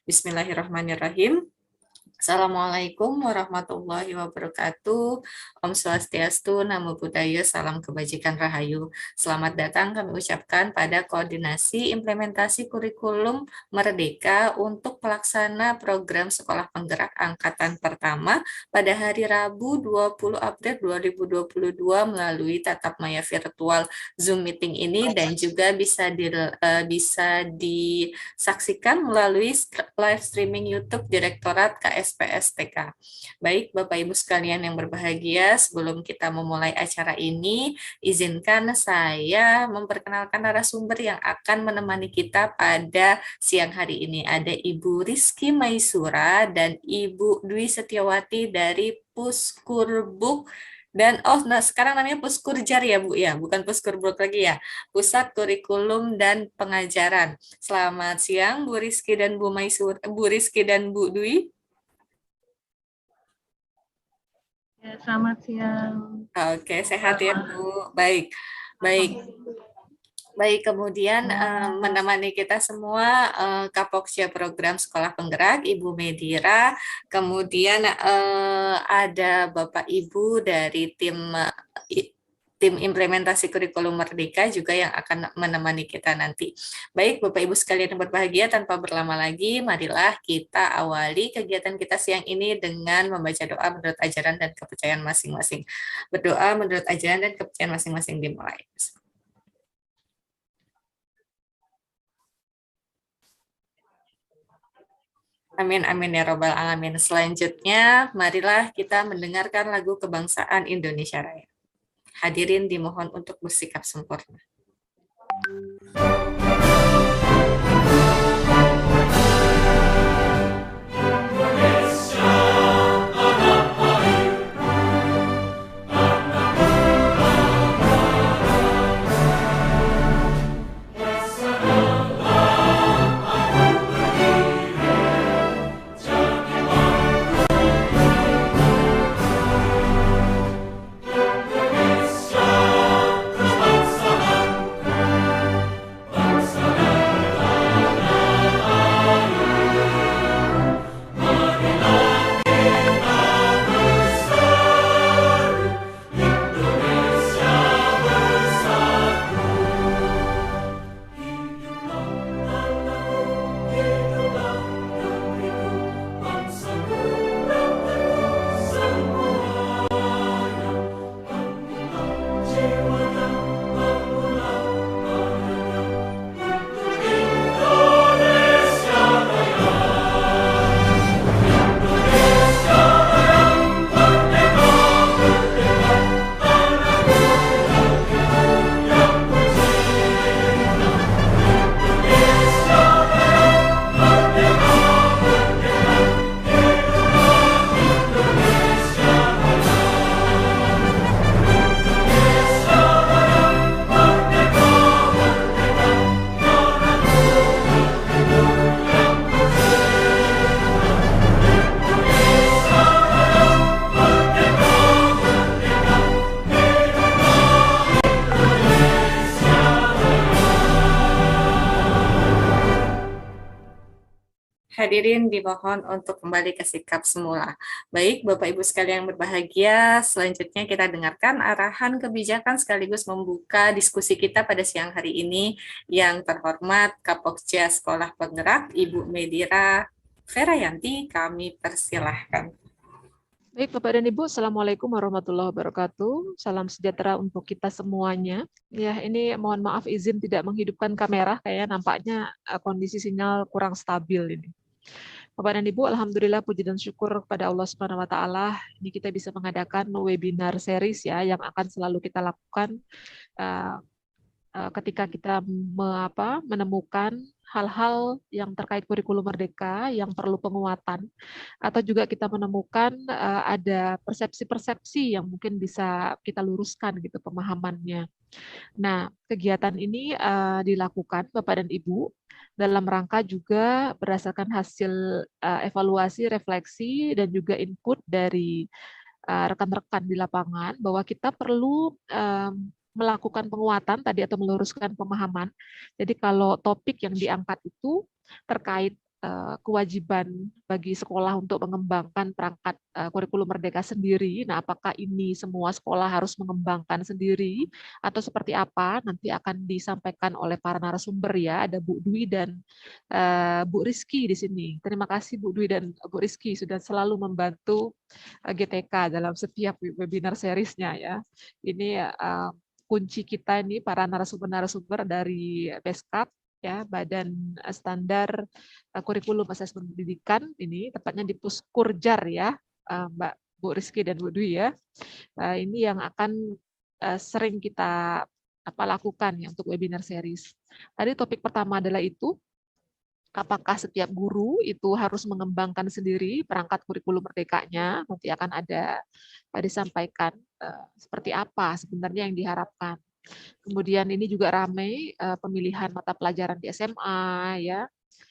Bismillahirrahmanirrahim. Assalamualaikum warahmatullahi wabarakatuh. Om Swastiastu, Namo Buddhaya, Salam Kebajikan Rahayu. Selamat datang kami ucapkan pada koordinasi implementasi kurikulum Merdeka untuk pelaksana program Sekolah Penggerak Angkatan Pertama pada hari Rabu 20 April 2022 melalui tatap maya virtual Zoom meeting ini dan juga bisa disaksikan melalui live streaming YouTube Direktorat KSPSTK. Baik, Bapak Ibu sekalian yang berbahagia, sebelum kita memulai acara ini, izinkan saya memperkenalkan narasumber yang akan menemani kita pada siang hari ini. Ada Ibu Rizky Maisura dan Ibu Dwi Setiawati dari Puskurbuk dan nah sekarang namanya Puskurjar ya Bu ya, bukan Puskurbuk lagi ya. Pusat Kurikulum dan Pengajaran. Selamat siang Bu Rizky dan Bu Maisur, Bu Rizky dan Bu Dwi. Ya, selamat siang. Oke, sehat ya Bu. Baik, baik. Baik, kemudian menemani kita semua Kapokja Program Sekolah Penggerak, Ibu Medira, kemudian ada Bapak Ibu dari tim implementasi kurikulum Merdeka juga yang akan menemani kita nanti. Baik, Bapak Ibu sekalian yang berbahagia, tanpa berlama lagi, marilah kita awali kegiatan kita siang ini dengan membaca doa menurut ajaran dan kepercayaan masing-masing. Berdoa menurut ajaran dan kepercayaan masing-masing dimulai. Amin, amin ya robbal alamin. Selanjutnya, marilah kita mendengarkan lagu kebangsaan Indonesia Raya. Hadirin dimohon untuk bersikap sempurna. Hadirin dimohon untuk kembali ke sikap semula. Baik, Bapak Ibu sekalian yang berbahagia, selanjutnya kita dengarkan arahan kebijakan sekaligus membuka diskusi kita pada siang hari ini. Yang terhormat Kapokja Sekolah Penggerak, Ibu Medira Ferayanti, kami persilahkan. Baik, Bapak dan Ibu, Assalamualaikum warahmatullahi wabarakatuh. Salam sejahtera untuk kita semuanya. Ya, ini mohon maaf izin tidak menghidupkan kamera, kayaknya nampaknya kondisi sinyal kurang stabil ini. Bapak dan Ibu, alhamdulillah puji dan syukur kepada Allah Subhanahu wa taala, ini kita bisa mengadakan webinar series ya yang akan selalu kita lakukan ketika kita menemukan hal-hal yang terkait kurikulum merdeka yang perlu penguatan, atau juga kita menemukan ada persepsi-persepsi yang mungkin bisa kita luruskan gitu pemahamannya. Nah, kegiatan ini dilakukan Bapak dan Ibu dalam rangka juga berdasarkan hasil evaluasi, refleksi, dan juga input dari rekan-rekan di lapangan bahwa kita perlu melakukan penguatan tadi atau meluruskan pemahaman. Jadi kalau topik yang diangkat itu terkait kewajiban bagi sekolah untuk mengembangkan perangkat kurikulum merdeka sendiri. Nah, apakah ini semua sekolah harus mengembangkan sendiri atau seperti apa? Nanti akan disampaikan oleh para narasumber ya. Ada Bu Dwi dan Bu Rizky di sini. Terima kasih Bu Dwi dan Bu Rizky sudah selalu membantu GTK dalam setiap webinar seriesnya ya. Ini kunci kita ini para narasumber-narasumber dari Beskap ya, Badan Standar Kurikulum Asesmen Pendidikan, ini tepatnya di Puskurjar ya, Mbak Bu Rizky dan Bu Dwi ya. Ini yang akan sering kita lakukan ya untuk webinar series. Tadi topik pertama adalah itu, apakah setiap guru itu harus mengembangkan sendiri perangkat kurikulum merdekanya. Nanti akan ada disampaikan seperti apa sebenarnya yang diharapkan. Kemudian ini juga ramai pemilihan mata pelajaran di SMA ya,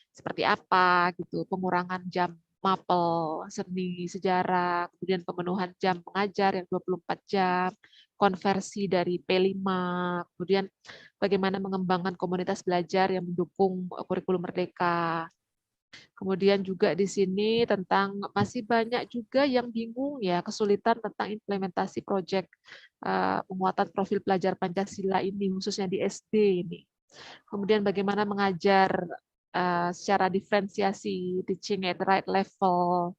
seperti apa gitu, pengurangan jam mapel, seni, sejarah, kemudian pemenuhan jam mengajar yang 24 jam, konversi dari P5, kemudian bagaimana mengembangkan komunitas belajar yang mendukung kurikulum merdeka. Kemudian juga di sini tentang masih banyak juga yang bingung ya, kesulitan tentang implementasi proyek penguatan profil pelajar Pancasila ini, khususnya di SD ini. Kemudian bagaimana mengajar secara diferensiasi, teaching at the right level.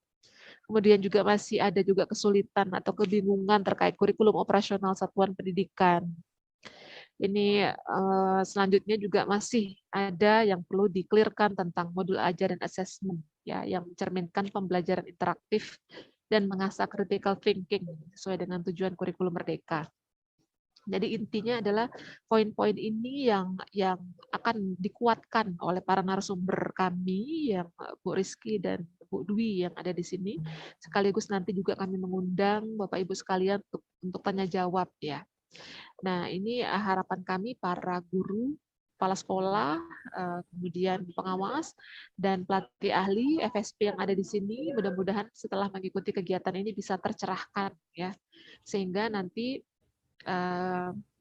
Kemudian juga masih ada juga kesulitan atau kebingungan terkait kurikulum operasional satuan pendidikan. Ini selanjutnya juga masih ada yang perlu di-clear-kan tentang modul ajar dan assessment ya, yang mencerminkan pembelajaran interaktif dan mengasah critical thinking sesuai dengan tujuan kurikulum merdeka. Jadi intinya adalah poin-poin ini yang akan dikuatkan oleh para narasumber kami, yang Bu Rizky dan Bu Dwi yang ada di sini. Sekaligus nanti juga kami mengundang Bapak Ibu sekalian untuk tanya jawab ya. Nah, ini harapan kami para guru, kepala sekolah, kemudian pengawas, dan pelatih ahli FSP yang ada di sini, mudah-mudahan setelah mengikuti kegiatan ini bisa tercerahkan, ya, sehingga nanti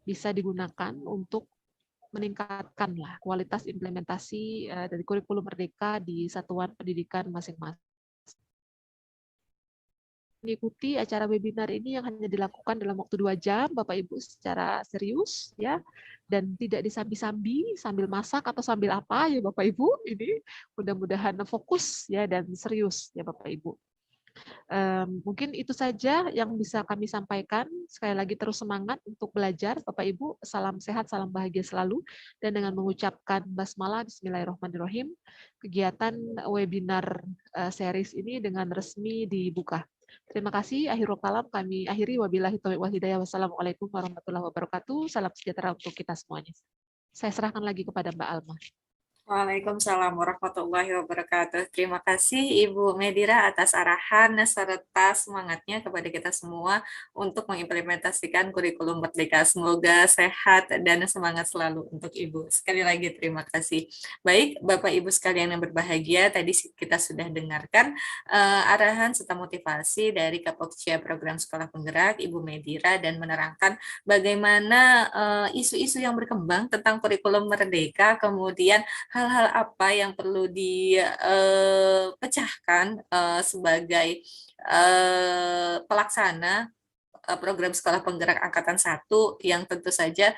bisa digunakan untuk meningkatkan kualitas implementasi dari kurikulum merdeka di satuan pendidikan masing-masing. Mengikuti acara webinar ini yang hanya dilakukan dalam waktu 2 jam, Bapak Ibu, secara serius ya, dan tidak disambi-sambi sambil masak atau sambil apa ya Bapak Ibu. Ini mudah-mudahan fokus ya dan serius ya Bapak Ibu. Mungkin itu saja yang bisa kami sampaikan. Sekali lagi terus semangat untuk belajar Bapak Ibu. Salam sehat, salam bahagia selalu. Dan dengan mengucapkan basmalah, bismillahirrahmanirrahim, kegiatan webinar series ini dengan resmi dibuka. Terima kasih. Akhirul kalam kami akhiri. Wabillahi taufiq wal hidayah. Wassalamualaikum warahmatullahi wabarakatuh. Salam sejahtera untuk kita semuanya. Saya serahkan lagi kepada Mbak Alma. Waalaikumsalam warahmatullahi wabarakatuh. Terima kasih Ibu Medira atas arahan serta semangatnya kepada kita semua untuk mengimplementasikan kurikulum merdeka. Semoga sehat dan semangat selalu untuk Ibu. Sekali lagi terima kasih. Baik, Bapak Ibu sekalian yang berbahagia, tadi kita sudah dengarkan arahan serta motivasi dari Kapokcia Program Sekolah Penggerak Ibu Medira dan menerangkan bagaimana isu-isu yang berkembang tentang kurikulum merdeka, kemudian hal-hal apa yang perlu dipecahkan sebagai pelaksana program sekolah penggerak angkatan 1 yang tentu saja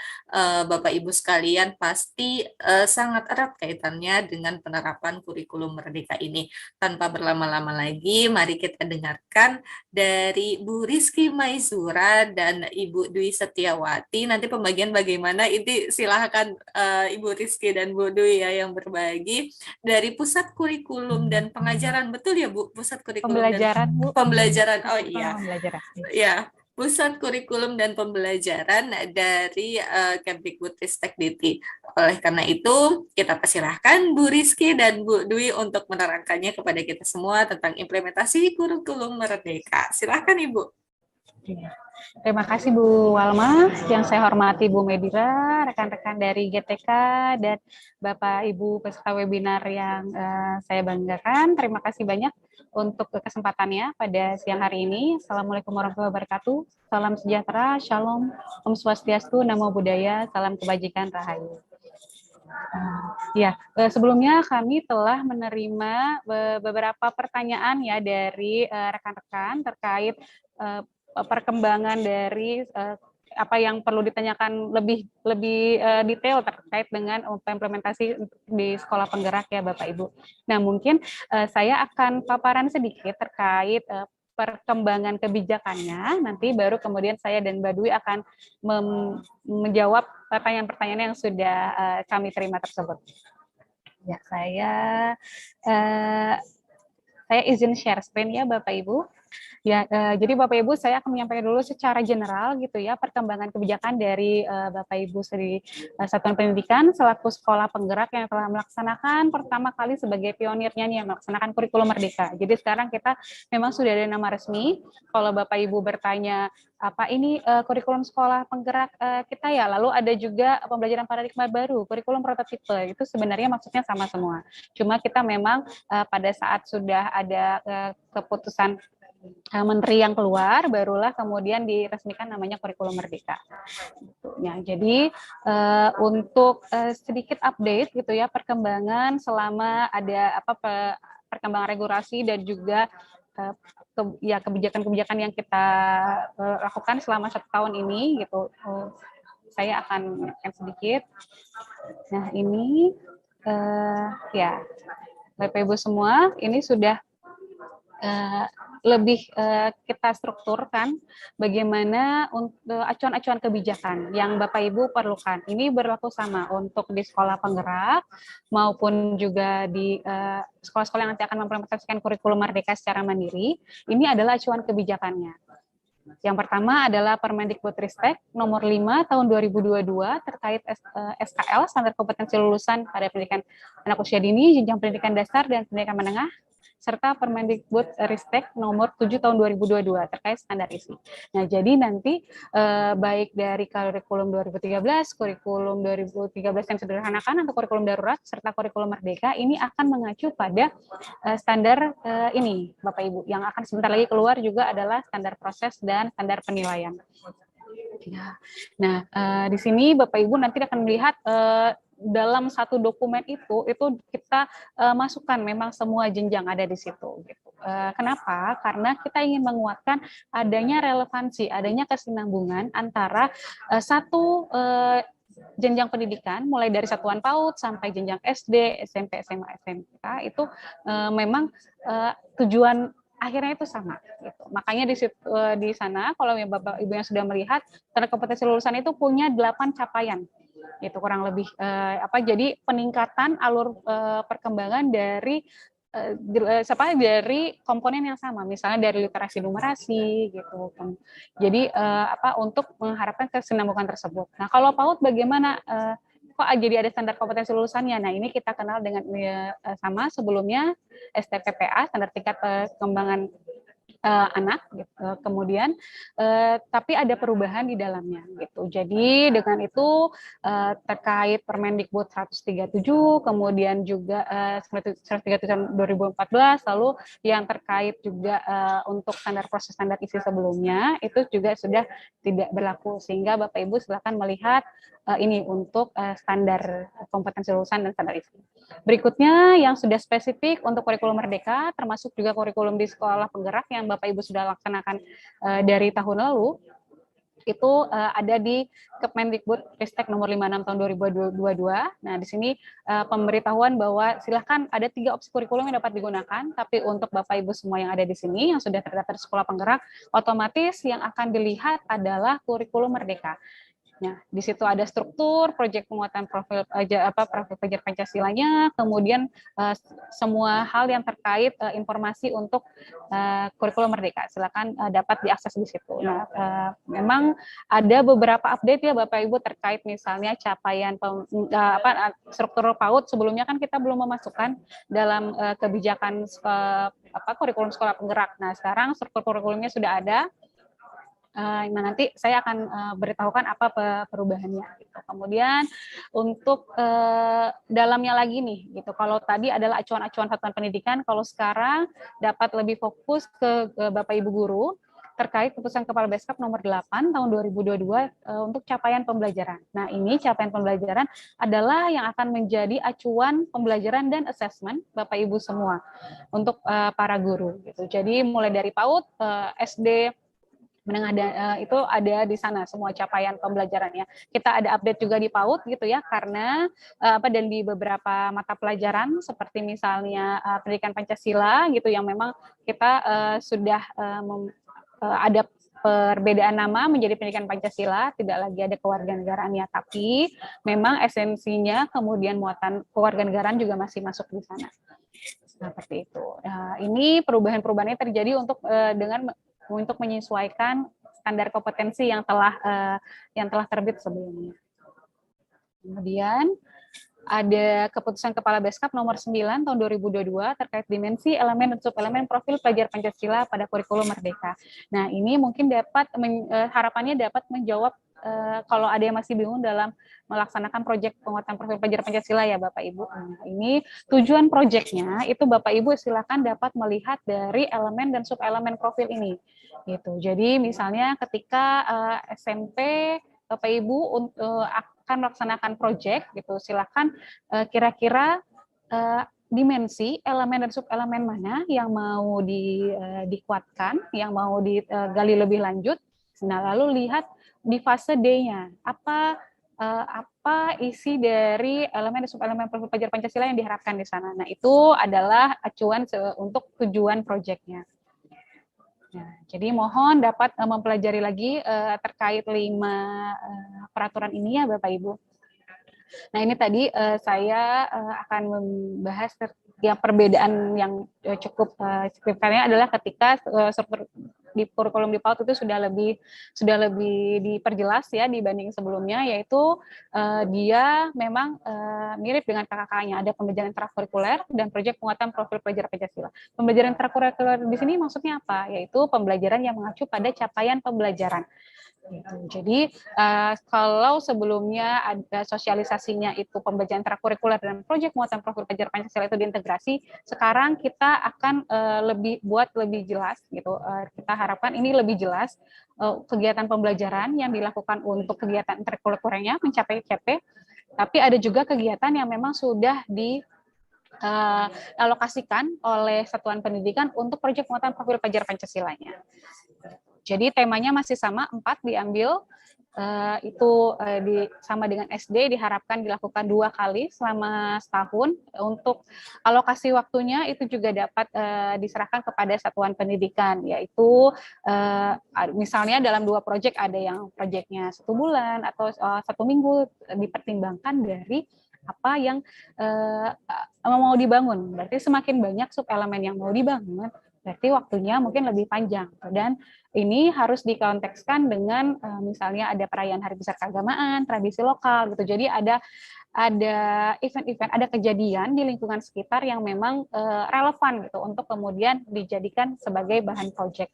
Bapak Ibu sekalian pasti sangat erat kaitannya dengan penerapan kurikulum merdeka ini. Tanpa berlama-lama lagi, mari kita dengarkan dari Bu Rizky Maizura dan Ibu Dwi Setiawati. Nanti pembagian bagaimana ini silahkan Ibu Rizky dan Bu Dwi ya yang berbagi dari Pusat Kurikulum dan Pengajaran. Betul ya Bu? Pusat Kurikulum Pembelajaran, dan Bu. Pembelajaran. Oh iya. Pembelajaran. Ya. Pusat Kurikulum dan Pembelajaran dari Kemdikbudristek Dikti. Oleh karena itu, kita persilahkan Bu Rizky dan Bu Dwi untuk menerangkannya kepada kita semua tentang implementasi kurikulum merdeka. Silahkan Ibu. Terima kasih Bu Walma, yang saya hormati Bu Medira, rekan-rekan dari GTK, dan Bapak Ibu peserta webinar yang saya banggakan. Terima kasih banyak untuk kesempatannya pada siang hari ini. Assalamualaikum warahmatullahi wabarakatuh. Salam sejahtera, shalom, Om Swastiastu, Namo Buddhaya, salam kebajikan, rahayu. Ya, sebelumnya kami telah menerima beberapa pertanyaan ya dari rekan-rekan terkait perkembangan dari apa yang perlu ditanyakan lebih detail terkait dengan implementasi di sekolah penggerak ya Bapak Ibu. Nah, mungkin saya akan paparan sedikit terkait perkembangan kebijakannya, nanti baru kemudian saya dan Mbak Dwi akan menjawab pertanyaan-pertanyaan yang sudah kami terima tersebut. Ya, saya izin share screen ya Bapak Ibu. Ya, jadi Bapak Ibu saya akan menyampaikan dulu secara general gitu ya perkembangan kebijakan dari Bapak Ibu dari Satuan Pendidikan selaku sekolah penggerak yang telah melaksanakan pertama kali sebagai pionirnya nih yang melaksanakan kurikulum merdeka. Jadi sekarang kita memang sudah ada nama resmi. Kalau Bapak Ibu bertanya apa ini kurikulum sekolah penggerak kita ya, lalu ada juga pembelajaran paradigma baru, kurikulum prototipe, itu sebenarnya maksudnya sama semua. Cuma kita memang pada saat sudah ada keputusan menteri yang keluar, barulah kemudian diresmikan namanya kurikulum merdeka. Ya, jadi untuk sedikit update gitu ya perkembangan selama ada perkembangan regulasi dan juga kebijakan-kebijakan yang kita lakukan selama 1 tahun ini gitu. Saya akan sedikit. Nah, ini ya Bapak Ibu semua, ini sudah lebih kita strukturkan bagaimana untuk acuan-acuan kebijakan yang Bapak Ibu perlukan. Ini berlaku sama untuk di sekolah penggerak maupun juga di sekolah-sekolah yang nanti akan mengimplementasikan kurikulum merdeka secara mandiri. Ini adalah acuan kebijakannya. Yang pertama adalah Permendikbudristek nomor 5 tahun 2022 terkait SKL, standar kompetensi lulusan pada pendidikan anak usia dini, jenjang pendidikan dasar dan pendidikan menengah, serta Permendikbudristek nomor 7 tahun 2022 terkait standar isi. Nah, jadi nanti baik dari kurikulum 2013, kurikulum 2013 yang sederhanakan atau kurikulum darurat serta kurikulum merdeka ini akan mengacu pada standar ini, Bapak Ibu. Yang akan sebentar lagi keluar juga adalah standar proses dan standar penilaian. Nah, di sini Bapak Ibu nanti akan melihat dalam satu dokumen itu kita masukkan memang semua jenjang ada di situ. Gitu. Kenapa? Karena kita ingin menguatkan adanya relevansi, adanya kesinambungan antara satu jenjang pendidikan, mulai dari satuan PAUD sampai jenjang SD, SMP, SMA, SMK, itu memang tujuan akhirnya itu sama. Gitu. Makanya di sana, kalau Bapak Ibu yang sudah melihat, standar kompetensi lulusan itu punya 8 capaian. Itu kurang lebih jadi peningkatan alur perkembangan dari komponen yang sama, misalnya dari literasi numerasi gitu kan. Jadi untuk mengharapkan kesinambungan tersebut. Nah, kalau PAUD bagaimana kok jadi ada standar kompetensi lulusannya? Nah, ini kita kenal dengan sama sebelumnya STPPA, standar tingkat perkembangan anak gitu. Kemudian tapi ada perubahan di dalamnya gitu. Jadi dengan itu terkait Permendikbud 137, kemudian juga 137 tahun 2014, lalu yang terkait juga untuk standar proses standar isi sebelumnya itu juga sudah tidak berlaku, sehingga Bapak Ibu silakan melihat ini untuk standar kompetensi lulusan dan standar isi. Berikutnya yang sudah spesifik untuk kurikulum merdeka, termasuk juga kurikulum di sekolah penggerak yang Bapak Ibu sudah laksanakan dari tahun lalu, itu ada di Kemendikbudristek nomor 56 tahun 2022. Nah, di sini pemberitahuan bahwa silahkan ada 3 opsi kurikulum yang dapat digunakan, tapi untuk Bapak Ibu semua yang ada di sini yang sudah terdaftar di sekolah penggerak, otomatis yang akan dilihat adalah kurikulum merdeka. Nah, di situ ada struktur, proyek penguatan profil pelajar Pancasilanya, kemudian semua hal yang terkait informasi untuk kurikulum merdeka. Silakan dapat diakses di situ. Nah, memang ada beberapa update ya Bapak Ibu terkait misalnya capaian struktur PAUD. Sebelumnya kan kita belum memasukkan dalam kebijakan kurikulum sekolah penggerak. Nah, sekarang struktur kurikulumnya sudah ada. Nah, nanti saya akan beritahukan apa perubahannya. Gitu. Kemudian untuk dalamnya lagi nih, gitu. Kalau tadi adalah acuan-acuan satuan pendidikan, kalau sekarang dapat lebih fokus ke Bapak Ibu guru terkait keputusan Kepala Beskap nomor 8 tahun 2022 untuk capaian pembelajaran. Nah, ini capaian pembelajaran adalah yang akan menjadi acuan pembelajaran dan asesmen Bapak Ibu semua untuk para guru gitu. Jadi mulai dari PAUD, SD, menengah itu ada di sana semua capaian pembelajarannya. Kita ada update juga di PAUD gitu ya, karena dan di beberapa mata pelajaran seperti misalnya pendidikan Pancasila gitu yang memang kita sudah ada perbedaan nama menjadi pendidikan Pancasila, tidak lagi ada kewarganegaraannya, tapi memang esensinya kemudian muatan kewarganegaraan juga masih masuk di sana. Seperti itu. Nah, ini perubahan-perubahannya terjadi untuk menyesuaikan standar kompetensi yang telah terbit sebelumnya. Kemudian ada keputusan Kepala Beskap nomor 9 tahun 2022 terkait dimensi, elemen, dan subelemen profil pelajar Pancasila pada kurikulum Merdeka. Nah, ini mungkin harapannya dapat menjawab kalau ada yang masih bingung dalam melaksanakan proyek penguatan profil pelajar Pancasila ya Bapak Ibu. Nah, ini tujuan proyeknya itu Bapak Ibu silakan dapat melihat dari elemen dan subelemen profil ini. Gitu. Jadi misalnya ketika SMP Bapak Ibu akan melaksanakan proyek gitu, silakan kira-kira dimensi, elemen dan subelemen mana yang mau dikuatkan, yang mau digali lebih lanjut. Nah, lalu lihat di fase D-nya, apa isi dari elemen dan subelemen profil pelajar Pancasila yang diharapkan di sana. Nah, itu adalah acuan untuk tujuan proyeknya. Nah, jadi mohon dapat mempelajari lagi terkait 5 peraturan ini ya Bapak Ibu. Nah, ini tadi saya akan membahas yang perbedaan yang cukup signifikannya adalah ketika struktur di kurikulum di PAUD itu sudah lebih diperjelas ya dibanding sebelumnya, yaitu dia memang mirip dengan KKK-nya, ada pembelajaran intrakurikuler dan proyek penguatan profil pelajar Pancasila. Pembelajaran intrakurikuler di sini maksudnya apa? Yaitu pembelajaran yang mengacu pada capaian pembelajaran. Jadi kalau sebelumnya ada sosialisasinya itu pembelajaran intrakurikuler dan proyek muatan profil pelajar Pancasila itu diintegrasi, sekarang kita akan lebih jelas gitu. Kita harapkan ini lebih jelas kegiatan pembelajaran yang dilakukan untuk kegiatan intrakurikulernya mencapai CP, tapi ada juga kegiatan yang memang sudah alokasikan oleh satuan pendidikan untuk proyek muatan profil pelajar Pancasilanya. Jadi temanya masih sama, 4 diambil, sama dengan SD diharapkan dilakukan 2 kali selama setahun. Untuk alokasi waktunya itu juga dapat diserahkan kepada satuan pendidikan, yaitu misalnya dalam 2 proyek ada yang proyeknya 1 bulan atau 1 minggu, dipertimbangkan dari apa yang mau dibangun. Berarti semakin banyak subelemen yang mau dibangun, berarti waktunya mungkin lebih panjang. Dan ini harus dikontekskan dengan misalnya ada perayaan Hari Besar Keagamaan, tradisi lokal gitu. Jadi ada event-event, ada kejadian di lingkungan sekitar yang memang relevan gitu untuk kemudian dijadikan sebagai bahan proyek.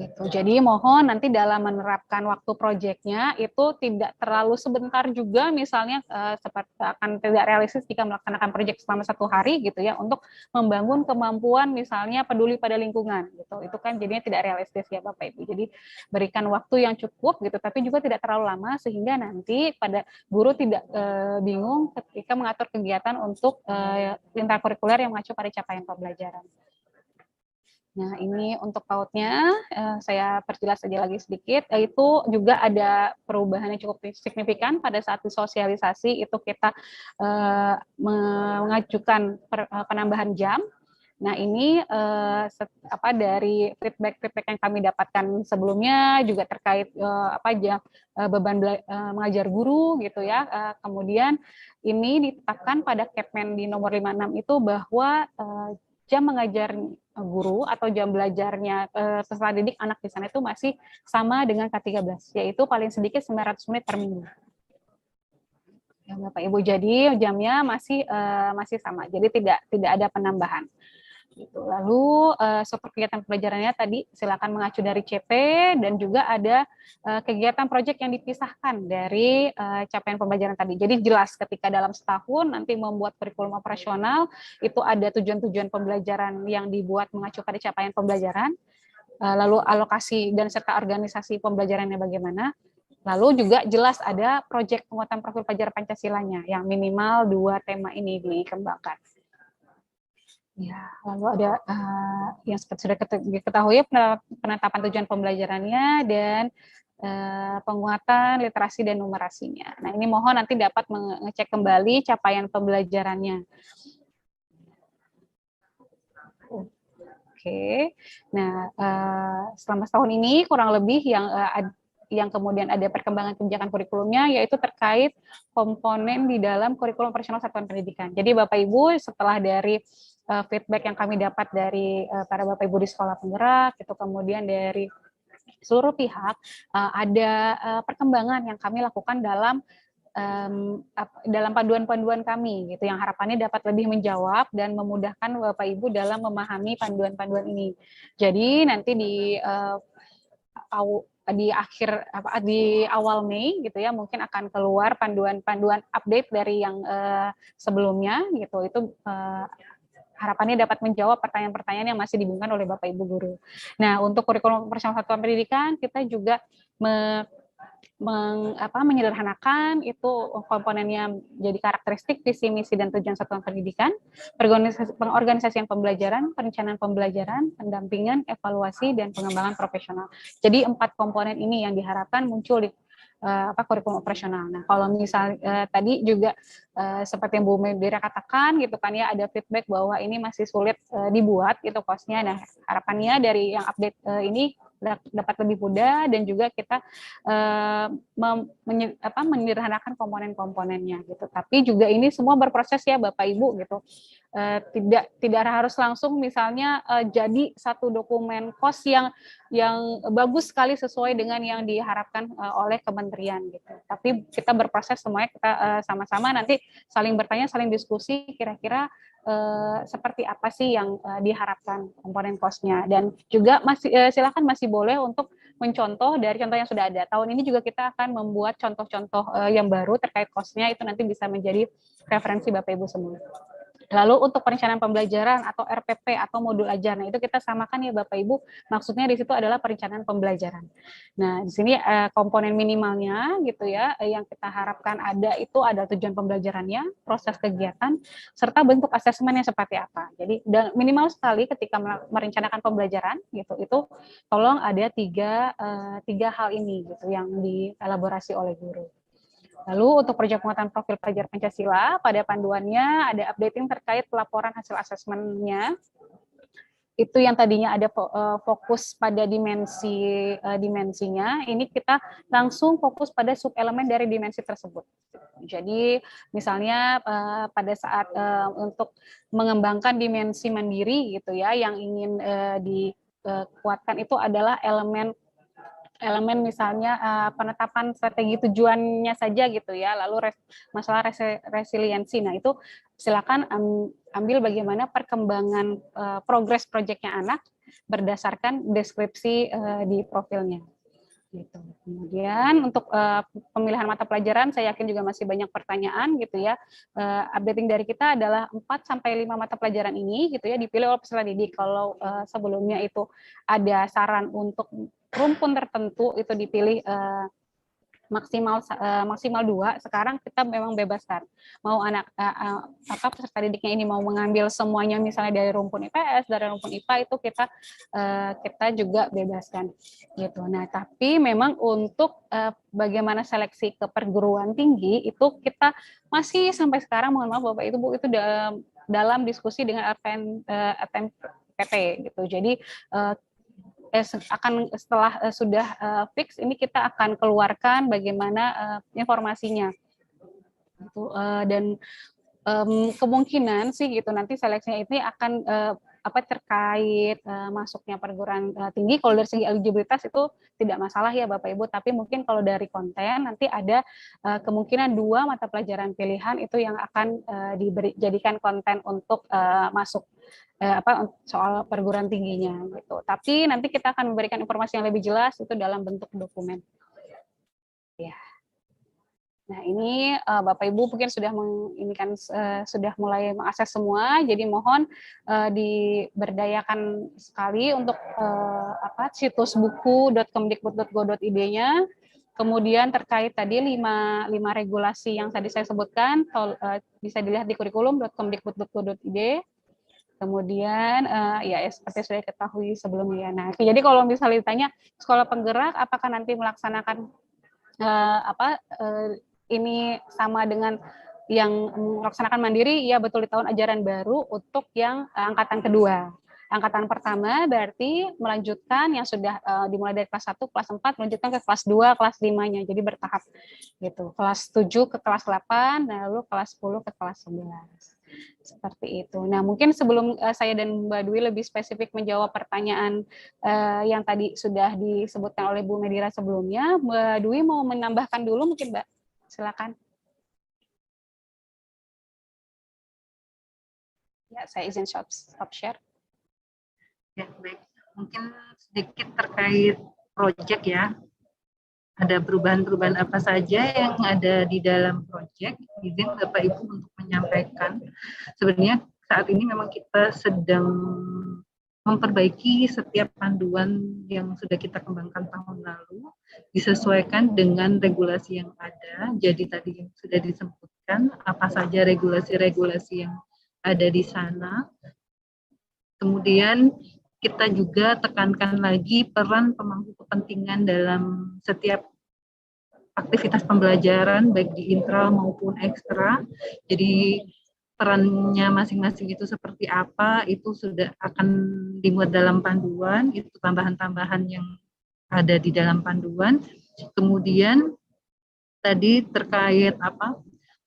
Gitu. Jadi mohon nanti dalam menerapkan waktu proyeknya itu tidak terlalu sebentar juga, misalnya seperti akan tidak realistis jika melaksanakan proyek selama 1 hari gitu ya, untuk membangun kemampuan misalnya peduli pada lingkungan gitu. Itu kan jadinya tidak realistis ya Bapak Ibu. Jadi berikan waktu yang cukup gitu, tapi juga tidak terlalu lama sehingga nanti pada guru tidak bingung ketika mengatur kegiatan untuk intrakurikuler yang mengacu pada capaian pembelajaran. Nah, ini untuk PAUD-nya, saya perjelas saja lagi sedikit, yaitu juga ada perubahan yang cukup signifikan pada saat disosialisasi, itu kita mengajukan penambahan jam. Nah, ini dari feedback yang kami dapatkan sebelumnya juga terkait beban mengajar guru gitu ya. Kemudian ini ditetapkan pada Kepmen di nomor 56 itu bahwa jam mengajar guru atau jam belajarnya peserta didik anak di sana itu masih sama dengan K13, yaitu paling sedikit 900 menit per minggu. Ya, Bapak Ibu, jadi jamnya masih sama, jadi tidak ada penambahan. Gitu. Lalu struktur kegiatan pembelajarannya tadi silakan mengacu dari CP, dan juga ada kegiatan proyek yang dipisahkan dari capaian pembelajaran tadi. Jadi jelas ketika dalam setahun nanti membuat kurikulum operasional itu ada tujuan-tujuan pembelajaran yang dibuat mengacu pada capaian pembelajaran. lalu alokasi dan serta organisasi pembelajarannya bagaimana. Lalu juga jelas ada proyek penguatan profil pelajar Pancasilanya yang minimal 2 tema ini dikembangkan. Ya, lalu ada yang seperti sudah diketahui penetapan tujuan pembelajarannya dan penguatan literasi dan numerasinya. Nah, ini mohon nanti dapat mengecek kembali capaian pembelajarannya. Oke. Nah, selama setahun ini kurang lebih yang kemudian ada perkembangan kebijakan kurikulumnya yaitu terkait komponen di dalam kurikulum operasional satuan pendidikan. Jadi Bapak Ibu setelah dari feedback yang kami dapat dari para Bapak Ibu di sekolah penggerak, itu kemudian dari seluruh pihak, ada perkembangan yang kami lakukan dalam panduan-panduan kami gitu yang harapannya dapat lebih menjawab dan memudahkan Bapak Ibu dalam memahami panduan-panduan ini. Jadi nanti di awal Mei gitu ya mungkin akan keluar panduan-panduan update dari yang sebelumnya gitu. Itu harapannya dapat menjawab pertanyaan-pertanyaan yang masih dibingungkan oleh Bapak Ibu guru. Nah, untuk kurikulum operasional satuan pendidikan kita juga menyederhanakan itu komponennya jadi karakteristik, visi, misi, dan tujuan satuan pendidikan, pengorganisasian pembelajaran, perencanaan pembelajaran, pendampingan, evaluasi, dan pengembangan profesional. Jadi 4 komponen ini yang diharapkan muncul di kurikulum operasional. Nah, kalau misalnya tadi juga seperti yang Bu Medira katakan gitu kan ya ada feedback bahwa ini masih sulit dibuat gitu kosnya. Nah, harapannya dari yang update ini dapat lebih mudah dan juga kita menyederhanakan komponen-komponennya gitu. Tapi juga ini semua berproses ya Bapak Ibu gitu. Tidak harus langsung misalnya jadi satu dokumen kos yang bagus sekali sesuai dengan yang diharapkan oleh kementerian gitu. Tapi kita berproses semuanya kita sama-sama nanti saling bertanya, saling diskusi kira-kira seperti apa sih yang diharapkan komponen kosnya dan juga silakan masih boleh untuk mencontoh dari contoh yang sudah ada. Tahun ini juga kita akan membuat contoh-contoh yang baru terkait kosnya itu nanti bisa menjadi referensi Bapak Ibu semua. Lalu untuk perencanaan pembelajaran atau RPP atau modul ajar, nah itu kita samakan ya Bapak Ibu, maksudnya di situ adalah perencanaan pembelajaran. Nah di sini komponen minimalnya gitu ya, yang kita harapkan ada itu ada tujuan pembelajarannya, proses kegiatan, serta bentuk asesmennya seperti apa. Jadi minimal sekali ketika merencanakan pembelajaran gitu, itu tolong ada tiga hal ini gitu yang dielaborasi oleh guru. Lalu untuk proyek penguatan profil pelajar Pancasila, pada panduannya ada updating terkait pelaporan hasil asesmennya. Itu yang tadinya ada fokus pada dimensinya, ini kita langsung fokus pada subelemen dari dimensi tersebut. Jadi misalnya pada saat untuk mengembangkan dimensi mandiri gitu ya, yang ingin dikuatkan itu adalah elemen misalnya penetapan strategi tujuannya saja gitu ya, lalu masalah resiliensi. Nah itu silakan ambil bagaimana perkembangan progres proyeknya anak berdasarkan deskripsi di profilnya. Gitu. Kemudian untuk pemilihan mata pelajaran saya yakin juga masih banyak pertanyaan gitu ya. Updating dari kita adalah 4-5 mata pelajaran ini gitu ya dipilih oleh peserta didik. Kalau sebelumnya itu ada saran untuk rumpun tertentu itu dipilih maksimal 2, sekarang kita memang bebaskan mau anak peserta didiknya ini mau mengambil semuanya misalnya dari rumpun IPS, dari rumpun IPA itu kita juga bebaskan gitu. Nah tapi memang untuk bagaimana seleksi ke perguruan tinggi itu kita masih sampai sekarang mohon maaf Bapak Bu itu dalam diskusi dengan RTMPT gitu. Jadi akan setelah sudah fix ini kita akan keluarkan bagaimana informasinya gitu, dan kemungkinan sih gitu nanti seleksinya ini akan terkait masuknya perguruan tinggi. Kalau dari segi eligibilitas itu tidak masalah ya Bapak Ibu, tapi mungkin kalau dari konten nanti ada kemungkinan 2 mata pelajaran pilihan itu yang akan dijadikan konten untuk masuk soal perguruan tingginya gitu. Tapi nanti kita akan memberikan informasi yang lebih jelas itu dalam bentuk dokumen. Ya. Nah, ini Bapak Ibu mungkin sudah sudah mulai mengakses semua, jadi mohon diberdayakan sekali untuk situs buku.kemdikbud.go.id-nya. Kemudian terkait tadi 5 regulasi yang tadi saya sebutkan, bisa dilihat di kurikulum.kemdikbud.go.id. Kemudian ya seperti sudah diketahui sebelumnya. Nah, jadi kalau misalnya ditanya sekolah penggerak apakah nanti melaksanakan ini sama dengan yang melaksanakan mandiri, ya betul di tahun ajaran baru untuk yang angkatan kedua. Angkatan pertama berarti melanjutkan yang sudah dimulai dari kelas 1, kelas 4, melanjutkan ke kelas 2, kelas 5-nya. Jadi bertahap gitu. Kelas 7 ke kelas 8, lalu kelas 10 ke kelas 11. Seperti itu. Nah, mungkin sebelum saya dan Mbak Dwi lebih spesifik menjawab pertanyaan yang tadi sudah disebutkan oleh Bu Medira sebelumnya, Mbak Dwi mau menambahkan dulu mungkin, Mbak? Silakan. Ya, saya izin stop share. Ya, baik. Mungkin sedikit terkait proyek ya. Ada perubahan-perubahan apa saja yang ada di dalam proyek, izin Bapak Ibu untuk menyampaikan. Sebenarnya saat ini memang kita sedang memperbaiki setiap panduan yang sudah kita kembangkan tahun lalu, disesuaikan dengan regulasi yang ada. Jadi tadi yang sudah disebutkan, apa saja regulasi-regulasi yang ada di sana. Kemudian kita juga tekankan lagi peran pemangku kepentingan dalam setiap aktivitas pembelajaran, baik di intra maupun ekstra. Jadi perannya masing-masing itu seperti apa, itu sudah akan dimuat dalam panduan, itu tambahan-tambahan yang ada di dalam panduan. Kemudian tadi terkait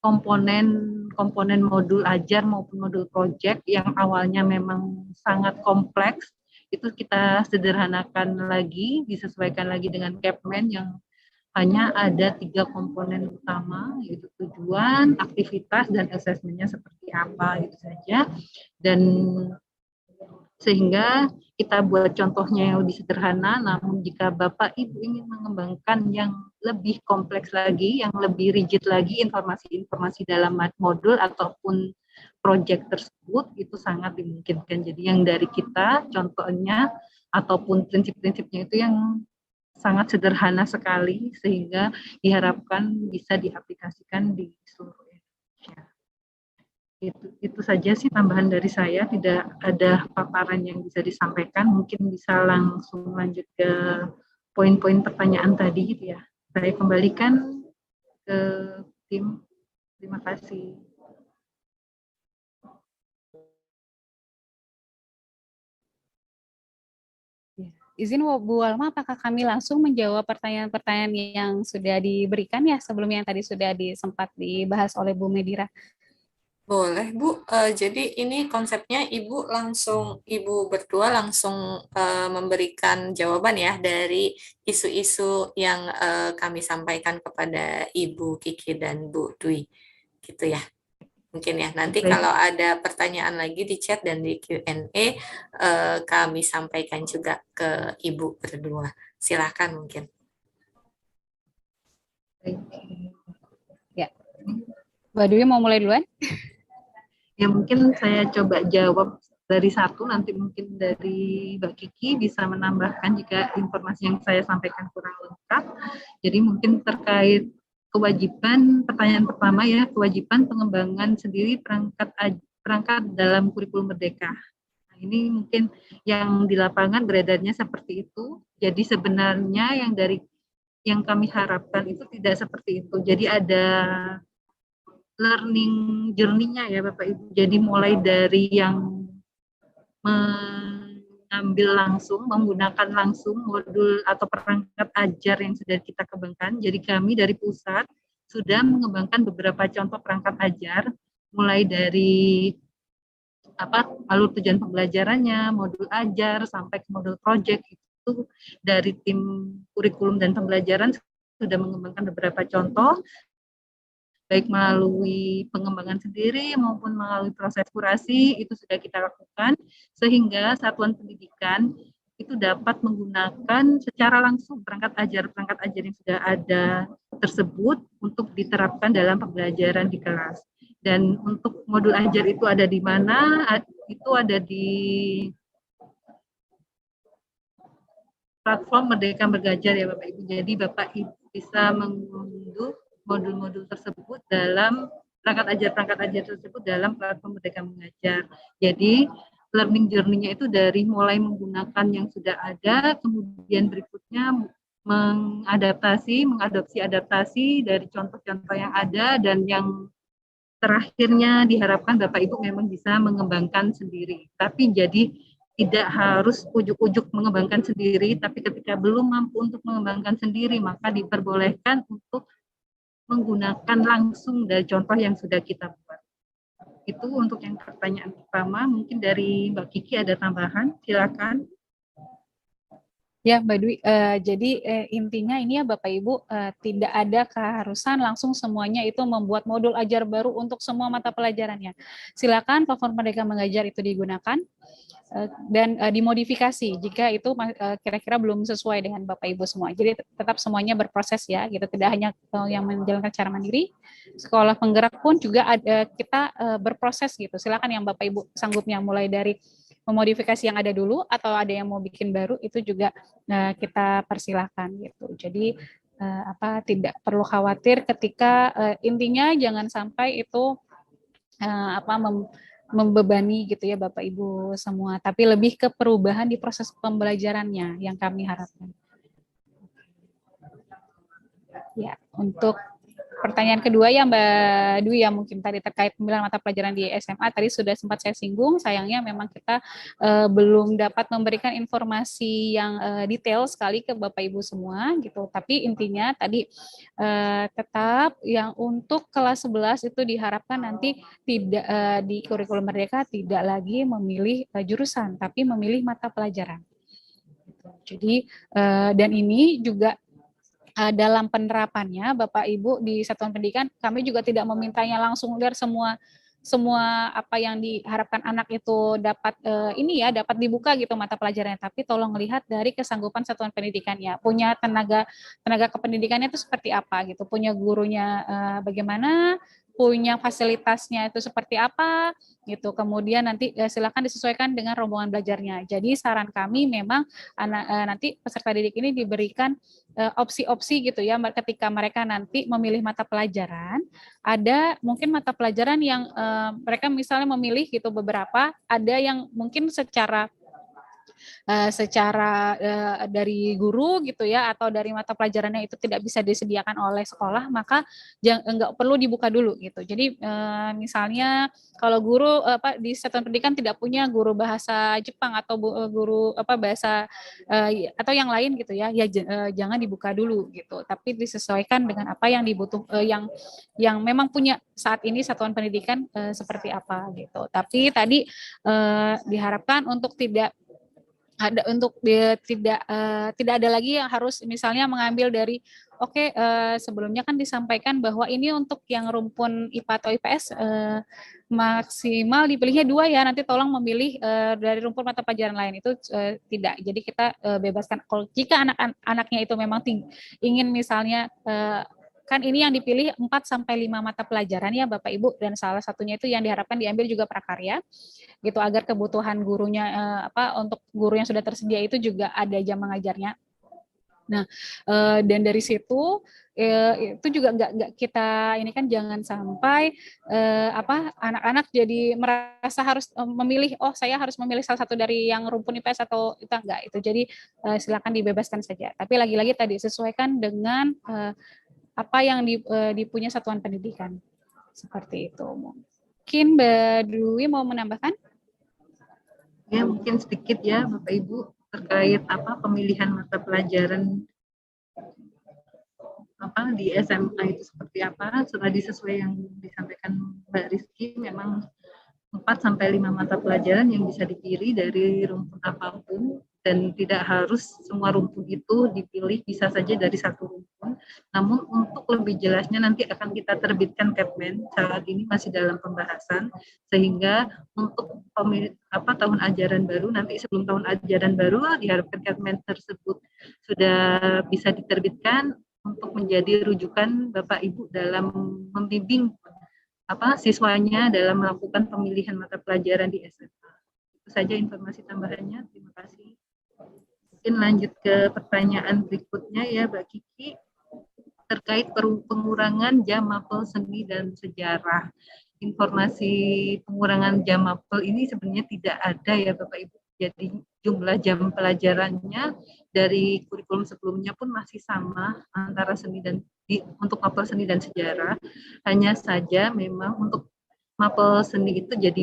komponen modul ajar maupun modul proyek yang awalnya memang sangat kompleks, itu kita sederhanakan lagi, disesuaikan lagi dengan Kepmen yang hanya ada 3 komponen utama, yaitu tujuan, aktivitas, dan asesmennya seperti apa, itu saja. Dan sehingga kita buat contohnya yang lebih sederhana, namun jika Bapak Ibu ingin mengembangkan yang lebih kompleks lagi, yang lebih rigid lagi, informasi-informasi dalam modul ataupun proyek tersebut, itu sangat dimungkinkan. Jadi yang dari kita, contohnya ataupun prinsip-prinsipnya itu yang sangat sederhana sekali, sehingga diharapkan bisa diaplikasikan di seluruh Indonesia. Itu saja sih tambahan dari saya, tidak ada paparan yang bisa disampaikan, mungkin bisa langsung lanjut ke poin-poin pertanyaan tadi gitu ya. Saya kembalikan ke tim. Terima kasih. Izin Bu Walma, apakah kami langsung menjawab pertanyaan-pertanyaan yang sudah diberikan ya sebelumnya yang tadi sudah sempat dibahas oleh Bu Medira? Boleh, Bu. Jadi ini konsepnya Ibu berdua langsung memberikan jawaban ya dari isu-isu yang kami sampaikan kepada Ibu Kiki dan Bu Dwi. Gitu ya. Mungkin ya, nanti kalau ada pertanyaan lagi di chat dan di Q&A, kami sampaikan juga ke Ibu berdua. Silakan mungkin. Ya, Mbak Dwi mau mulai duluan? Ya mungkin saya coba jawab dari satu, nanti mungkin dari Mbak Kiki bisa menambahkan jika informasi yang saya sampaikan kurang lengkap. Jadi mungkin terkait kewajiban, pertanyaan pertama ya, kewajiban pengembangan sendiri perangkat dalam kurikulum merdeka. Nah, ini mungkin yang di lapangan beredarnya seperti itu. Jadi sebenarnya yang kami harapkan itu tidak seperti itu. Jadi ada learning journey-nya ya Bapak Ibu. Jadi mulai dari yang mengambil langsung, menggunakan langsung modul atau perangkat ajar yang sudah kita kembangkan. Jadi kami dari pusat sudah mengembangkan beberapa contoh perangkat ajar, mulai dari alur tujuan pembelajarannya, modul ajar, sampai ke modul project, itu dari tim kurikulum dan pembelajaran sudah mengembangkan beberapa contoh, baik melalui pengembangan sendiri maupun melalui proses kurasi, itu sudah kita lakukan, sehingga satuan pendidikan itu dapat menggunakan secara langsung perangkat ajar yang sudah ada tersebut untuk diterapkan dalam pembelajaran di kelas. Dan untuk modul ajar itu ada di mana? Itu ada di platform Merdeka Belajar ya Bapak Ibu. Jadi Bapak Ibu bisa mengunduh modul-modul tersebut dalam perangkat ajar tersebut dalam platform Merdeka Mengajar. Jadi learning journey-nya itu dari mulai menggunakan yang sudah ada, kemudian berikutnya mengadopsi dari contoh-contoh yang ada, dan yang terakhirnya diharapkan Bapak Ibu memang bisa mengembangkan sendiri. Tapi jadi tidak harus ujuk-ujuk mengembangkan sendiri, tapi ketika belum mampu untuk mengembangkan sendiri, maka diperbolehkan untuk menggunakan langsung dari contoh yang sudah kita buat. Itu untuk yang pertanyaan pertama. Mungkin dari Mbak Kiki ada tambahan, silakan. Ya, Mbak Dwi, jadi intinya ini ya Bapak Ibu, tidak ada keharusan langsung semuanya itu membuat modul ajar baru untuk semua mata pelajarannya. Silakan platform Merdeka Mengajar itu digunakan dan dimodifikasi jika itu kira-kira belum sesuai dengan Bapak Ibu semua. Jadi tetap semuanya berproses ya, gitu. Tidak hanya yang menjalankan secara mandiri, sekolah penggerak pun juga ada, kita berproses gitu. Silakan yang Bapak Ibu sanggupnya, mulai dari memodifikasi yang ada dulu atau ada yang mau bikin baru, itu juga kita persilahkan gitu. Jadi tidak perlu khawatir ketika intinya jangan sampai itu membebani gitu ya Bapak Ibu semua, tapi lebih ke perubahan di proses pembelajarannya yang kami harapkan. Ya, untuk pertanyaan kedua ya Mbak Dwi, ya mungkin tadi terkait pemilihan mata pelajaran di SMA tadi sudah sempat saya singgung. Sayangnya memang kita belum dapat memberikan informasi yang detail sekali ke Bapak Ibu semua gitu. Tapi intinya tadi tetap yang untuk kelas 11 itu diharapkan nanti tidak di kurikulum Merdeka tidak lagi memilih jurusan, tapi memilih mata pelajaran. Jadi dan ini juga dalam penerapannya Bapak Ibu di satuan pendidikan, kami juga tidak memintanya langsung lihat semua apa yang diharapkan anak itu dapat dapat dibuka gitu mata pelajarannya, tapi tolong lihat dari kesanggupan satuan pendidikannya, punya tenaga kependidikannya itu seperti apa gitu, punya gurunya bagaimana, punya fasilitasnya itu seperti apa gitu. Kemudian nanti silakan disesuaikan dengan rombongan belajarnya. Jadi saran kami memang nanti peserta didik ini diberikan opsi-opsi gitu ya, ketika mereka nanti memilih mata pelajaran, ada mungkin mata pelajaran yang mereka misalnya memilih gitu beberapa, ada yang mungkin secara dari guru gitu ya, atau dari mata pelajarannya itu tidak bisa disediakan oleh sekolah, maka nggak perlu dibuka dulu gitu. Jadi misalnya kalau guru di satuan pendidikan tidak punya guru bahasa Jepang atau guru bahasa atau yang lain gitu ya, jangan dibuka dulu gitu, tapi disesuaikan dengan apa yang yang memang punya saat ini satuan pendidikan seperti apa gitu. Tapi tadi diharapkan untuk tidak ada lagi yang harus misalnya mengambil dari sebelumnya kan disampaikan bahwa ini untuk yang rumpun IPA atau IPS maksimal dipilihnya 2 ya, nanti tolong memilih dari rumpun mata pelajaran lain, itu tidak. Jadi kita bebaskan kalau jika anak-anaknya itu memang ingin misalnya kan ini yang dipilih 4-5 mata pelajaran ya Bapak Ibu, dan salah satunya itu yang diharapkan diambil juga prakarya gitu, agar kebutuhan gurunya untuk guru yang sudah tersedia itu juga ada jam mengajarnya. Nah, dan dari situ itu juga nggak kita ini kan, jangan sampai anak-anak jadi merasa harus memilih, saya harus memilih salah satu dari yang rumpun IPS atau itu enggak itu. Jadi silakan dibebaskan saja. Tapi lagi-lagi tadi sesuaikan dengan apa yang dipunya satuan pendidikan. Seperti itu. Mungkin Mbak Dwi mau menambahkan? Ya, mungkin sedikit ya Bapak Ibu terkait pemilihan mata pelajaran di SMA itu seperti apa. Tadi sesuai yang disampaikan Mbak Rizky, memang 4-5 mata pelajaran yang bisa dipilih dari rumpun apapun, dan tidak harus semua rumpun itu dipilih, bisa saja dari satu rumpun. Namun untuk lebih jelasnya nanti akan kita terbitkan Kepmen, saat ini masih dalam pembahasan, sehingga untuk tahun ajaran baru, nanti sebelum tahun ajaran baru diharapkan Kepmen tersebut sudah bisa diterbitkan, untuk menjadi rujukan Bapak Ibu dalam membimbing siswanya dalam melakukan pemilihan mata pelajaran di SMA. Itu saja informasi tambahannya. Terima kasih. Mungkin lanjut ke pertanyaan berikutnya ya, Mbak Kiki, terkait pengurangan jam mapel seni dan sejarah. Informasi pengurangan jam mapel ini sebenarnya tidak ada ya Bapak Ibu. Jadi jumlah jam pelajarannya dari kurikulum sebelumnya pun masih sama antara seni dan untuk mapel seni dan sejarah. Hanya saja memang untuk mapel seni itu jadi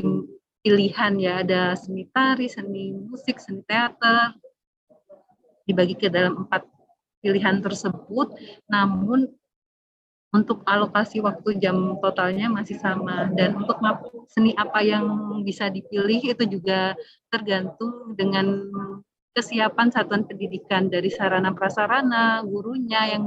pilihan ya, ada seni tari, seni musik, seni teater, dibagi ke dalam 4 pilihan tersebut, namun untuk alokasi waktu jam totalnya masih sama. Dan untuk seni apa yang bisa dipilih itu juga tergantung dengan kesiapan satuan pendidikan dari sarana prasarana, gurunya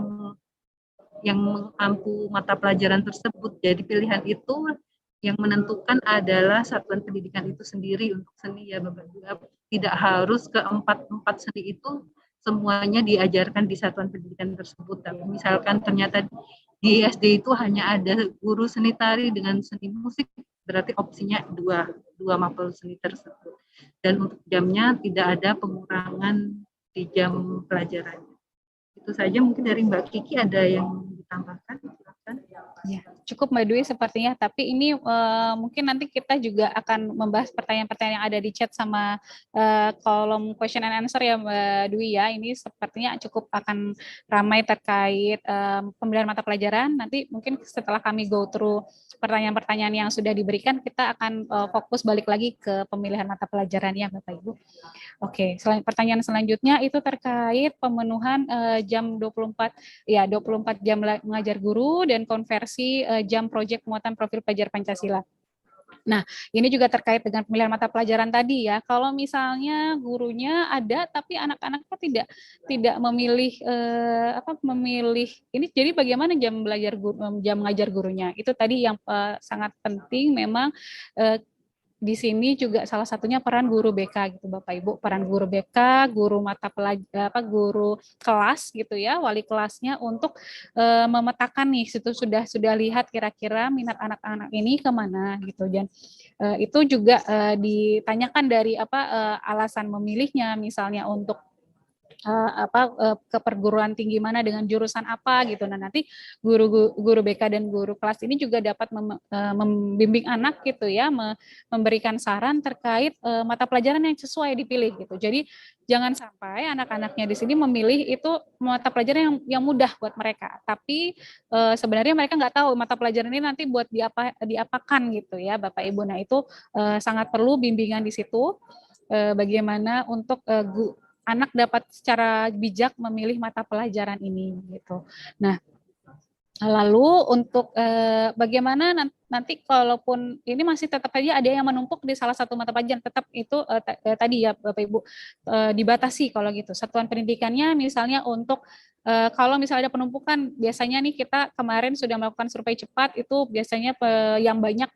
yang mampu mata pelajaran tersebut. Jadi pilihan itu yang menentukan adalah satuan pendidikan itu sendiri untuk seni ya Bapak Ibu. Tidak harus keempat seni itu semuanya diajarkan di satuan pendidikan tersebut. Tapi misalkan ternyata di SD itu hanya ada guru seni tari dengan seni musik, berarti opsinya dua mapel seni tersebut. Dan untuk jamnya tidak ada pengurangan di jam pelajaran. Itu saja, mungkin dari Mbak Kiki ada yang ditambahkan? Ya, cukup Mbak Dwi sepertinya, tapi ini mungkin nanti kita juga akan membahas pertanyaan-pertanyaan yang ada di chat sama kolom question and answer ya Mbak Dwi ya. Ini sepertinya cukup akan ramai terkait pemilihan mata pelajaran. Nanti mungkin setelah kami go through pertanyaan-pertanyaan yang sudah diberikan, kita akan fokus balik lagi ke pemilihan mata pelajaran ya Bapak Ibu. Oke, pertanyaan selanjutnya itu terkait pemenuhan jam 24 jam mengajar guru dan konversi jam proyek muatan profil pelajar Pancasila. Nah, ini juga terkait dengan pemilihan mata pelajaran tadi ya. Kalau misalnya gurunya ada tapi anak-anaknya tidak memilih memilih ini, jadi bagaimana jam mengajar gurunya? Itu tadi yang sangat penting memang di sini juga salah satunya peran guru BK gitu Bapak Ibu, peran guru BK, guru guru kelas gitu ya, wali kelasnya untuk memetakan nih sudah lihat kira-kira minat anak-anak ini kemana gitu, dan itu juga ditanyakan dari alasan memilihnya, misalnya untuk ke perguruan tinggi mana dengan jurusan apa gitu. Nah, nanti guru BK dan guru kelas ini juga dapat membimbing anak gitu ya, memberikan saran terkait mata pelajaran yang sesuai dipilih gitu. Jadi jangan sampai anak-anaknya di sini memilih itu mata pelajaran yang mudah buat mereka, tapi sebenarnya mereka nggak tahu mata pelajaran ini nanti buat diapakan gitu ya Bapak Ibu. Nah, itu sangat perlu bimbingan di situ, bagaimana untuk anak dapat secara bijak memilih mata pelajaran ini gitu. Nah, lalu untuk bagaimana nanti kalaupun ini masih tetap aja ada yang menumpuk di salah satu mata pelajaran, tetap itu tadi ya Bapak Ibu dibatasi kalau gitu. Satuan pendidikannya misalnya untuk kalau misalnya ada penumpukan, biasanya nih kita kemarin sudah melakukan survei cepat, itu biasanya yang banyak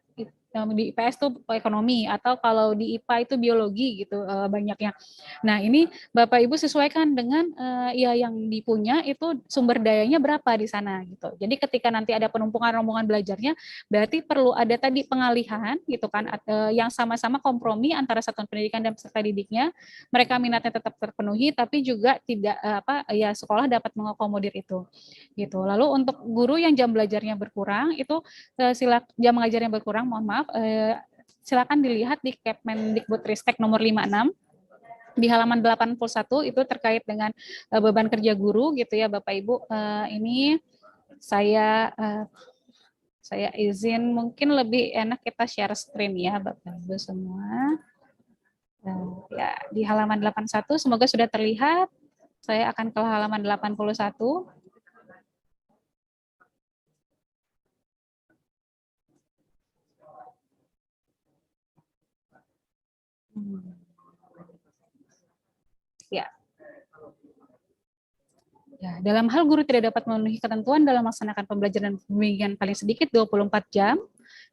di IPS itu ekonomi, atau kalau di IPA itu biologi gitu banyaknya. Nah, ini Bapak Ibu sesuaikan dengan ya yang dipunya itu sumber dayanya berapa di sana gitu. Jadi ketika nanti ada penumpukan rombongan belajarnya, berarti perlu ada tadi pengalihan gitu kan, yang sama-sama kompromi antara satuan pendidikan dan peserta didiknya. Mereka minatnya tetap terpenuhi, tapi juga tidak sekolah dapat mengakomodir itu gitu. Lalu untuk guru yang jam belajarnya berkurang itu jam mengajarnya berkurang, mohon maaf, silakan dilihat di Kemendikbudristek nomor 56 di halaman 81, itu terkait dengan beban kerja guru gitu ya Bapak Ibu. Ini saya izin, mungkin lebih enak kita share screen ya Bapak Ibu semua. Ya, di halaman 81 semoga sudah terlihat. Saya akan ke halaman 81. Ya. Ya, dalam hal guru tidak dapat memenuhi ketentuan dalam melaksanakan pembelajaran dan pembimbingan paling sedikit 24 jam,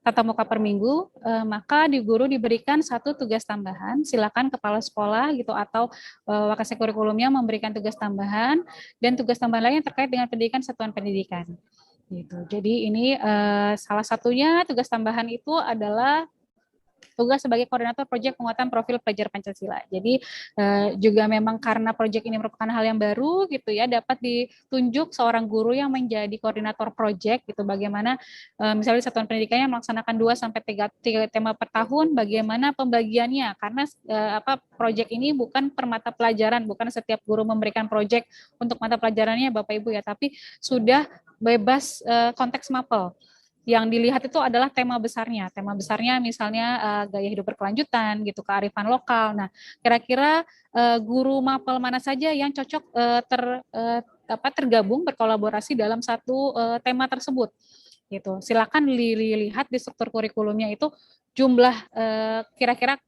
tatap muka per minggu, maka di guru diberikan satu tugas tambahan. Silakan kepala sekolah gitu atau wakasek kurikulumnya memberikan tugas tambahan, dan tugas tambahan lain yang terkait dengan pendidikan satuan pendidikan. Gitu. Jadi ini salah satunya tugas tambahan itu adalah tugas sebagai koordinator proyek penguatan profil pelajar Pancasila. Jadi juga memang karena proyek ini merupakan hal yang baru gitu ya, dapat ditunjuk seorang guru yang menjadi koordinator proyek gitu. Bagaimana misalnya satuan pendidikannya melaksanakan 2 sampai 3 tema per tahun, bagaimana pembagiannya, karena proyek ini bukan per mata pelajaran, bukan setiap guru memberikan proyek untuk mata pelajarannya Bapak Ibu ya, tapi sudah bebas konteks mapel. Yang dilihat itu adalah tema besarnya. Tema besarnya misalnya gaya hidup berkelanjutan, gitu, kearifan lokal. Nah, kira-kira guru mapel mana saja yang cocok tergabung berkolaborasi dalam satu tema tersebut. Gitu. Silakan dilihat di struktur kurikulumnya itu jumlah kira-kira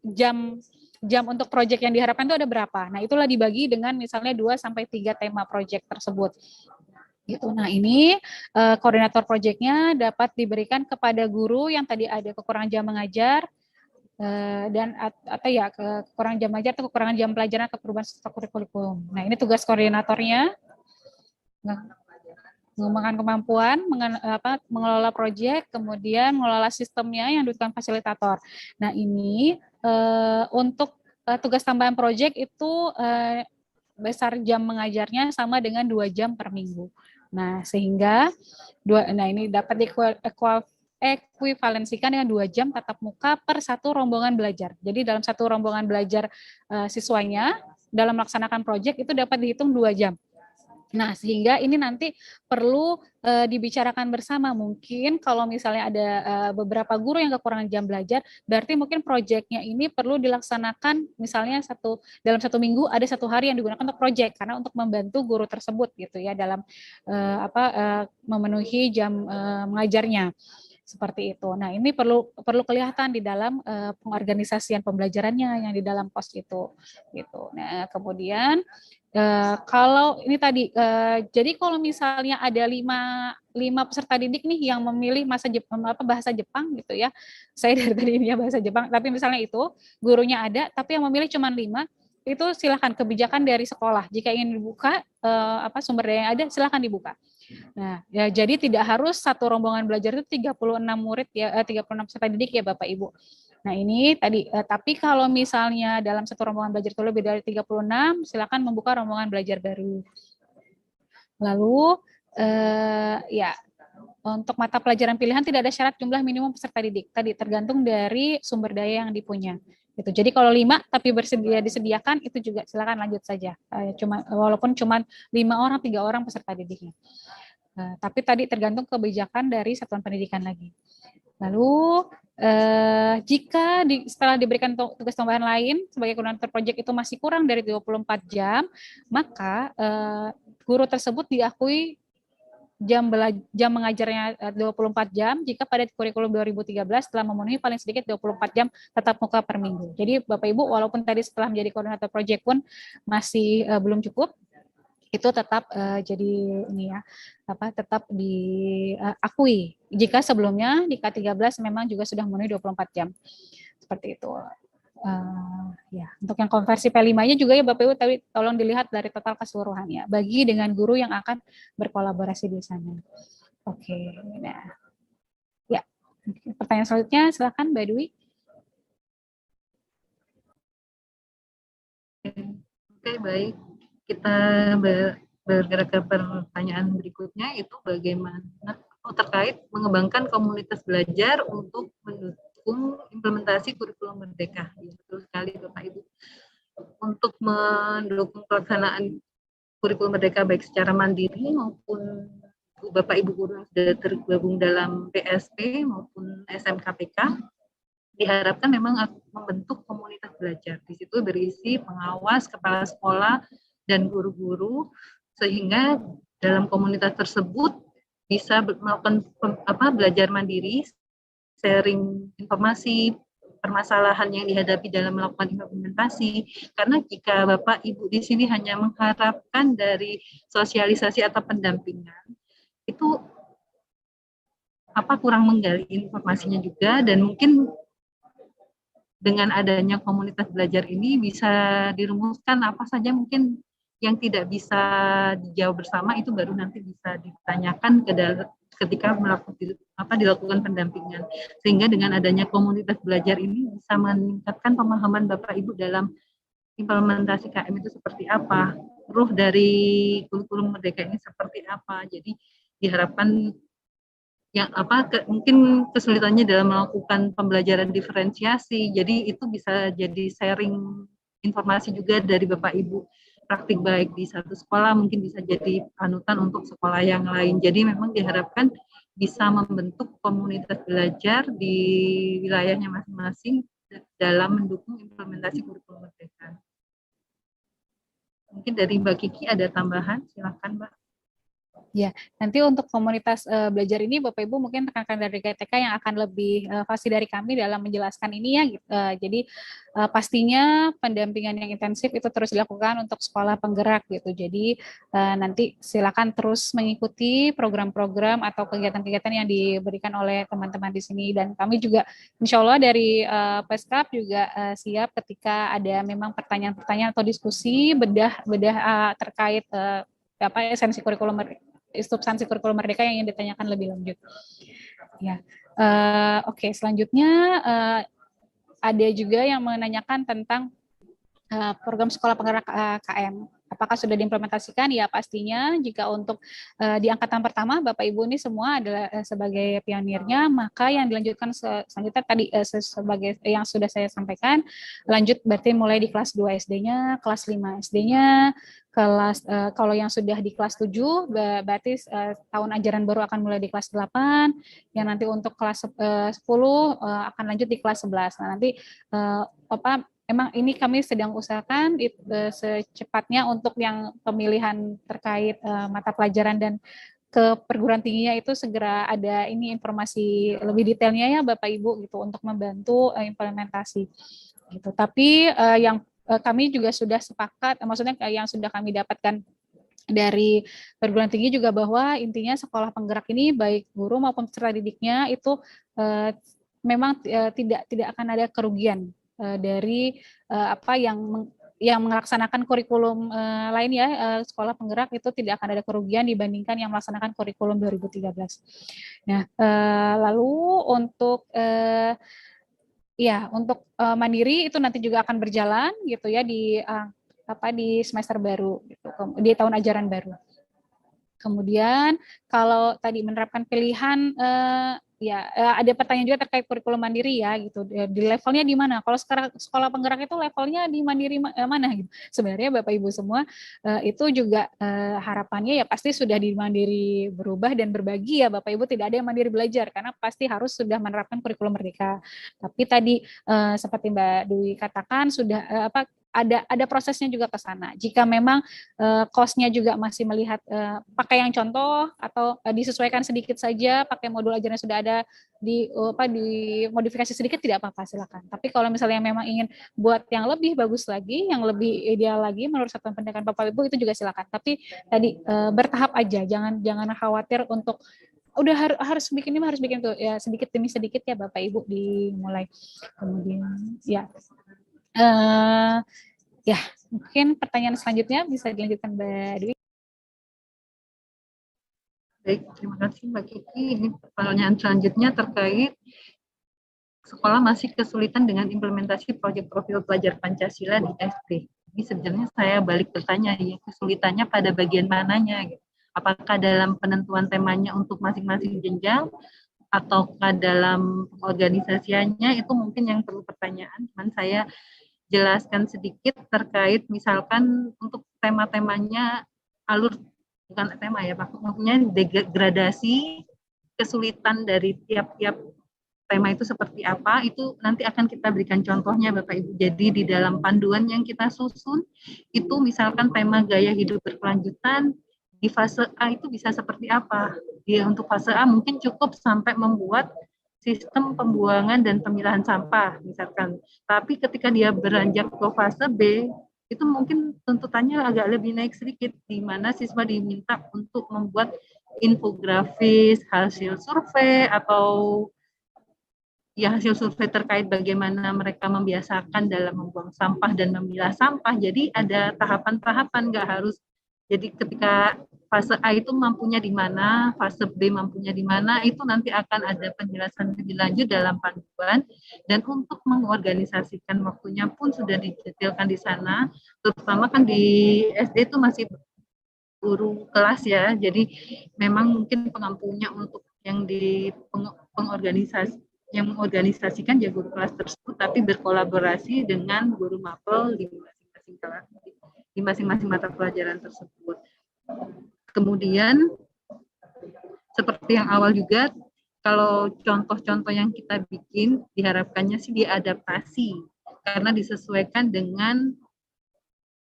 jam untuk proyek yang diharapkan itu ada berapa. Nah, itulah dibagi dengan misalnya 2 sampai 3 tema proyek tersebut. Gitu. Nah, ini koordinator proyeknya dapat diberikan kepada guru yang tadi ada kekurangan jam mengajar dan atau ya kekurangan jam mengajar atau kekurangan jam pelajaran atau perubahan struktur kurikulum. Nah, ini tugas koordinatornya. Mengembangkan kemampuan, mengelola proyek, kemudian mengelola sistemnya yang dibutuhkan fasilitator. Nah, ini untuk tugas tambahan proyek itu besar jam mengajarnya sama dengan 2 jam per minggu. Nah, sehingga ini dapat ekuivalensikan dengan 2 jam tatap muka per satu rombongan belajar. Jadi dalam satu rombongan belajar siswanya dalam melaksanakan proyek itu dapat dihitung 2 jam. Nah, sehingga ini nanti perlu dibicarakan bersama. Mungkin kalau misalnya ada beberapa guru yang kekurangan jam belajar, berarti mungkin proyeknya ini perlu dilaksanakan misalnya dalam 1 minggu ada 1 hari yang digunakan untuk proyek, karena untuk membantu guru tersebut gitu ya dalam memenuhi jam mengajarnya. Seperti itu. Nah, ini perlu kelihatan di dalam pengorganisasian pembelajarannya yang di dalam pos itu. Gitu. Nah, kemudian kalau ini tadi, jadi kalau misalnya ada 5 peserta didik nih yang memilih bahasa Jepang gitu ya, saya dari tadi ini bahasa Jepang, tapi misalnya itu gurunya ada, tapi yang memilih cuma 5, itu silakan kebijakan dari sekolah. Jika ingin dibuka sumber daya yang ada, silakan dibuka. Nah, ya jadi tidak harus satu rombongan belajar itu 36 murid ya, 36 peserta didik ya Bapak Ibu. Nah, ini tadi tapi kalau misalnya dalam satu rombongan belajar itu lebih dari 36, silakan membuka rombongan belajar baru. Lalu ya untuk mata pelajaran pilihan tidak ada syarat jumlah minimum peserta didik. Tadi tergantung dari sumber daya yang dipunya. Gitu. Jadi kalau 5 tapi disediakan itu juga silakan lanjut saja. Walaupun cuma 5 orang, 3 orang peserta didiknya. Tapi tadi tergantung kebijakan dari satuan pendidikan lagi. Lalu jika setelah diberikan tugas tambahan lain sebagai koordinator proyek itu masih kurang dari 24 jam, maka guru tersebut diakui jam mengajarnya 24 jam jika pada kurikulum 2013 telah memenuhi paling sedikit 24 jam tatap muka per minggu. Jadi Bapak Ibu, walaupun tadi setelah menjadi koordinator proyek pun masih belum cukup, itu tetap jadi ini ya, tetap diakui jika sebelumnya di K13 memang juga sudah memenuhi 24 jam. Seperti itu. Ya, untuk yang konversi P5-nya juga ya Bapak Ibu, tapi tolong dilihat dari total keseluruhannya bagi dengan guru yang akan berkolaborasi di sana. Oke, nah. Ya, pertanyaan selanjutnya silakan Mbak Dwi. Oke, baik. Kita bergerak ke pertanyaan berikutnya, itu bagaimana terkait mengembangkan komunitas belajar untuk mendukung implementasi kurikulum merdeka. Ya, betul sekali Bapak Ibu. Untuk mendukung pelaksanaan kurikulum merdeka baik secara mandiri maupun Bapak Ibu guru yang sudah tergabung dalam PSP maupun SMKPK, diharapkan memang membentuk komunitas belajar. Di situ berisi pengawas, kepala sekolah, dan guru-guru, sehingga dalam komunitas tersebut bisa melakukan belajar mandiri, sharing informasi, permasalahan yang dihadapi dalam melakukan implementasi. Karena jika Bapak Ibu di sini hanya mengharapkan dari sosialisasi atau pendampingan, itu kurang menggali informasinya juga, dan mungkin dengan adanya komunitas belajar ini bisa dirumuskan apa saja mungkin yang tidak bisa dijawab bersama, itu baru nanti bisa ditanyakan ketika dilakukan pendampingan. Sehingga dengan adanya komunitas belajar ini bisa meningkatkan pemahaman Bapak Ibu dalam implementasi KM itu seperti apa, ruh dari kurikulum Merdeka ini seperti apa. Jadi diharapkan mungkin kesulitannya dalam melakukan pembelajaran diferensiasi. Jadi itu bisa jadi sharing informasi juga dari Bapak Ibu. Praktik baik di satu sekolah mungkin bisa jadi panutan untuk sekolah yang lain. Jadi memang diharapkan bisa membentuk komunitas belajar di wilayahnya masing-masing dalam mendukung implementasi kurikulum Merdeka. Mungkin dari Mbak Kiki ada tambahan, silakan Mbak. Ya, nanti untuk komunitas belajar ini Bapak Ibu mungkin rekan-rekan dari GTK yang akan lebih fasih dari kami dalam menjelaskan ini ya. Jadi pastinya pendampingan yang intensif itu terus dilakukan untuk sekolah penggerak gitu. Jadi nanti silakan terus mengikuti program-program atau kegiatan-kegiatan yang diberikan oleh teman-teman di sini, dan kami juga insya Allah dari Peskap juga siap ketika ada memang pertanyaan-pertanyaan atau diskusi bedah terkait esensi kurikulum substansi kurikulum Merdeka yang ingin ditanyakan lebih lanjut. Ya, oke. Selanjutnya ada juga yang menanyakan tentang program sekolah penggerak KM. Apakah sudah diimplementasikan? Ya pastinya. Jika untuk di angkatan pertama Bapak Ibu ini semua adalah sebagai pionirnya, maka yang dilanjutkan selanjutnya tadi sebagai yang sudah saya sampaikan, lanjut berarti mulai di kelas 2 SD-nya, kelas 5 SD-nya, kelas kalau yang sudah di kelas 7 berarti tahun ajaran baru akan mulai di kelas 8, yang nanti untuk kelas 10 akan lanjut di kelas 11. Nah, nanti memang ini kami sedang usahakan secepatnya untuk yang pemilihan terkait mata pelajaran dan ke perguruan tingginya itu segera ada ini informasi lebih detailnya ya Bapak Ibu gitu untuk membantu implementasi gitu. Tapi yang kami juga sudah sepakat, maksudnya yang sudah kami dapatkan dari perguruan tinggi juga bahwa intinya sekolah penggerak ini baik guru maupun peserta didiknya itu memang tidak akan ada kerugian dari apa yang melaksanakan kurikulum lain ya, sekolah penggerak itu tidak akan ada kerugian dibandingkan yang melaksanakan kurikulum 2013. Nah, lalu untuk untuk mandiri itu nanti juga akan berjalan gitu ya di semester baru gitu, di tahun ajaran baru. Kemudian kalau tadi menerapkan pilihan ada pertanyaan juga terkait kurikulum mandiri ya gitu, di levelnya di mana? Kalau sekarang sekolah penggerak itu levelnya di mandiri mana gitu. Sebenarnya Bapak Ibu semua itu juga harapannya ya pasti sudah di mandiri berubah dan berbagi ya Bapak Ibu, tidak ada yang mandiri belajar karena pasti harus sudah menerapkan kurikulum Merdeka. Tapi tadi seperti Mbak Dwi katakan sudah ada prosesnya juga ke sana. Jika memang cost-nya juga masih melihat pakai yang contoh atau disesuaikan sedikit saja, pakai modul ajarnya sudah ada di modifikasi sedikit tidak apa-apa, silakan. Tapi kalau misalnya memang ingin buat yang lebih bagus lagi, yang lebih ideal lagi menurut Satuan Pendidikan Bapak Ibu itu juga silakan. Tapi tadi bertahap aja, jangan khawatir untuk udah harus bikin ini harus bikin tuh ya, sedikit demi sedikit ya Bapak Ibu dimulai. Kemudian ya mungkin pertanyaan selanjutnya bisa dilanjutkan Mbak Dwi. Baik, terima kasih Mbak Kiki. Ini pertanyaan selanjutnya terkait sekolah masih kesulitan dengan implementasi proyek profil pelajar Pancasila di SD. Ini sebenarnya saya balik bertanya ya, kesulitannya pada bagian mananya? Gitu. Apakah dalam penentuan temanya untuk masing-masing jenjang, ataukah dalam organisasinya? Itu mungkin yang perlu pertanyaan. Cuman saya jelaskan sedikit terkait misalkan untuk tema-temanya alur, bukan tema ya, maksudnya degradasi kesulitan dari tiap-tiap tema itu seperti apa, itu nanti akan kita berikan contohnya Bapak Ibu. Jadi di dalam panduan yang kita susun itu misalkan tema gaya hidup berkelanjutan di fase A itu bisa seperti apa. Dia untuk fase A mungkin cukup sampai membuat sistem pembuangan dan pemilahan sampah misalkan. Tapi ketika dia beranjak ke fase B, itu mungkin tuntutannya agak lebih naik sedikit, di mana siswa diminta untuk membuat infografis, hasil survei, atau ya hasil survei terkait bagaimana mereka membiasakan dalam membuang sampah dan memilah sampah. Jadi ada tahapan-tahapan, nggak harus. Jadi ketika fase A itu mampunya di mana, fase B mampunya di mana, itu nanti akan ada penjelasan lebih lanjut dalam panduan. Dan untuk mengorganisasikan waktunya pun sudah didetailkan di sana, terutama kan di SD itu masih guru kelas ya, jadi memang mungkin pengampunya untuk yang di pengorganisasi yang mengorganisasikan ya guru kelas tersebut, tapi berkolaborasi dengan guru mapel di masing-masing kelas, di masing-masing mata pelajaran tersebut. Kemudian seperti yang awal juga, kalau contoh-contoh yang kita bikin diharapkannya sih diadaptasi karena disesuaikan dengan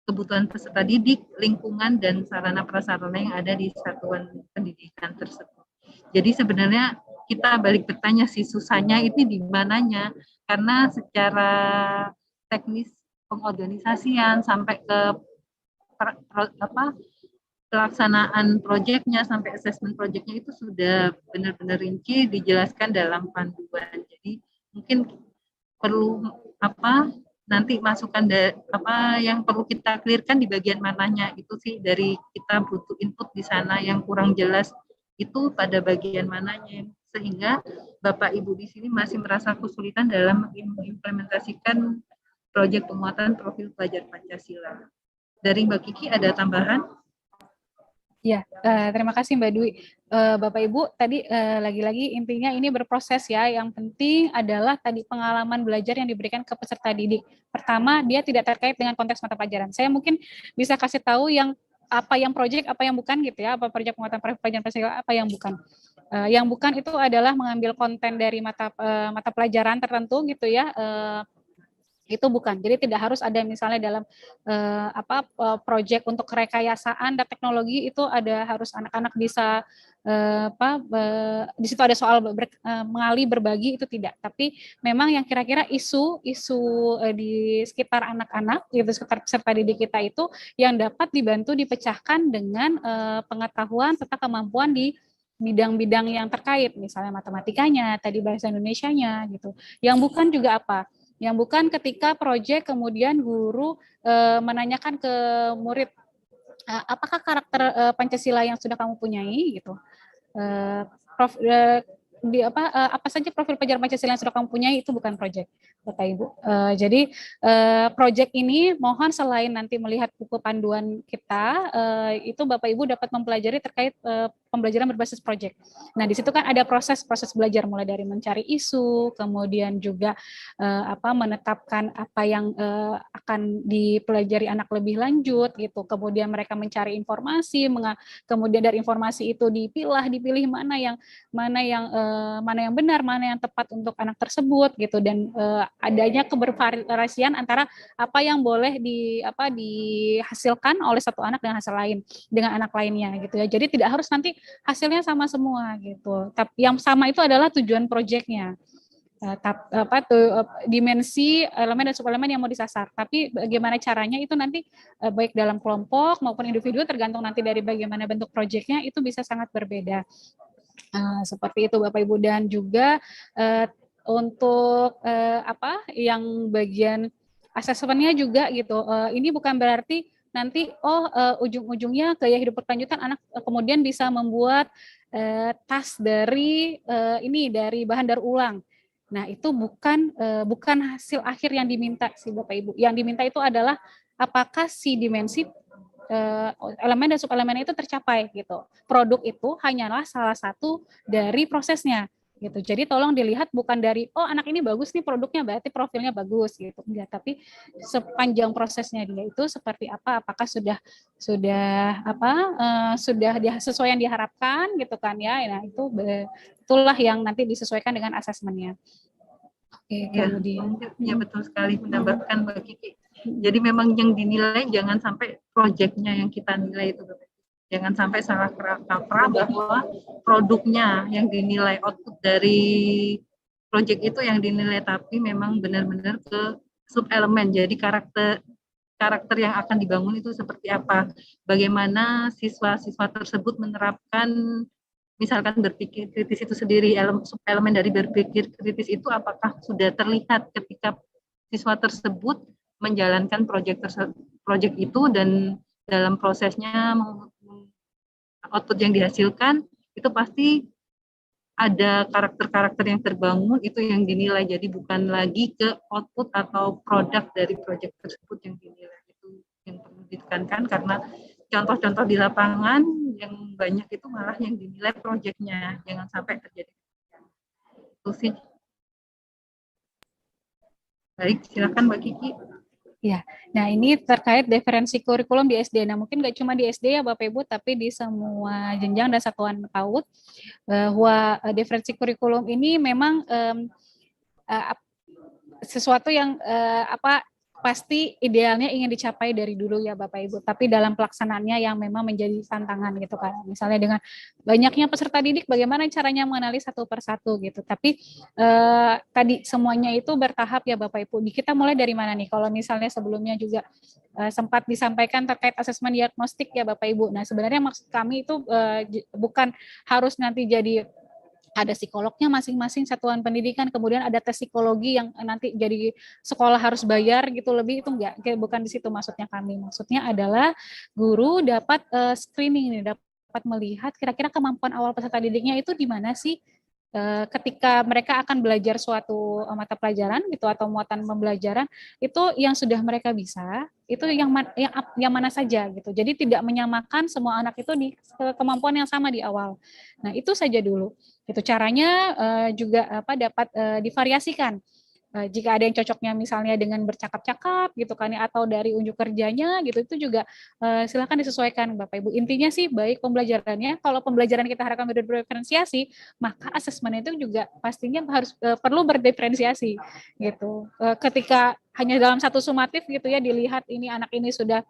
kebutuhan peserta didik, lingkungan, dan sarana prasarana yang ada di satuan pendidikan tersebut. Jadi sebenarnya kita balik bertanya sih susahnya itu di mananya, karena secara teknis pengorganisasian sampai ke pelaksanaan proyeknya sampai asesmen proyeknya itu sudah benar-benar rinci dijelaskan dalam panduan. Jadi mungkin perlu nanti masukan apa yang perlu kita clearkan di bagian mananya, itu sih dari kita butuh input di sana yang kurang jelas itu pada bagian mananya, sehingga Bapak Ibu di sini masih merasa kesulitan dalam mengimplementasikan proyek penguatan profil pelajar Pancasila. Dari Mbak Kiki ada tambahan? Ya, terima kasih Mbak Dwi. Bapak Ibu, tadi lagi-lagi intinya ini berproses ya. Yang penting adalah tadi pengalaman belajar yang diberikan ke peserta didik. Pertama, dia tidak terkait dengan konteks mata pelajaran. Saya mungkin bisa kasih tahu apa yang proyek, apa yang bukan gitu ya. Apa proyek penguatan pelajaran Pancasila, apa yang bukan. Yang bukan itu adalah mengambil konten dari mata pelajaran tertentu gitu ya. Itu bukan. Jadi tidak harus ada misalnya dalam proyek untuk kerekayasaan dan teknologi itu ada harus anak-anak bisa di situ ada soal mengali berbagi, itu tidak. Tapi memang yang kira-kira isu di sekitar anak-anak gitu, sekitar peserta didik kita itu yang dapat dibantu dipecahkan dengan pengetahuan serta kemampuan di bidang-bidang yang terkait, misalnya matematikanya, tadi bahasa Indonesianya gitu. Yang bukan juga apa? Yang bukan ketika proyek kemudian guru menanyakan ke murid, apakah karakter Pancasila yang sudah kamu punyai gitu, apa saja profil pelajar Pancasila yang sudah kamu punyai, itu bukan proyek, Bapak Ibu. Jadi proyek ini mohon selain nanti melihat buku panduan kita, itu Bapak Ibu dapat mempelajari terkait pembelajaran berbasis proyek. Nah, di situ kan ada proses belajar mulai dari mencari isu, kemudian juga menetapkan apa yang akan dipelajari anak lebih lanjut gitu. Kemudian mereka mencari informasi, kemudian dari informasi itu dipilih mana yang benar, mana yang tepat untuk anak tersebut gitu, dan adanya kebervariasian antara apa yang boleh dihasilkan oleh satu anak dengan hasil lain dengan anak lainnya gitu ya. Jadi tidak harus nanti hasilnya sama semua gitu. Tapi yang sama itu adalah tujuan proyeknya. Dimensi elemen dan subelemen yang mau disasar. Tapi bagaimana caranya itu nanti baik dalam kelompok maupun individu tergantung nanti dari bagaimana bentuk proyeknya, itu bisa sangat berbeda. Seperti itu Bapak Ibu. Dan juga untuk yang bagian asesmennya juga gitu, ini bukan berarti nanti ujung-ujungnya gaya hidup berkelanjutan anak kemudian bisa membuat tas dari bahan daur ulang. Nah, itu bukan hasil akhir yang diminta sih Bapak Ibu. Yang diminta itu adalah apakah si dimensi elemen dan subelemen itu tercapai gitu. Produk itu hanyalah salah satu dari prosesnya gitu. Jadi tolong dilihat bukan dari anak ini bagus nih produknya berarti profilnya bagus gitu. Enggak, tapi sepanjang prosesnya dia itu seperti apa, apakah sudah sesuai yang diharapkan gitu kan ya. Nah, itulah yang nanti disesuaikan dengan asesmennya. Oke, kemudian ya betul sekali menambahkan Mbak Kiki. Jadi memang yang dinilai jangan sampai proyeknya yang kita nilai itu, jangan sampai salah kaprah bahwa produknya yang dinilai, output dari proyek itu yang dinilai, tapi memang benar-benar ke sub elemen. Jadi karakter karakter yang akan dibangun itu seperti apa, bagaimana siswa-siswa tersebut menerapkan misalkan berpikir kritis itu sendiri, elemen dari berpikir kritis itu apakah sudah terlihat ketika siswa tersebut menjalankan proyek itu, dan dalam prosesnya output yang dihasilkan itu pasti ada karakter-karakter yang terbangun, itu yang dinilai. Jadi bukan lagi ke output atau produk dari proyek tersebut yang dinilai. Itu yang perlu ditekankan, karena contoh-contoh di lapangan yang banyak itu malah yang dinilai proyeknya. Jangan sampai terjadi. Itu sih. Baik, silakan Mbak Kiki. Ya, nah ini terkait diferensi kurikulum di SD. Nah mungkin nggak cuma di SD ya Bapak Ibu, tapi di semua jenjang dan satuan PAUD, bahwa diferensi kurikulum ini memang sesuatu yang pasti idealnya ingin dicapai dari dulu ya Bapak Ibu, tapi dalam pelaksanaannya yang memang menjadi tantangan gitu kan. Misalnya dengan banyaknya peserta didik, bagaimana caranya mengenali satu persatu gitu. Tapi tadi semuanya itu bertahap ya Bapak Ibu. Kita mulai dari mana nih? Kalau misalnya sebelumnya juga sempat disampaikan terkait asesmen diagnostik ya Bapak Ibu. Nah sebenarnya maksud kami itu bukan harus nanti jadi ada psikolognya masing-masing satuan pendidikan, kemudian ada tes psikologi yang nanti jadi sekolah harus bayar gitu, lebih itu enggak, bukan di situ maksudnya kami. Maksudnya adalah guru dapat screening nih, dapat melihat kira-kira kemampuan awal peserta didiknya itu di mana sih ketika mereka akan belajar suatu mata pelajaran gitu atau muatan pembelajaran, itu yang sudah mereka bisa, itu yang mana saja gitu. Jadi tidak menyamakan semua anak itu di kemampuan yang sama di awal. Nah, itu saja dulu. Itu caranya juga dapat divariasikan. Jika ada yang cocoknya misalnya dengan bercakap-cakap gitu kan ya, atau dari unjuk kerjanya gitu, itu juga silakan disesuaikan Bapak Ibu. Intinya sih baik pembelajarannya, kalau pembelajaran kita harapkan berdiferensiasi, maka asesmen itu juga pastinya harus perlu berdiferensiasi gitu. Ketika hanya dalam satu sumatif gitu ya, dilihat ini anak ini sudah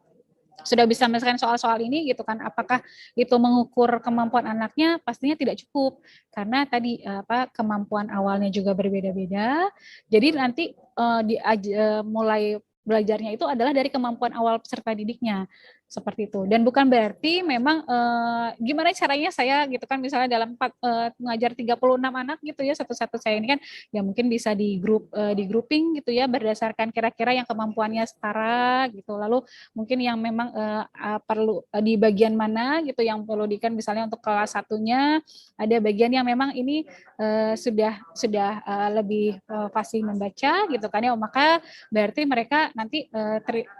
bisa menyelesaikan soal-soal ini gitu kan, apakah itu mengukur kemampuan anaknya? Pastinya tidak cukup, karena tadi kemampuan awalnya juga berbeda-beda. Jadi nanti mulai belajarnya itu adalah dari kemampuan awal peserta didiknya, seperti itu. Dan bukan berarti memang gimana caranya saya gitu kan, misalnya dalam mengajar 36 anak gitu ya, satu-satu saya ini kan ya mungkin bisa di grouping gitu ya, berdasarkan kira-kira yang kemampuannya setara gitu. Lalu mungkin yang memang perlu di bagian mana gitu yang perlu misalnya untuk kelas 1-nya ada bagian yang memang ini sudah lebih fasih membaca gitu kan ya, maka berarti mereka nanti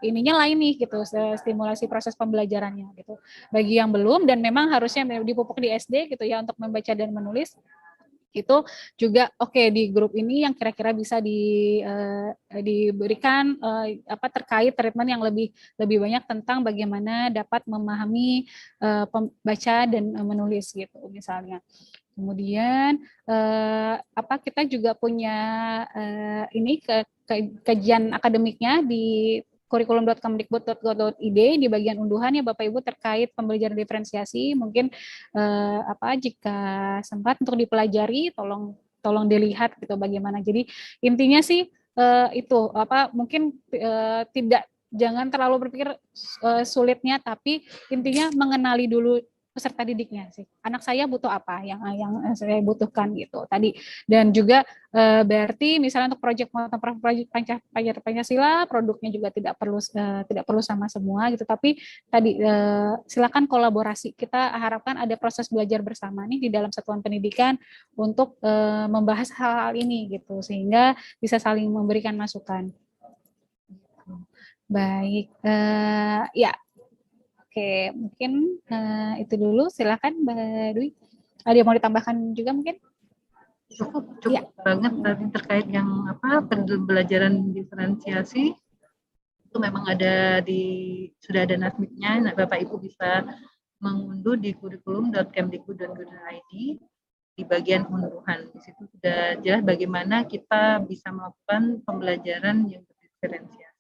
ininya lain nih gitu, stimulasi proses pembelajarannya gitu. Bagi yang belum dan memang harusnya dipupuk di SD gitu ya untuk membaca dan menulis, itu juga di grup ini yang kira-kira bisa diberikan terkait treatment yang lebih banyak tentang bagaimana dapat memahami baca dan menulis gitu misalnya. Kemudian kita juga punya ini kajian akademiknya di kurikulum.kemdikbud.go.id di bagian unduhan ya Bapak Ibu terkait pembelajaran diferensiasi. Mungkin jika sempat untuk dipelajari, tolong dilihat gitu bagaimana. Jadi intinya sih itu mungkin jangan terlalu berpikir sulitnya, tapi intinya mengenali dulu peserta didiknya sih. Anak saya butuh apa yang saya butuhkan gitu tadi. Dan juga berarti misalnya untuk proyek Pancasila, produknya juga tidak perlu sama semua gitu, tapi tadi silakan kolaborasi. Kita harapkan ada proses belajar bersama nih di dalam satuan pendidikan untuk membahas hal-hal ini gitu, sehingga bisa saling memberikan masukan. Baik, ya. Oke, mungkin itu dulu. Silakan Mbak Dwi. Ada yang mau ditambahkan juga mungkin? Cukup ya. Banget tadi terkait yang pembelajaran diferensiasi itu memang sudah ada nasmiknya. Bapak Ibu bisa mengunduh di kurikulum.kemdikbud.go.id di bagian unduhan. Di situ sudah jelas bagaimana kita bisa melakukan pembelajaran yang berdiferensiasi.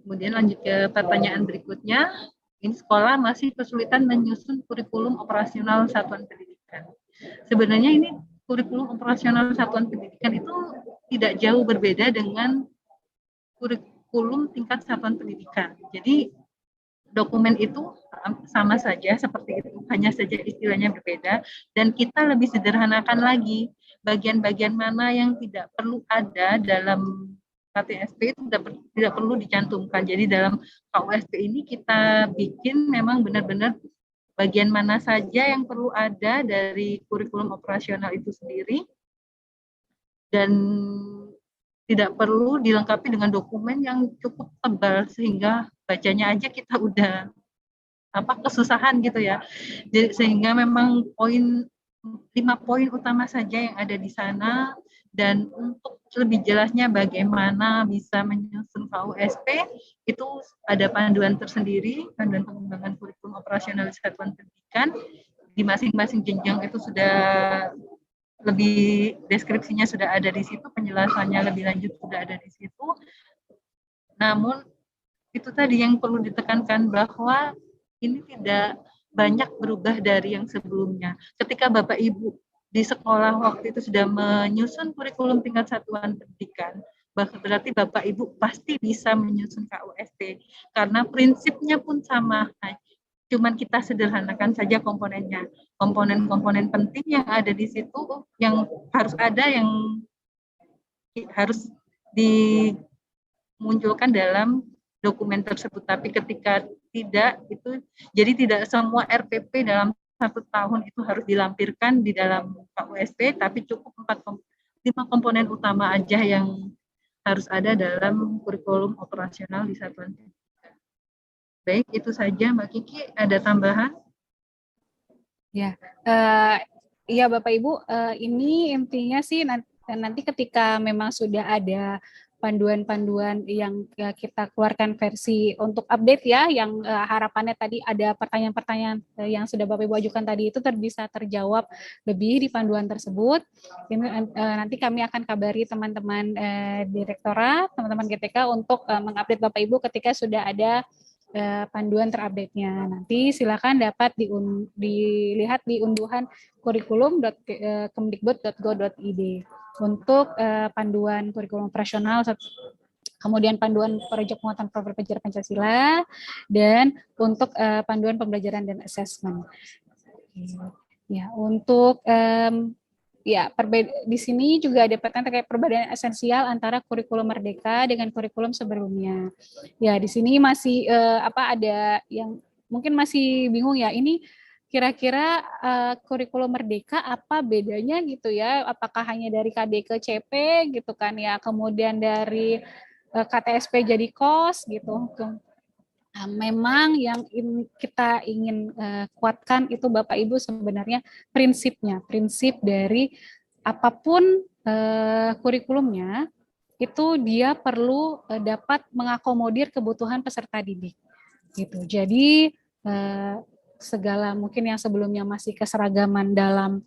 Kemudian lanjut ke pertanyaan berikutnya. Ini sekolah masih kesulitan menyusun kurikulum operasional satuan pendidikan. Sebenarnya ini kurikulum operasional satuan pendidikan itu tidak jauh berbeda dengan kurikulum tingkat satuan pendidikan. Jadi dokumen itu sama saja seperti itu, hanya saja istilahnya berbeda, dan kita lebih sederhanakan lagi bagian-bagian mana yang tidak perlu ada dalam KTSP itu tidak perlu dicantumkan. Jadi dalam KUSP ini kita bikin memang benar-benar bagian mana saja yang perlu ada dari kurikulum operasional itu sendiri, dan tidak perlu dilengkapi dengan dokumen yang cukup tebal sehingga bacanya aja kita udah kesusahan gitu ya. Jadi, sehingga memang 5 poin utama saja yang ada di sana, dan untuk lebih jelasnya bagaimana bisa menyusun KUSP itu ada panduan tersendiri, panduan pengembangan kurikulum operasional satuan pendidikan. Di masing-masing jenjang itu sudah lebih, deskripsinya sudah ada di situ, penjelasannya lebih lanjut sudah ada di situ. Namun itu tadi yang perlu ditekankan, bahwa ini tidak banyak berubah dari yang sebelumnya. Ketika Bapak Ibu di sekolah waktu itu sudah menyusun kurikulum tingkat satuan pendidikan, berarti Bapak Ibu pasti bisa menyusun KUSP, karena prinsipnya pun sama. Cuman kita sederhanakan saja komponennya. Komponen-komponen penting yang ada di situ, yang harus ada, yang harus dimunculkan dalam dokumen tersebut. Tapi ketika tidak, itu jadi tidak semua RPP dalam 1 tahun itu harus dilampirkan di dalam KUSP, tapi cukup 5 komponen utama aja yang harus ada dalam kurikulum operasional di satuan pendidikan. Baik, itu saja Mbak Kiki. Ada tambahan? Ya, iya Bapak Ibu, ini intinya sih nanti ketika memang sudah ada panduan-panduan yang kita keluarkan versi untuk update ya, yang harapannya tadi ada pertanyaan-pertanyaan yang sudah Bapak Ibu ajukan tadi itu bisa terjawab lebih di panduan tersebut. Ini, nanti kami akan kabari teman-teman direktorat, teman-teman GTK untuk mengupdate Bapak Ibu ketika sudah ada panduan terupdate-nya. Nanti silakan dapat dilihat di unduhan kurikulum.kemdikbud.go.id untuk panduan kurikulum operasional, kemudian panduan proyek penguatan program pelajaran Pancasila, dan untuk panduan pembelajaran dan asesmen. Ya, untuk di sini juga ada pertanyaan terkait perbedaan esensial antara kurikulum Merdeka dengan kurikulum sebelumnya. Ya, di sini masih ada yang mungkin masih bingung ya, ini kira-kira kurikulum Merdeka apa bedanya gitu ya? Apakah hanya dari KD ke CP gitu kan ya? Kemudian dari KTSP jadi KOS gitu. Nah, memang yang kita ingin kuatkan itu Bapak Ibu sebenarnya prinsip dari apapun kurikulumnya itu dia perlu dapat mengakomodir kebutuhan peserta didik gitu. Jadi segala mungkin yang sebelumnya masih keseragaman dalam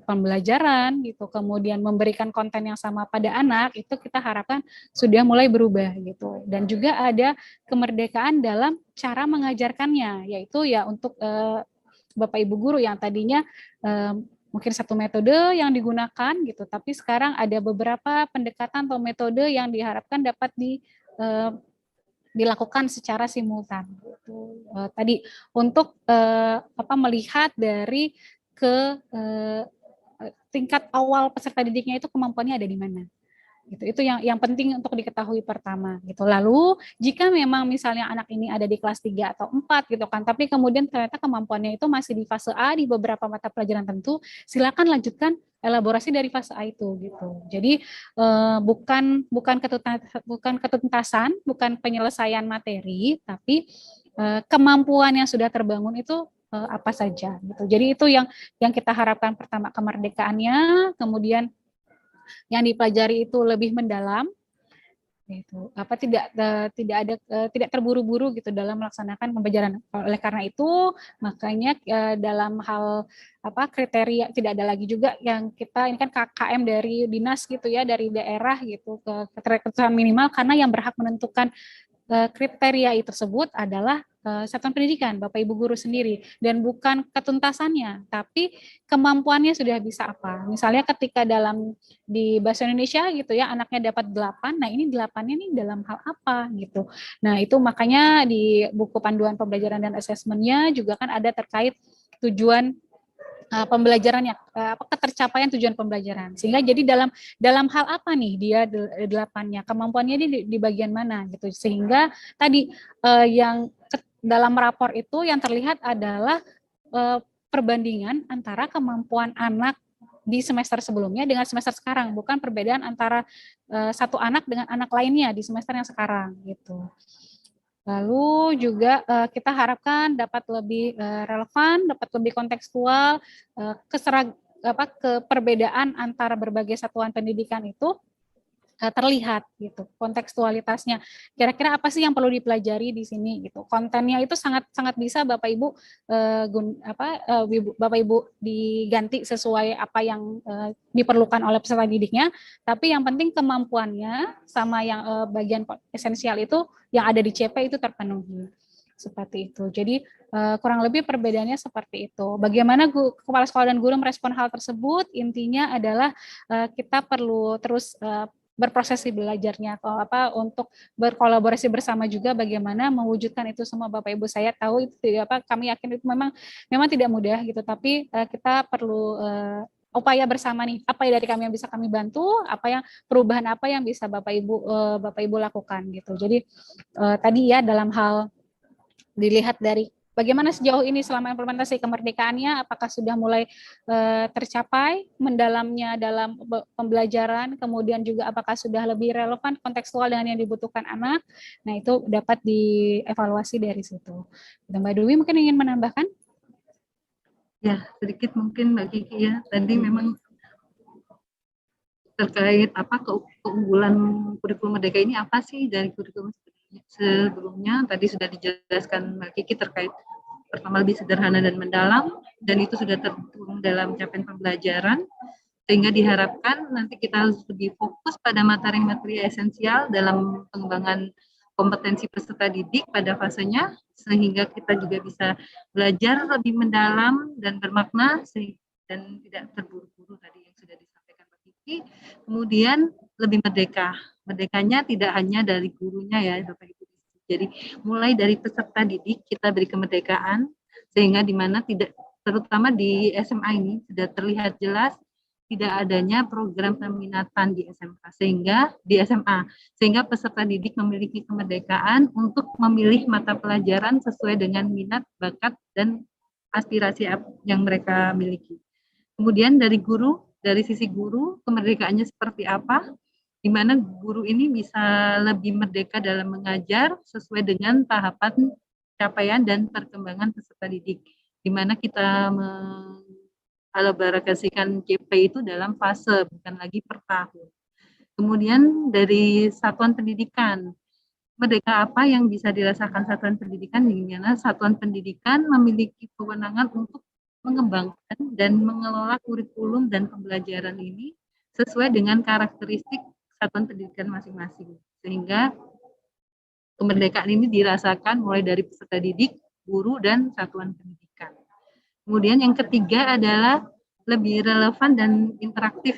pembelajaran gitu, kemudian memberikan konten yang sama pada anak, itu kita harapkan sudah mulai berubah gitu. Dan juga ada kemerdekaan dalam cara mengajarkannya, yaitu ya untuk Bapak Ibu guru yang tadinya mungkin satu metode yang digunakan gitu, tapi sekarang ada beberapa pendekatan atau metode yang diharapkan dapat dilakukan secara simultan. Gitu. Tadi untuk melihat dari ke tingkat awal peserta didiknya itu kemampuannya ada di mana. Gitu. Itu yang penting untuk diketahui pertama gitu. Lalu jika memang misalnya anak ini ada di kelas 3 atau 4 gitu kan, tapi kemudian ternyata kemampuannya itu masih di fase A di beberapa mata pelajaran tertentu, silakan lanjutkan elaborasi dari fase A itu gitu. Jadi bukan ketuntasan, bukan penyelesaian materi, tapi kemampuan yang sudah terbangun itu apa saja gitu. Jadi itu yang kita harapkan, pertama kemerdekaannya, kemudian yang dipelajari itu lebih mendalam gitu. Tidak terburu-buru gitu dalam melaksanakan pembelajaran. Oleh karena itu makanya dalam hal kriteria tidak ada lagi juga yang kita ini kan KKM dari dinas gitu ya, dari daerah gitu ke keterikatan minimal, karena yang berhak menentukan kriteria tersebut adalah satuan pendidikan, Bapak Ibu guru sendiri, dan bukan ketuntasannya, tapi kemampuannya sudah bisa apa. Misalnya ketika di bahasa Indonesia gitu ya, anaknya dapat 8, nah ini 8-nya nih dalam hal apa gitu. Nah itu makanya di buku panduan pembelajaran dan asesmennya juga kan ada terkait tujuan pembelajarannya, ketercapaian tujuan pembelajaran. Sehingga jadi dalam hal apa nih dia 8-nya, kemampuannya di bagian mana gitu. Sehingga tadi yang dalam rapor itu yang terlihat adalah perbandingan antara kemampuan anak di semester sebelumnya dengan semester sekarang, bukan perbedaan antara satu anak dengan anak lainnya di semester yang sekarang gitu. Lalu juga kita harapkan dapat lebih relevan, dapat lebih kontekstual, keperbedaan antara berbagai satuan pendidikan itu terlihat gitu kontekstualitasnya. Kira-kira apa sih yang perlu dipelajari di sini gitu. Kontennya itu sangat bisa Bapak Ibu Bapak Ibu diganti sesuai apa yang diperlukan oleh peserta didiknya, tapi yang penting kemampuannya sama yang bagian esensial itu yang ada di CP itu terpenuhi. Seperti itu. Jadi kurang lebih perbedaannya seperti itu. Bagaimana kepala sekolah dan guru merespon hal tersebut? Intinya adalah kita perlu terus berproses belajarnya untuk berkolaborasi bersama juga bagaimana mewujudkan itu semua. Bapak Ibu saya tahu itu kami yakin itu memang tidak mudah gitu, tapi kita perlu upaya bersama nih, apa yang dari kami yang bisa kami bantu, perubahan apa yang bisa Bapak Ibu lakukan gitu. Jadi tadi ya dalam hal dilihat dari bagaimana sejauh ini selama implementasi kemerdekaannya, apakah sudah mulai tercapai mendalamnya dalam pembelajaran, kemudian juga apakah sudah lebih relevan kontekstual dengan yang dibutuhkan anak. Nah itu dapat dievaluasi dari situ. Mbak Dwi mungkin ingin menambahkan? Ya, sedikit mungkin Mbak Kiki ya. Tadi memang terkait keunggulan kurikulum Merdeka ini apa sih dari kurikulum sebelumnya. Tadi sudah dijelaskan Mbak Kiki terkait pertama lebih sederhana dan mendalam, dan itu sudah tertuang dalam capaian pembelajaran, sehingga diharapkan nanti kita harus lebih fokus pada materi-materi esensial dalam pengembangan kompetensi peserta didik pada fasenya, sehingga kita juga bisa belajar lebih mendalam dan bermakna dan tidak terburu-buru tadi yang sudah disampaikan Mbak Kiki. Kemudian lebih merdeka. Merdekanya tidak hanya dari gurunya ya Bapak Ibu. Jadi mulai dari peserta didik kita beri kemerdekaan, sehingga di mana tidak, terutama di SMA ini sudah terlihat jelas tidak adanya program peminatan di SMA, sehingga peserta didik memiliki kemerdekaan untuk memilih mata pelajaran sesuai dengan minat, bakat, dan aspirasi yang mereka miliki. Kemudian dari sisi guru, kemerdekaannya seperti apa? Di mana guru ini bisa lebih merdeka dalam mengajar sesuai dengan tahapan capaian dan perkembangan peserta didik, di mana kita mengalabarasikan CP itu dalam fase, bukan lagi per tahun. Kemudian dari satuan pendidikan, merdeka apa yang bisa dirasakan satuan pendidikan, di mana satuan pendidikan memiliki kewenangan untuk mengembangkan dan mengelola kurikulum dan pembelajaran ini sesuai dengan karakteristik satuan pendidikan masing-masing, sehingga kemerdekaan ini dirasakan mulai dari peserta didik, guru, dan satuan pendidikan. Kemudian yang ketiga adalah lebih relevan dan interaktif.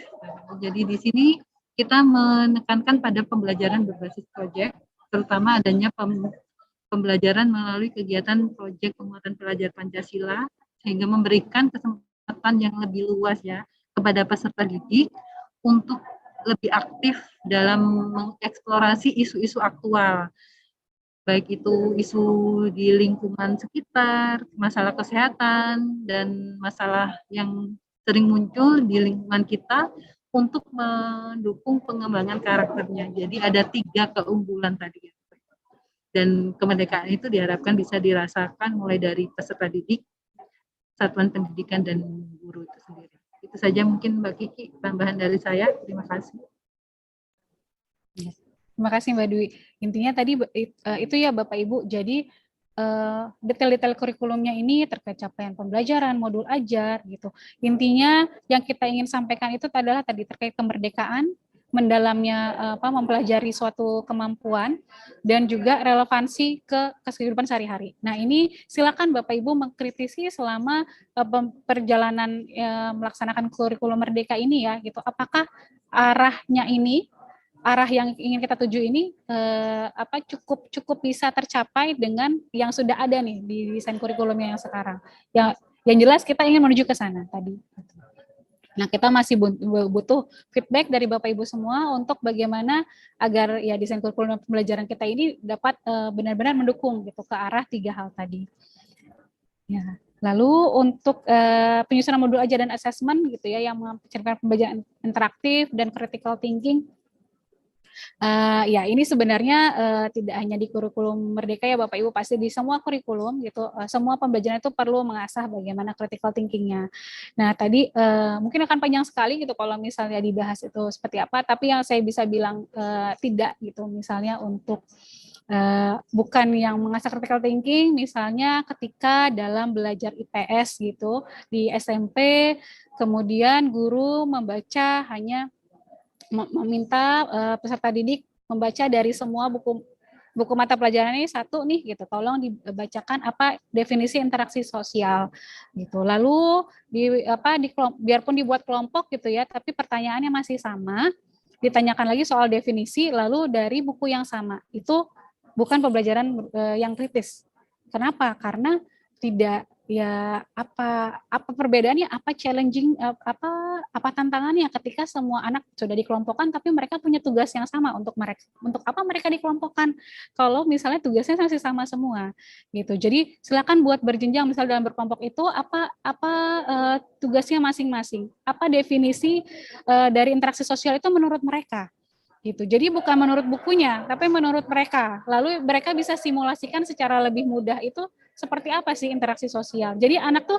Jadi di sini kita menekankan pada pembelajaran berbasis proyek, terutama adanya pembelajaran melalui kegiatan proyek penguatan pelajar Pancasila, sehingga memberikan kesempatan yang lebih luas ya kepada peserta didik untuk lebih aktif dalam mengeksplorasi isu-isu aktual, baik itu isu di lingkungan sekitar, masalah kesehatan, dan masalah yang sering muncul di lingkungan kita untuk mendukung pengembangan karakternya. Jadi ada 3 keunggulan tadi. Dan kemerdekaan itu diharapkan bisa dirasakan mulai dari peserta didik, satuan pendidikan, dan guru itu sendiri. Itu saja mungkin Mbak Kiki, tambahan dari saya. Terima kasih. Terima kasih Mbak Dwi. Intinya tadi itu ya Bapak Ibu, jadi detail-detail kurikulumnya ini terkait capaian pembelajaran, modul ajar gitu. Intinya yang kita ingin sampaikan itu adalah tadi terkait kemerdekaan, mendalamnya mempelajari suatu kemampuan dan juga relevansi ke kehidupan sehari-hari. Nah, ini silakan Bapak Ibu mengkritisi selama perjalanan melaksanakan kurikulum Merdeka ini ya gitu. Apakah arah yang ingin kita tuju ini cukup bisa tercapai dengan yang sudah ada nih di desain kurikulumnya yang sekarang. Yang jelas kita ingin menuju ke sana tadi. Nah, kita masih butuh feedback dari Bapak Ibu semua untuk bagaimana agar ya desain kurikulum pembelajaran kita ini dapat benar-benar mendukung gitu ke arah 3 hal tadi. Ya. Lalu untuk penyusunan modul ajar dan assessment gitu ya yang mencerminkan pembelajaran interaktif dan critical thinking. Ya ini sebenarnya tidak hanya di kurikulum Merdeka ya Bapak Ibu, pasti di semua kurikulum gitu, semua pembelajaran itu perlu mengasah bagaimana critical thinking-nya. Nah tadi mungkin akan panjang sekali gitu kalau misalnya dibahas itu seperti apa, tapi yang saya bisa bilang tidak gitu, misalnya untuk bukan yang mengasah critical thinking, misalnya ketika dalam belajar IPS gitu di SMP, kemudian guru membaca hanya meminta peserta didik membaca dari semua buku mata pelajaran ini satu nih gitu, tolong dibacakan apa definisi interaksi sosial gitu. Lalu biarpun dibuat kelompok gitu ya, tapi pertanyaannya masih sama, ditanyakan lagi soal definisi lalu dari buku yang sama. Itu bukan pembelajaran yang kritis. Kenapa? Karena tidak ya apa perbedaannya, apa challenging, apa tantangannya ketika semua anak sudah dikelompokkan tapi mereka punya tugas yang sama. Untuk apa mereka dikelompokkan kalau misalnya tugasnya masih sama semua gitu. Jadi silakan buat berjenjang, misal dalam berkelompok itu apa tugasnya masing-masing, apa definisi dari interaksi sosial itu menurut mereka gitu. Jadi bukan menurut bukunya, tapi menurut mereka. Lalu mereka bisa simulasikan secara lebih mudah itu seperti apa sih interaksi sosial. Jadi anak tuh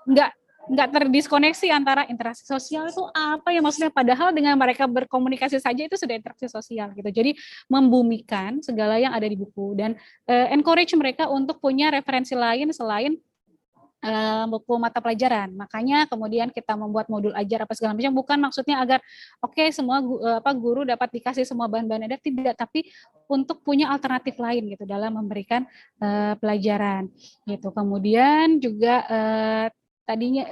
nggak terdiskoneksi antara interaksi sosial itu apa ya maksudnya, padahal dengan mereka berkomunikasi saja itu sudah interaksi sosial gitu. Jadi membumikan segala yang ada di buku dan encourage mereka untuk punya referensi lain selain buku mata pelajaran. Makanya kemudian kita membuat modul ajar apa segala macam, bukan maksudnya agar semua guru dapat dikasih semua bahan-bahan ada, tidak, tapi untuk punya alternatif lain gitu dalam memberikan pelajaran gitu. Kemudian juga tadinya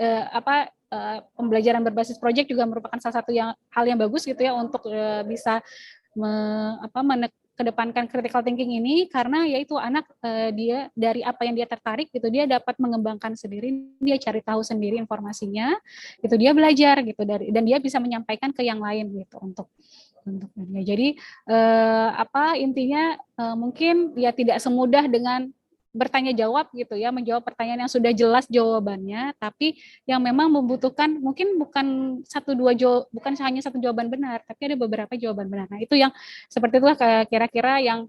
pembelajaran berbasis proyek juga merupakan salah satu hal yang bagus gitu ya untuk bisa kedepankan critical thinking ini, karena yaitu anak dia dari apa yang dia tertarik gitu, dia dapat mengembangkan sendiri, dia cari tahu sendiri informasinya, itu dia belajar gitu dan dia bisa menyampaikan ke yang lain gitu untuk dia. Jadi intinya mungkin ya tidak semudah dengan bertanya jawab gitu ya, menjawab pertanyaan yang sudah jelas jawabannya, tapi yang memang membutuhkan mungkin bukan hanya satu jawaban benar, tapi ada beberapa jawaban benar. Nah, itu yang seperti itulah kira-kira yang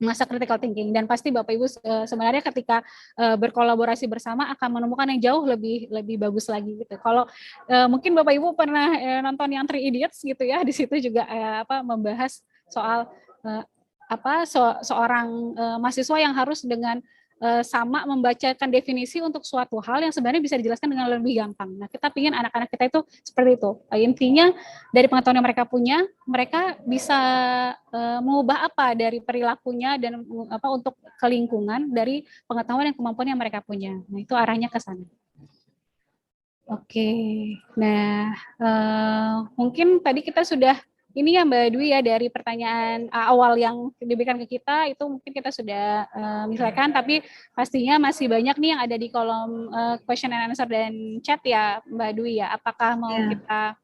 masa critical thinking, dan pasti Bapak Ibu sebenarnya ketika berkolaborasi bersama akan menemukan yang jauh lebih bagus lagi gitu. Kalau mungkin Bapak Ibu pernah nonton yang Three Idiots gitu ya, di situ juga membahas soal seorang mahasiswa yang harus dengan sama membacakan definisi untuk suatu hal yang sebenarnya bisa dijelaskan dengan lebih gampang. Nah, kita ingin anak-anak kita itu seperti itu. Intinya dari pengetahuan yang mereka punya, mereka bisa mengubah apa dari perilakunya dan untuk ke lingkungan dari pengetahuan dan kemampuan yang mereka punya. Nah, itu arahnya ke sana. Oke. Nah, mungkin tadi kita sudah ini ya Mbak Dwi ya, dari pertanyaan awal yang diberikan ke kita itu mungkin kita sudah misalkan, tapi pastinya masih banyak nih yang ada di kolom question and answer dan chat ya Mbak Dwi ya. Apakah mau kita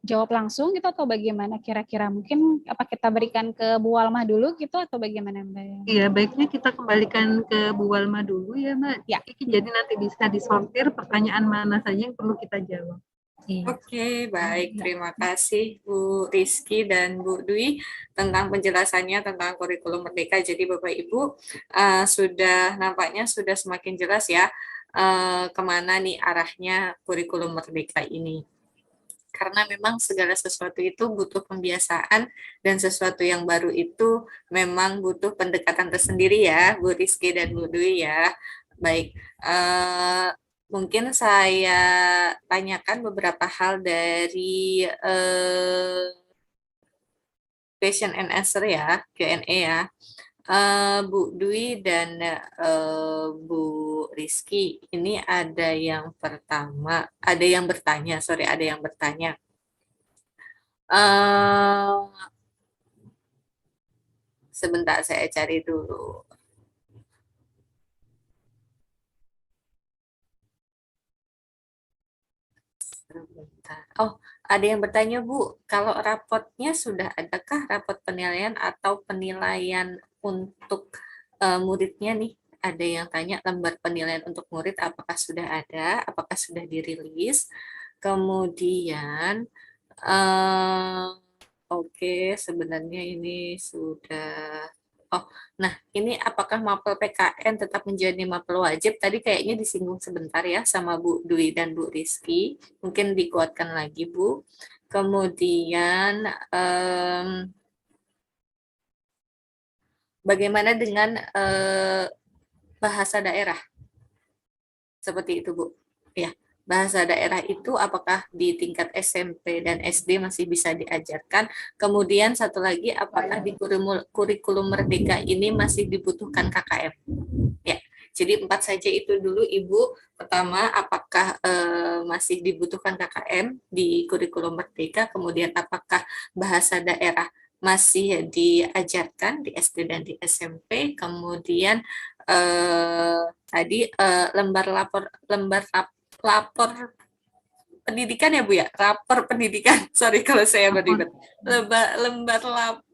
jawab langsung gitu atau bagaimana kira-kira? Mungkin apa kita berikan ke Bu Walmah dulu gitu atau bagaimana Mbak? Iya, baiknya kita kembalikan ke Bu Walmah dulu ya Mbak. Ya. Jadi nanti bisa disortir pertanyaan mana saja yang perlu kita jawab. Oke, baik. Terima kasih Bu Rizky dan Bu Dwi tentang penjelasannya tentang kurikulum Merdeka. Jadi Bapak Ibu nampaknya sudah semakin jelas ya kemana nih arahnya kurikulum Merdeka ini. Karena memang segala sesuatu itu butuh pembiasaan dan sesuatu yang baru itu memang butuh pendekatan tersendiri ya Bu Rizky dan Bu Dwi ya. Baik. mungkin saya tanyakan beberapa hal dari question and answer ya, Q&A ya. Bu Dwi dan Bu Rizky, ini ada yang pertama, ada yang bertanya, sorry, ada yang bertanya. Sebentar, saya cari dulu. Sebentar. Oh, ada yang bertanya, Bu, kalau raportnya sudah adakah raport penilaian atau penilaian untuk muridnya nih? Ada yang tanya lembar penilaian untuk murid apakah sudah ada, apakah sudah dirilis? Kemudian, oke, sebenarnya ini sudah. Oh, nah ini apakah mapel PKN tetap menjadi mapel wajib? Tadi kayaknya disinggung sebentar ya sama Bu Dwi dan Bu Rizky. Mungkin dikuatkan lagi, Bu. Kemudian, bagaimana dengan bahasa daerah? Seperti itu, Bu. Ya, bahasa daerah itu apakah di tingkat SMP dan SD masih bisa diajarkan? Kemudian satu lagi, apakah di kurikulum Merdeka ini masih dibutuhkan KKM? Ya, jadi 4 saja itu dulu, Ibu. Pertama, apakah masih dibutuhkan KKM di kurikulum Merdeka? Kemudian apakah bahasa daerah masih diajarkan di SD dan di SMP? Kemudian tadi lapor pendidikan ya Bu ya, rapor pendidikan. Sorry kalau saya berlibat.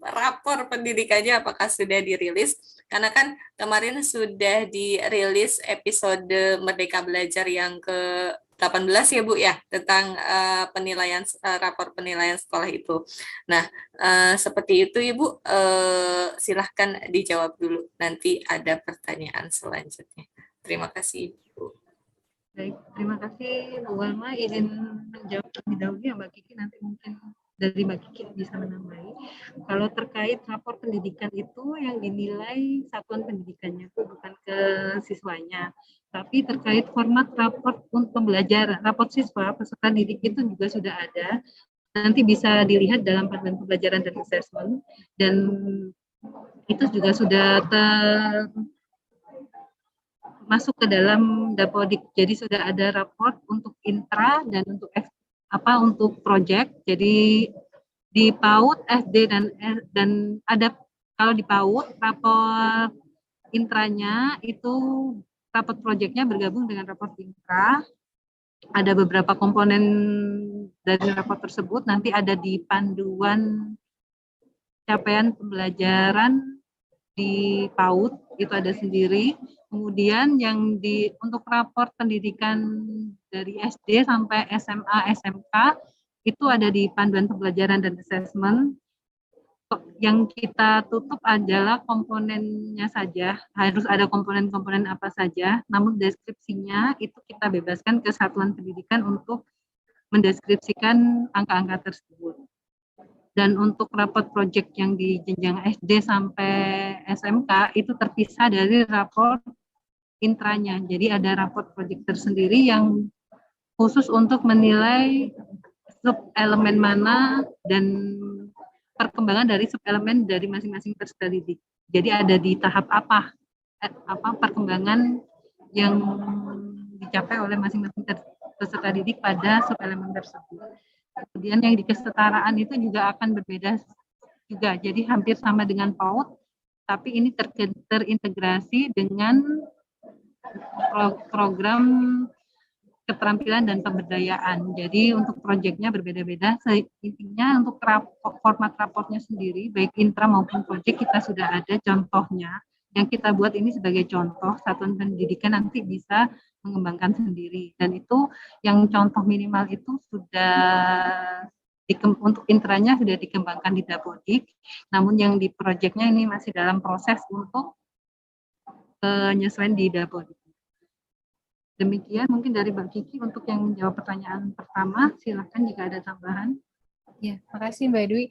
Rapor pendidikannya apakah sudah dirilis? Karena kan kemarin sudah dirilis episode Merdeka Belajar yang ke-18 ya Bu ya, tentang penilaian rapor penilaian sekolah itu. Nah, seperti itu Ibu, silahkan dijawab dulu. Nanti ada pertanyaan selanjutnya. Terima kasih Ibu. Baik, terima kasih Bu Walma. Izin menjawab terlebih dahulu ya Mbak Kiki, nanti mungkin dari Mbak Kiki bisa menambahi. Kalau terkait rapor pendidikan itu yang dinilai satuan pendidikannya itu bukan ke siswanya, tapi terkait format rapor untuk pembelajaran, rapor siswa peserta didik itu juga sudah ada. Nanti bisa dilihat dalam panduan pembelajaran dan assessment, dan itu juga sudah masuk ke dalam Dapodik. Jadi sudah ada raport untuk intra dan untuk project. Jadi di PAUD, SD dan ada, kalau di PAUD raport intranya itu raport projectnya bergabung dengan raport intra. Ada beberapa komponen dari raport tersebut, nanti ada di panduan capaian pembelajaran di PAUD itu ada sendiri. Kemudian yang untuk rapor pendidikan dari SD sampai SMA, SMK itu ada di panduan pembelajaran dan assessment. Yang kita tutup adalah komponennya saja, harus ada komponen-komponen apa saja, namun deskripsinya itu kita bebaskan ke satuan pendidikan untuk mendeskripsikan angka-angka tersebut. Dan untuk raport project yang di jenjang SD sampai SMK itu terpisah dari raport intranya. Jadi ada raport project tersendiri yang khusus untuk menilai sub elemen mana dan perkembangan dari sub elemen dari masing-masing peserta didik. Jadi ada di tahap apa perkembangan yang dicapai oleh masing-masing peserta didik pada sub elemen tersebut. Kemudian yang di kesetaraan itu juga akan berbeda juga. Jadi hampir sama dengan PAUD, tapi ini terintegrasi dengan program keterampilan dan pemberdayaan. Jadi untuk proyeknya berbeda-beda. Intinya untuk format raportnya sendiri, baik intra maupun proyek kita sudah ada contohnya. Yang kita buat ini sebagai contoh, satuan pendidikan nanti bisa mengembangkan sendiri. Dan itu yang contoh minimal itu sudah untuk intranya sudah dikembangkan di Dapodik. Namun yang di proyeknya ini masih dalam proses untuk penyesuaian di Dapodik. Demikian mungkin dari Mbak Kiki untuk yang menjawab pertanyaan pertama. Silakan jika ada tambahan. Ya, makasih Mbak Dwi.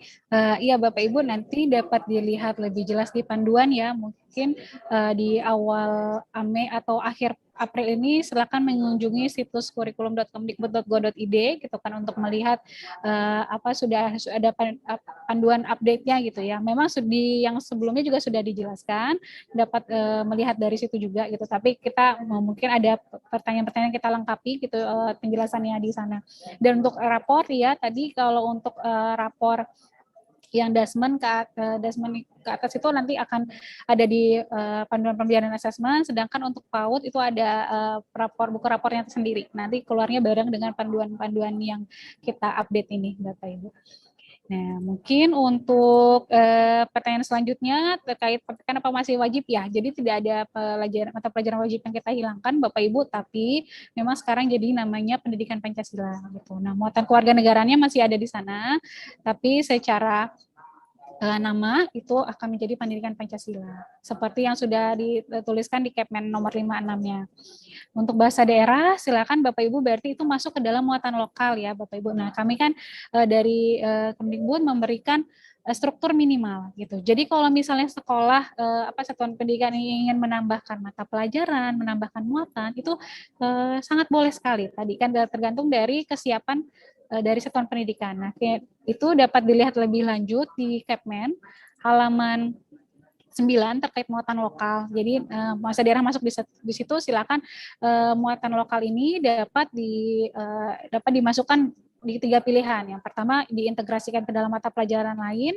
Iya Bapak Ibu nanti dapat dilihat lebih jelas di panduan ya. Mungkin di awal AME atau akhir April ini silakan mengunjungi situs kurikulum.kemdikbud.go.id gitu kan untuk melihat sudah ada panduan update-nya gitu ya. Memang yang sebelumnya juga sudah dijelaskan, dapat melihat dari situ juga gitu. Tapi kita mungkin ada pertanyaan-pertanyaan kita lengkapi gitu penjelasannya di sana. Dan untuk rapor ya tadi kalau untuk rapor yang dasmen ke atas itu nanti akan ada di panduan pembelajaran asesmen, sedangkan untuk PAUD itu ada buku rapornya tersendiri. Nanti keluarnya bareng dengan panduan-panduan yang kita update ini, Bapak Ibu. Nah, mungkin untuk pertanyaan selanjutnya terkait kenapa masih wajib ya. Jadi tidak ada mata pelajaran wajib yang kita hilangkan, Bapak Ibu, tapi memang sekarang jadi namanya pendidikan Pancasila gitu. Nah, muatan kewarganegaranya masih ada di sana, tapi secara nama itu akan menjadi pendidikan Pancasila. Seperti yang sudah dituliskan di Kepmen nomor 56-nya. Untuk bahasa daerah, silakan Bapak Ibu berarti itu masuk ke dalam muatan lokal ya Bapak Ibu. Nah, kami kan dari Kemdikbud memberikan struktur minimal gitu. Jadi kalau misalnya sekolah satuan pendidikan ingin menambahkan mata pelajaran, menambahkan muatan itu sangat boleh sekali. Tadi kan tergantung dari kesiapan dari satuan pendidikan. Nah, itu dapat dilihat lebih lanjut di Kepmen halaman 9 terkait muatan lokal. Jadi bahasa daerah masuk di situ, silakan muatan lokal ini dapat dimasukkan di 3 pilihan. Yang pertama diintegrasikan ke dalam mata pelajaran lain,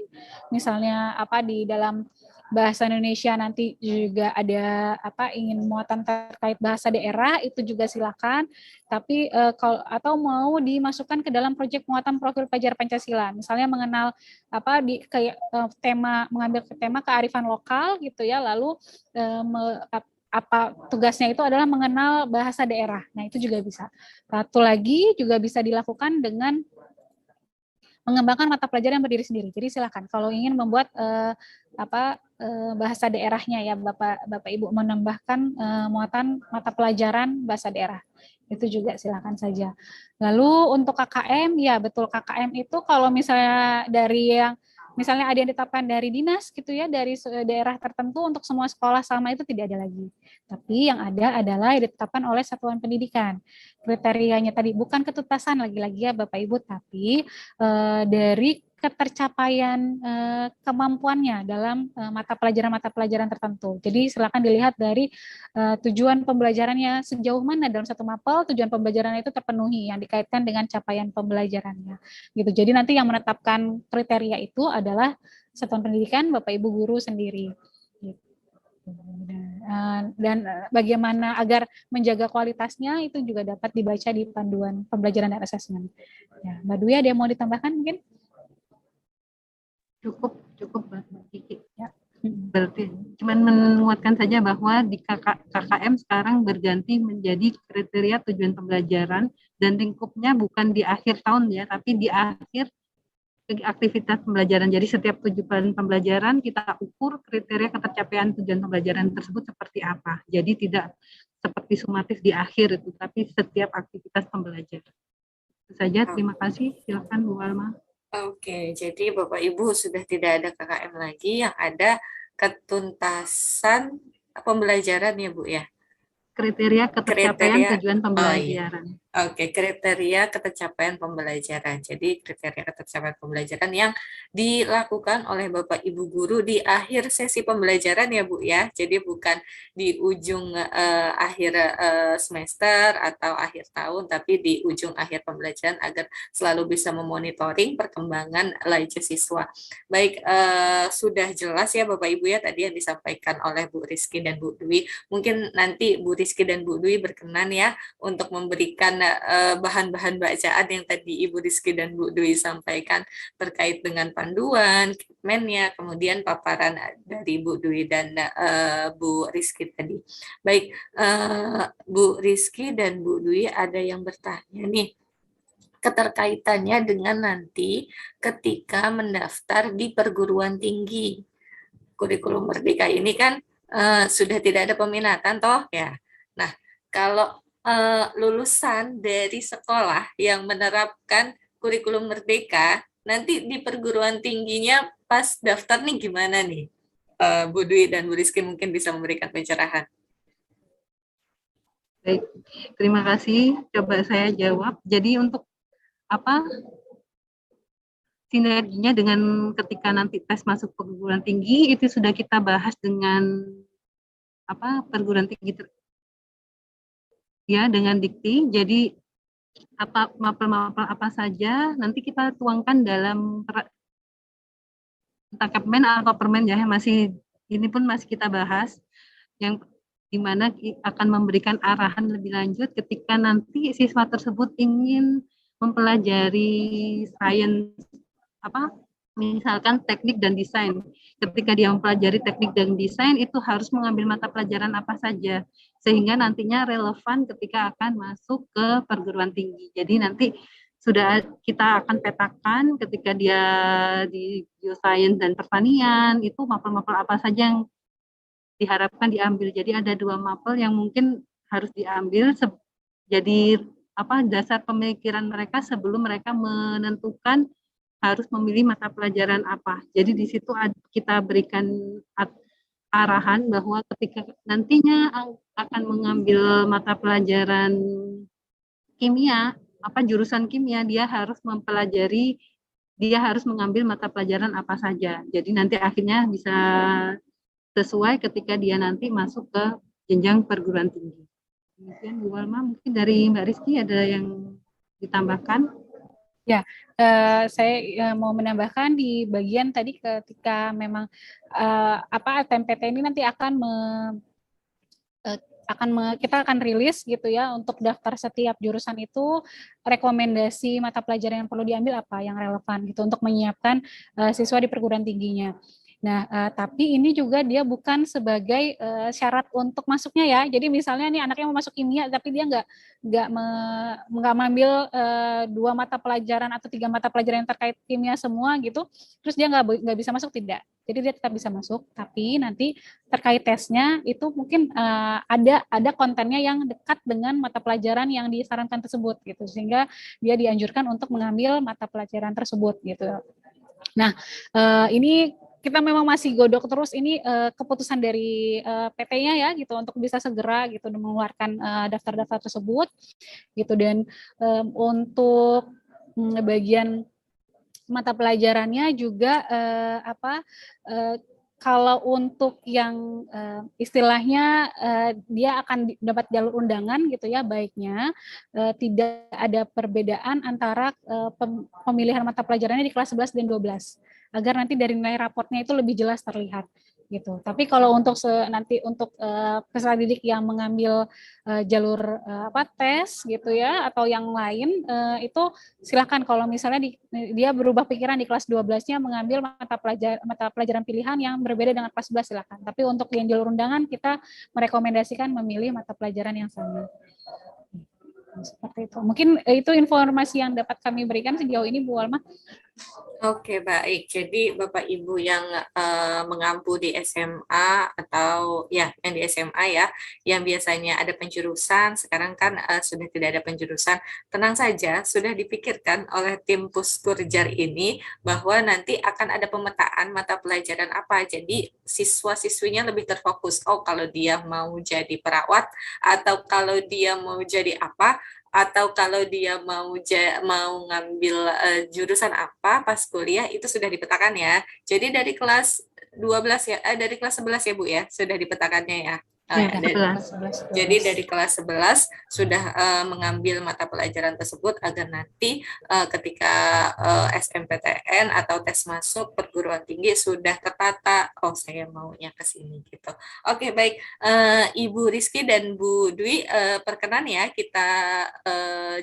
misalnya di dalam bahasa Indonesia nanti juga ada ingin muatan terkait bahasa daerah itu juga silakan. Tapi atau mau dimasukkan ke dalam proyek muatan profil pelajar Pancasila, misalnya mengenal mengambil tema kearifan lokal gitu ya, lalu tugasnya itu adalah mengenal bahasa daerah. Nah, itu juga bisa. Satu lagi juga bisa dilakukan dengan mengembangkan mata pelajaran yang berdiri sendiri. Jadi silakan kalau ingin membuat bahasa daerahnya ya Bapak Ibu menambahkan muatan mata pelajaran bahasa daerah. Itu juga silakan saja. Lalu untuk KKM ya betul, KKM itu kalau misalnya misalnya ada yang ditetapkan dari dinas gitu ya, dari daerah tertentu untuk semua sekolah sama itu tidak ada lagi. Tapi yang ada adalah yang ditetapkan oleh satuan pendidikan. Kriterianya tadi bukan ketuntasan lagi-lagi ya Bapak Ibu, tapi dari ketercapaian kemampuannya dalam mata pelajaran tertentu. Jadi silakan dilihat dari tujuan pembelajarannya sejauh mana dalam satu mapel tujuan pembelajaran itu terpenuhi yang dikaitkan dengan capaian pembelajarannya. Gitu. Jadi nanti yang menetapkan kriteria itu adalah satuan pendidikan, Bapak Ibu guru sendiri. Gitu. Dan bagaimana agar menjaga kualitasnya itu juga dapat dibaca di panduan pembelajaran dan asesmen. Ya, Mbak Dwi ada yang mau ditambahkan mungkin? Cukup Mbak Kiki. Ya. Berarti cuman menguatkan saja bahwa di KKM sekarang berganti menjadi kriteria tujuan pembelajaran dan lingkupnya bukan di akhir tahun ya, tapi di akhir aktivitas pembelajaran. Jadi setiap tujuan pembelajaran kita ukur kriteria ketercapaian tujuan pembelajaran tersebut seperti apa. Jadi tidak seperti sumatif di akhir itu, tapi setiap aktivitas pembelajaran. Itu saja, terima kasih. Silakan Bu Alma. Oke, jadi Bapak Ibu sudah tidak ada KKM lagi, yang ada ketuntasan pembelajaran ya Bu ya? Kriteria ketercapaian tujuan pembelajaran. Oke, kriteria ketercapaian pembelajaran. Jadi kriteria ketercapaian pembelajaran yang dilakukan oleh Bapak Ibu guru di akhir sesi pembelajaran ya Bu ya. Jadi bukan di ujung akhir semester atau akhir tahun, tapi di ujung akhir pembelajaran agar selalu bisa memonitoring perkembangan laju siswa. Baik, sudah jelas ya Bapak Ibu ya tadi yang disampaikan oleh Bu Rizky dan Bu Dwi. Mungkin nanti Bu Rizky dan Bu Dwi berkenan ya untuk memberikan bahan-bahan bacaan yang tadi Ibu Rizky dan Bu Dwi sampaikan terkait dengan panduan, Kepmennya, kemudian paparan dari Bu Dwi dan Bu Rizky tadi. Baik, Bu Rizky dan Bu Dwi ada yang bertanya nih, keterkaitannya dengan nanti ketika mendaftar di perguruan tinggi. Kurikulum Merdeka ini kan sudah tidak ada peminatan toh ya. Nah, kalau lulusan dari sekolah yang menerapkan kurikulum Merdeka, nanti di perguruan tingginya pas daftar nih gimana nih? Bu Dwi dan Bu Rizky mungkin bisa memberikan pencerahan. Baik, terima kasih. Coba saya jawab. Jadi untuk apa sinerginya dengan ketika nanti tes masuk perguruan tinggi itu sudah kita bahas dengan apa perguruan tinggi ya dengan dikti. Jadi apa mapel-mapel apa saja nanti kita tuangkan dalam entah Kepmen atau permen ya masih ini pun masih kita bahas yang dimana akan memberikan arahan lebih lanjut ketika nanti siswa tersebut ingin mempelajari sains apa misalkan teknik dan desain. Ketika dia mempelajari teknik dan desain itu harus mengambil mata pelajaran apa saja sehingga nantinya relevan ketika akan masuk ke perguruan tinggi. Jadi nanti sudah kita akan petakan ketika dia di geosains dan pertanian itu mapel-mapel apa saja yang diharapkan diambil. Jadi ada 2 mapel yang mungkin harus diambil jadi apa dasar pemikiran mereka sebelum mereka menentukan harus memilih mata pelajaran apa. Jadi di situ kita berikan arahan bahwa ketika nantinya akan mengambil mata pelajaran kimia, apa jurusan kimia dia harus mempelajari dia harus mengambil mata pelajaran apa saja. Jadi nanti akhirnya bisa sesuai ketika dia nanti masuk ke jenjang perguruan tinggi. Kemudian Bu Walma, mungkin dari Mbak Rizky ada yang ditambahkan? Ya, saya mau menambahkan di bagian tadi ketika memang SNMPT ini nanti kita akan rilis gitu ya untuk daftar setiap jurusan itu rekomendasi mata pelajaran yang perlu diambil apa yang relevan gitu untuk menyiapkan siswa di perguruan tingginya. Nah, tapi ini juga dia bukan sebagai syarat untuk masuknya ya. Jadi misalnya nih anaknya mau masuk kimia, tapi dia nggak mengambil 2 mata pelajaran atau 3 mata pelajaran yang terkait kimia semua gitu, terus dia nggak bisa masuk, tidak. Jadi dia tetap bisa masuk, tapi nanti terkait tesnya itu mungkin ada kontennya yang dekat dengan mata pelajaran yang disarankan tersebut gitu, sehingga dia dianjurkan untuk mengambil mata pelajaran tersebut gitu. Nah, ini kita memang masih godok terus ini keputusan dari PT-nya ya gitu untuk bisa segera gitu mengeluarkan daftar-daftar tersebut gitu. Dan untuk bagian mata pelajarannya juga kalau untuk yang istilahnya dia akan dapat jalur undangan gitu ya, baiknya tidak ada perbedaan antara pemilihan mata pelajarannya di kelas 11 dan 12 agar nanti dari nilai raportnya itu lebih jelas terlihat gitu. Tapi kalau untuk nanti untuk peserta didik yang mengambil jalur tes gitu ya atau yang lain itu silakan kalau misalnya dia berubah pikiran di kelas 12-nya mengambil mata pelajaran pilihan yang berbeda dengan kelas 11 silakan. Tapi untuk yang jalur undangan kita merekomendasikan memilih mata pelajaran yang sama. Seperti itu. Mungkin itu informasi yang dapat kami berikan sejauh ini Bu Walma. Oke, baik. Jadi Bapak Ibu yang mengampu di SMA atau ya yang di SMA ya, yang biasanya ada penjurusan, sekarang kan sudah tidak ada penjurusan. Tenang saja, sudah dipikirkan oleh tim Puskurjar ini bahwa nanti akan ada pemetaan mata pelajaran apa. Jadi siswa-siswinya lebih terfokus. Oh, kalau dia mau jadi perawat atau kalau dia mau jadi apa, atau kalau dia mau ngambil jurusan apa pas kuliah itu sudah dipetakan ya. Jadi dari kelas 12 ya, dari kelas 11 ya Bu ya, sudah dipetakannya ya. Ya, Jadi dari kelas 11 sudah mengambil mata pelajaran tersebut agar nanti ketika SNMPTN atau tes masuk perguruan tinggi sudah tertata, oh saya maunya ke sini gitu. Oke, baik. Ibu Rizky dan Bu Dwi, perkenan ya kita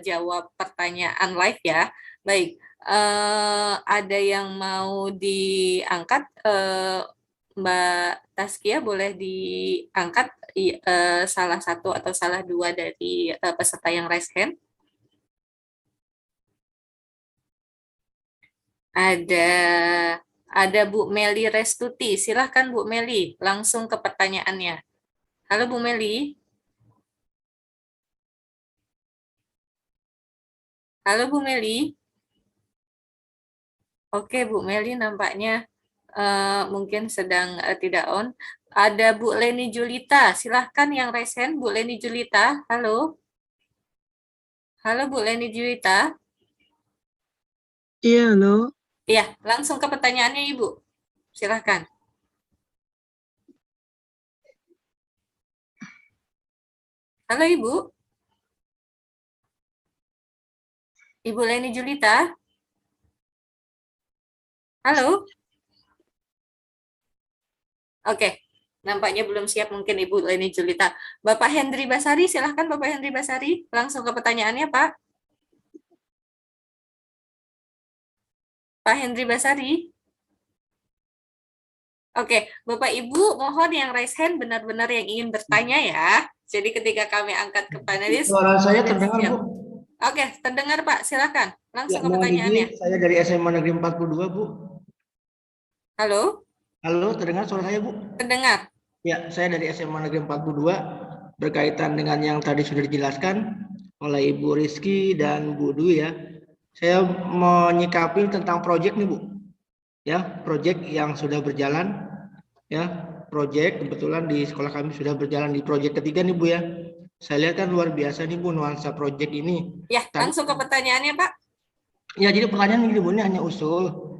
jawab pertanyaan live ya. Baik, ada yang mau diangkat, Mbak Taskia boleh diangkat salah satu atau salah dua dari peserta yang raise hand. Ada Bu Meli Restuti. Silahkan Bu Meli, langsung ke pertanyaannya. Halo Bu Meli. Halo Bu Meli. Oke Bu Meli nampaknya mungkin sedang tidak on. Ada Bu Leni Julita, silahkan yang raise hand, Bu Leni Julita. Halo. Halo Bu Leni Julita. Iya, halo. Iya, langsung ke pertanyaannya Ibu. Silahkan. Halo Ibu. Ibu Leni Julita. Halo. Oke, nampaknya belum siap mungkin Ibu Leni Julita. Bapak Hendri Basari, silahkan Bapak Hendri Basari. Langsung ke pertanyaannya Pak. Pak Hendri Basari. Oke, Bapak Ibu mohon yang raise hand benar-benar yang ingin bertanya ya. Jadi ketika kami angkat ke panelis. Suara saya terdengar, siap. Bu? Oke, terdengar Pak, silakan. Langsung ke mohon pertanyaannya. izin, saya dari SMA Negeri 42, Bu. Halo, Halo, terdengar suara saya, Bu? terdengar. Ya, saya dari SMA Negeri 42, berkaitan dengan yang tadi sudah dijelaskan oleh Ibu Rizky dan Bu Dwi ya. Saya menyikapi tentang proyek nih, Bu. Ya, proyek yang sudah berjalan. Ya, proyek kebetulan di sekolah kami sudah berjalan di proyek ketiga nih, Bu ya. Saya lihat kan luar biasa nih, Bu, nuansa proyek ini. Ya, langsung ke pertanyaannya Pak. Ya, jadi pertanyaan ini, Bu, ini hanya usul.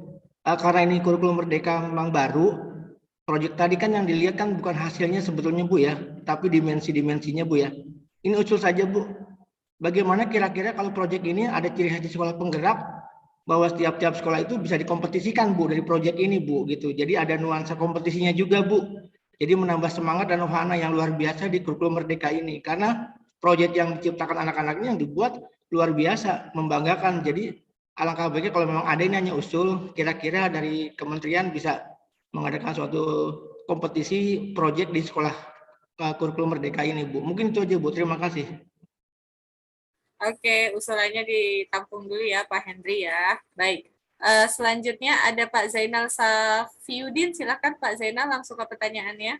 Karena ini kurikulum merdeka memang baru, proyek tadi kan yang dilihat kan bukan hasilnya sebetulnya Bu ya, tapi dimensi-dimensinya Bu ya. Ini usul saja Bu, bagaimana kira-kira kalau proyek ini ada ciri khas di sekolah penggerak, bahwa setiap sekolah itu bisa dikompetisikan Bu dari proyek ini Bu gitu. Jadi ada nuansa kompetisinya juga Bu. Jadi menambah semangat dan wahana yang luar biasa di kurikulum merdeka ini. Karena proyek yang diciptakan anak-anaknya yang dibuat luar biasa, membanggakan. Jadi alangkah baiknya kalau memang ada ini hanya usul, kira-kira dari kementerian bisa mengadakan suatu kompetisi proyek di sekolah kurikulum merdeka ini, Bu. Mungkin itu aja, Bu. Terima kasih. Oke, usulannya ditampung dulu ya Pak Hendri ya. Baik. Selanjutnya ada Pak Zainal Safiuddin. Silakan Pak Zainal langsung ke pertanyaannya.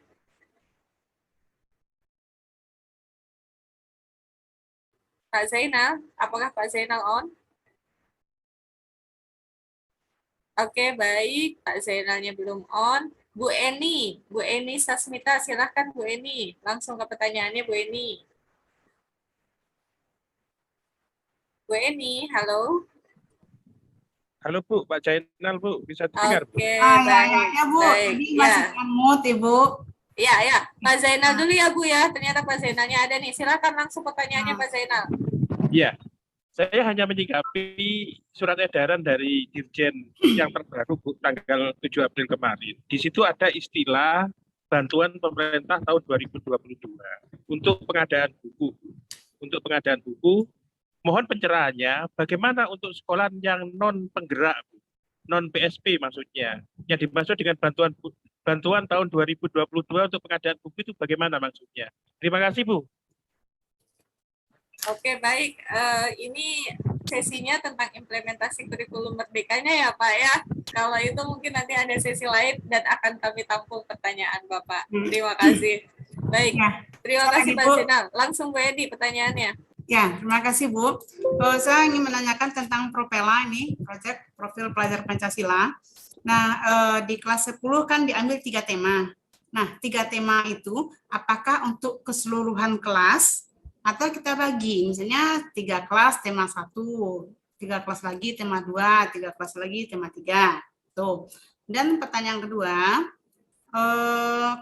Pak Zainal, apakah Pak Zainal on? Oke, baik. Pak Zainalnya belum on. Bu Eni Sasmita, silahkan Bu Eni. Langsung ke pertanyaannya Bu Eni. Bu Eni, halo. Halo Bu, Pak Jainal Bu, bisa dengar Bu? Oke, ya, baik. ya Bu, Baik, tadi ya. masih mute Ibu. Ya, Pak Zainal dulu ya Bu ya. Ternyata Pak Zainalnya ada nih. Silakan langsung pertanyaannya Pak Zainal. Iya, saya hanya menyikapi surat edaran dari Dirjen yang terbaru Bu, tanggal 7 April kemarin. Di situ ada istilah bantuan pemerintah tahun 2022 untuk pengadaan buku. Untuk pengadaan buku, mohon pencerahannya bagaimana untuk sekolah yang non penggerak, non PSP maksudnya. Yang dimaksud dengan bantuan tahun 2022 untuk pengadaan buku itu bagaimana maksudnya? Terima kasih Bu. Oke, baik. Ini sesinya tentang implementasi kurikulum merdekanya ya Pak ya. Kalau itu mungkin nanti ada sesi lain dan akan kami tampung pertanyaan Bapak. Terima kasih. Baik, terima kasih Pak Zainal. Langsung Bu Edi pertanyaannya. Ya, terima kasih Bu. Saya ingin menanyakan tentang Propela ini, proyek profil pelajar Pancasila. Nah, di kelas 10 kan diambil 3 tema. Nah, 3 tema itu apakah untuk keseluruhan kelas atau kita bagi, misalnya 3 kelas tema 1, 3 kelas lagi tema 2, 3 kelas lagi tema 3. Tuh. Dan pertanyaan kedua,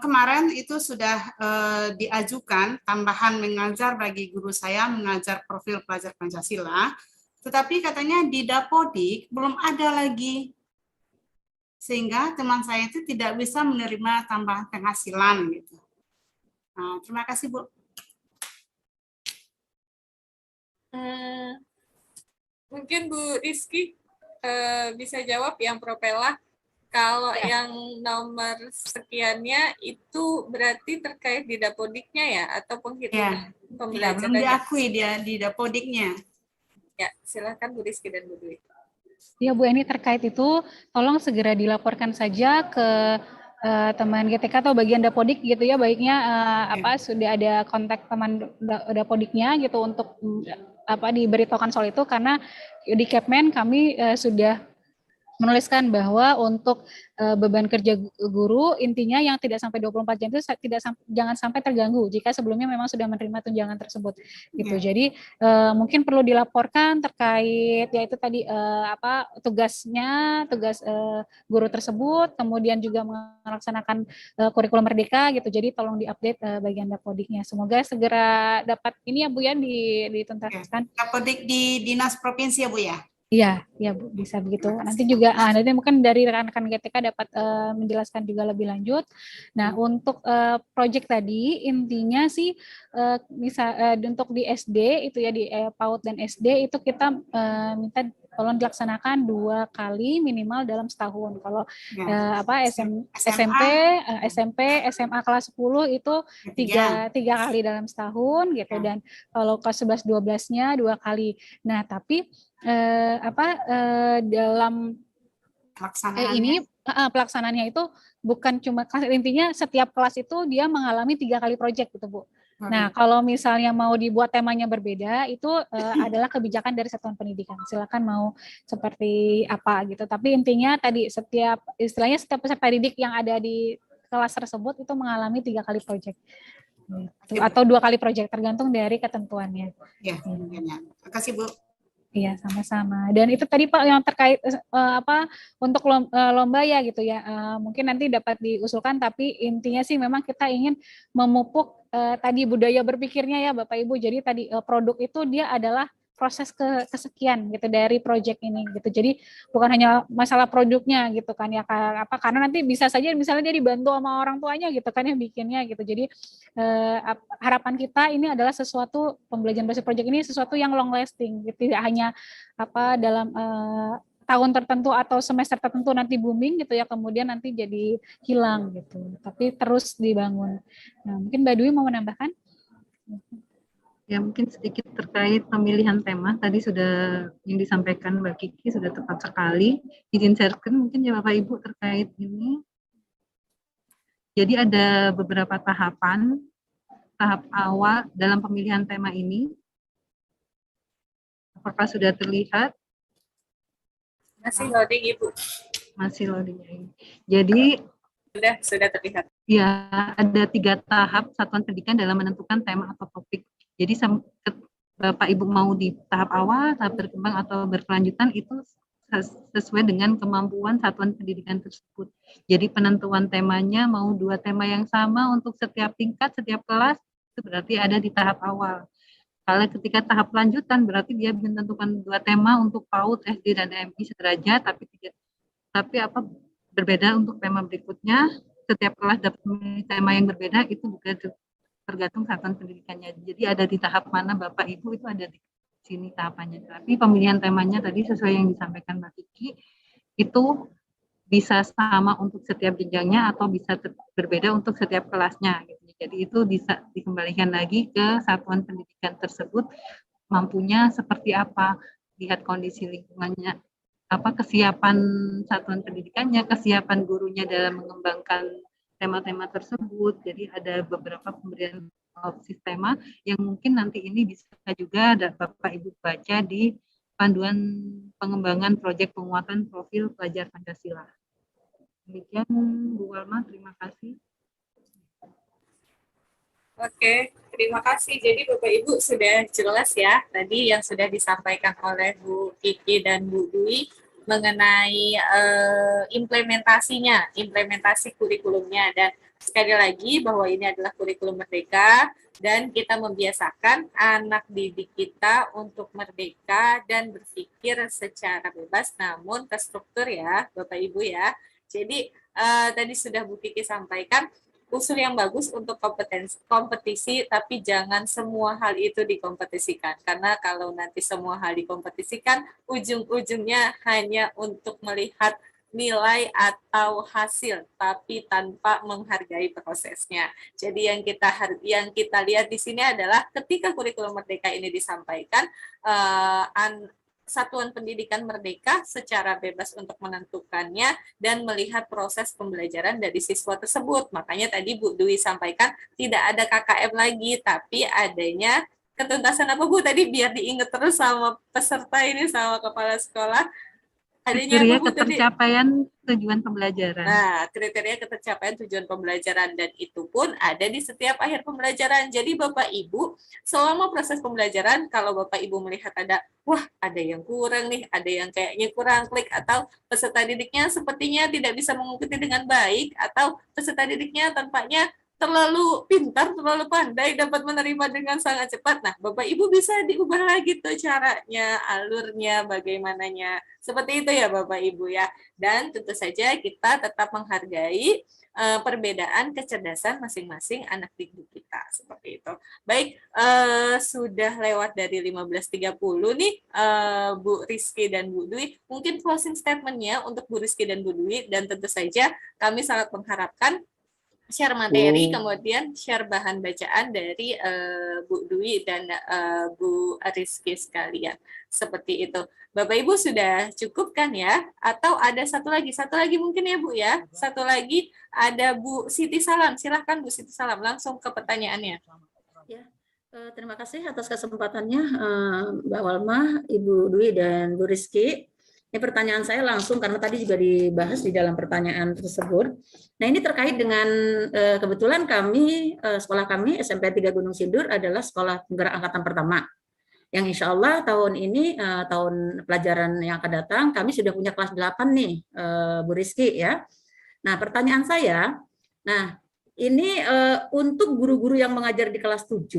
kemarin itu sudah diajukan tambahan mengajar bagi guru saya mengajar profil pelajar Pancasila, tetapi katanya di Dapodik belum ada lagi, sehingga teman saya itu tidak bisa menerima tambahan penghasilan gitu. Nah, terima kasih Bu. Mungkin Bu Rizky bisa jawab yang Propela. Kalau yang nomor sekiannya itu berarti terkait di Dapodiknya ya, atau penghitungan pembelajaran? Belum diakui dia di Dapodiknya. Ya, silakan Bu Rizky dan Bu Dwi. Ya Bu Eni, terkait itu tolong segera dilaporkan saja ke teman GTK atau bagian Dapodik gitu ya, baiknya sudah ada kontak teman Dapodiknya gitu untuk diberitahukan soal itu, karena di Kepmen kami sudah menuliskan bahwa untuk beban kerja guru intinya yang tidak sampai 24 jam itu jangan sampai terganggu jika sebelumnya memang sudah menerima tunjangan tersebut gitu. Jadi mungkin perlu dilaporkan terkait yaitu tadi tugas guru tersebut, kemudian juga melaksanakan kurikulum merdeka gitu. Jadi tolong diupdate bagian Dapodiknya. Semoga segera dapat ini ya Bu ya dituntaskan. Dapodik di Dinas Provinsi ya Bu ya. Iya, ya Bu, bisa begitu. Nanti juga, nanti mungkin dari rekan-rekan GTK dapat menjelaskan juga lebih lanjut. Nah, untuk proyek tadi intinya sih untuk di SD itu ya di PAUD dan SD itu kita minta tolong dilaksanakan 2 kali minimal dalam setahun. Kalau SMP, SMA kelas 10 itu tiga kali dalam setahun gitu, dan kalau kelas 11 12-nya 2 kali. Nah, tapi dalam pelaksanaannya itu bukan cuma intinya setiap kelas itu dia mengalami 3 kali proyek gitu Bu. Nah, kalau misalnya mau dibuat temanya berbeda itu adalah kebijakan dari satuan pendidikan. Silakan mau seperti apa gitu. Tapi intinya tadi setiap peserta didik yang ada di kelas tersebut itu mengalami 3 kali proyek. Atau 2 kali proyek tergantung dari ketentuannya. Ya, terima kasih Bu. Iya, sama-sama. Dan itu tadi Pak yang terkait untuk lomba ya gitu ya. Mungkin nanti dapat diusulkan, tapi intinya sih memang kita ingin memupuk tadi budaya berpikirnya ya Bapak Ibu. Jadi tadi produk itu dia adalah proses kesekian gitu dari proyek ini gitu. Jadi bukan hanya masalah produknya gitu kan ya, karena nanti bisa saja misalnya dia dibantu sama orang tuanya gitu kan yang bikinnya gitu. Jadi harapan kita ini adalah sesuatu pembelajaran basic project ini sesuatu yang long lasting gitu. Tidak hanya dalam tahun tertentu atau semester tertentu nanti booming gitu ya, kemudian nanti jadi hilang gitu. Tapi terus dibangun. Nah, mungkin Mbak Dwi mau menambahkan? Ya, mungkin sedikit terkait pemilihan tema. Tadi sudah yang disampaikan Mbak Kiki sudah tepat sekali. Izin sharekan mungkin ya Bapak Ibu terkait ini. Jadi ada beberapa tahapan. Tahap awal dalam pemilihan tema ini. Apakah sudah terlihat? Masih loading Ibu. Masih loading. Jadi sudah terlihat. Ya, ada 3 tahap satuan pendidikan dalam menentukan tema atau topik. Jadi Bapak Ibu mau di tahap awal, tahap berkembang atau berkelanjutan itu sesuai dengan kemampuan satuan pendidikan tersebut. Jadi penentuan temanya mau 2 tema yang sama untuk setiap tingkat, setiap kelas, itu berarti ada di tahap awal. Kalau ketika tahap lanjutan berarti dia menentukan 2 tema untuk PAUD, SD dan MI sederajat, tapi berbeda untuk tema berikutnya. Setiap kelas dapat memilih tema yang berbeda, itu juga tergantung satuan pendidikannya. Jadi ada di tahap mana Bapak Ibu itu ada di sini tahapannya. Tapi pemilihan temanya tadi sesuai yang disampaikan Mbak Kiki itu bisa sama untuk setiap jenjangnya atau bisa berbeda untuk setiap kelasnya. Gitu. Jadi itu bisa dikembalikan lagi ke satuan pendidikan tersebut mampunya seperti apa, lihat kondisi lingkungannya, kesiapan satuan pendidikannya, kesiapan gurunya dalam mengembangkan tema-tema tersebut. Jadi ada beberapa pemberian opsi tema yang mungkin nanti ini bisa juga ada Bapak Ibu baca di panduan pengembangan proyek penguatan profil pelajar Pancasila. Demikian Bu Walma, terima kasih. Oke, terima kasih. Jadi Bapak Ibu sudah jelas ya tadi yang sudah disampaikan oleh Bu Kiki dan Bu Dwi mengenai implementasi kurikulumnya, dan sekali lagi bahwa ini adalah kurikulum merdeka dan kita membiasakan anak didik kita untuk merdeka dan berpikir secara bebas namun terstruktur ya Bapak Ibu ya. Jadi tadi sudah Bu Kiki sampaikan usul yang bagus untuk kompetisi, tapi jangan semua hal itu dikompetisikan. Karena kalau nanti semua hal dikompetisikan, ujung-ujungnya hanya untuk melihat nilai atau hasil, tapi tanpa menghargai prosesnya. Jadi yang kita lihat di sini adalah ketika kurikulum merdeka ini disampaikan, satuan pendidikan merdeka secara bebas untuk menentukannya dan melihat proses pembelajaran dari siswa tersebut. Makanya tadi Bu Dwi sampaikan tidak ada KKM lagi, tapi adanya ketuntasan apa Bu tadi biar diingat terus sama peserta ini, sama kepala sekolah. Adanya Kriteria apa Bu tadi? ketercapaian tujuan pembelajaran. Nah, kriteria ketercapaian tujuan pembelajaran dan itu pun ada di setiap akhir pembelajaran. Jadi Bapak Ibu, selama proses pembelajaran, kalau Bapak Ibu melihat wah ada yang kurang nih, ada yang kayaknya kurang klik, atau peserta didiknya sepertinya tidak bisa mengikuti dengan baik, atau peserta didiknya tampaknya terlalu pintar, terlalu pandai, dapat menerima dengan sangat cepat. Nah, Bapak Ibu bisa diubah lagi tuh caranya, alurnya, bagaimananya. Seperti itu ya Bapak Ibu ya. Dan tentu saja kita tetap menghargai perbedaan kecerdasan masing-masing anak didik kita. Seperti itu. Baik, sudah lewat dari 15.30 nih Bu Rizky dan Bu Dwi. Mungkin closing statement-nya untuk Bu Rizky dan Bu Dwi, dan tentu saja kami sangat mengharapkan share materi, kemudian share bahan bacaan dari Bu Dwi dan Bu Rizky sekalian. Seperti itu. Bapak Ibu sudah cukup kan ya? Atau ada satu lagi mungkin ya Bu ya? Satu lagi ada Bu Siti Salam. Silahkan Bu Siti Salam, langsung ke pertanyaannya. Ya, terima kasih atas kesempatannya Mbak Walma, Ibu Dwi dan Bu Rizky. Ini pertanyaan saya langsung karena tadi juga dibahas di dalam pertanyaan tersebut. Nah, ini terkait dengan kebetulan kami, sekolah kami SMP 3 Gunung Sindur adalah sekolah penggerak angkatan pertama. Yang insya Allah tahun ini, tahun pelajaran yang akan datang, kami sudah punya kelas 8 nih, Bu Rizky ya. Nah, pertanyaan saya, ini untuk guru-guru yang mengajar di kelas 7,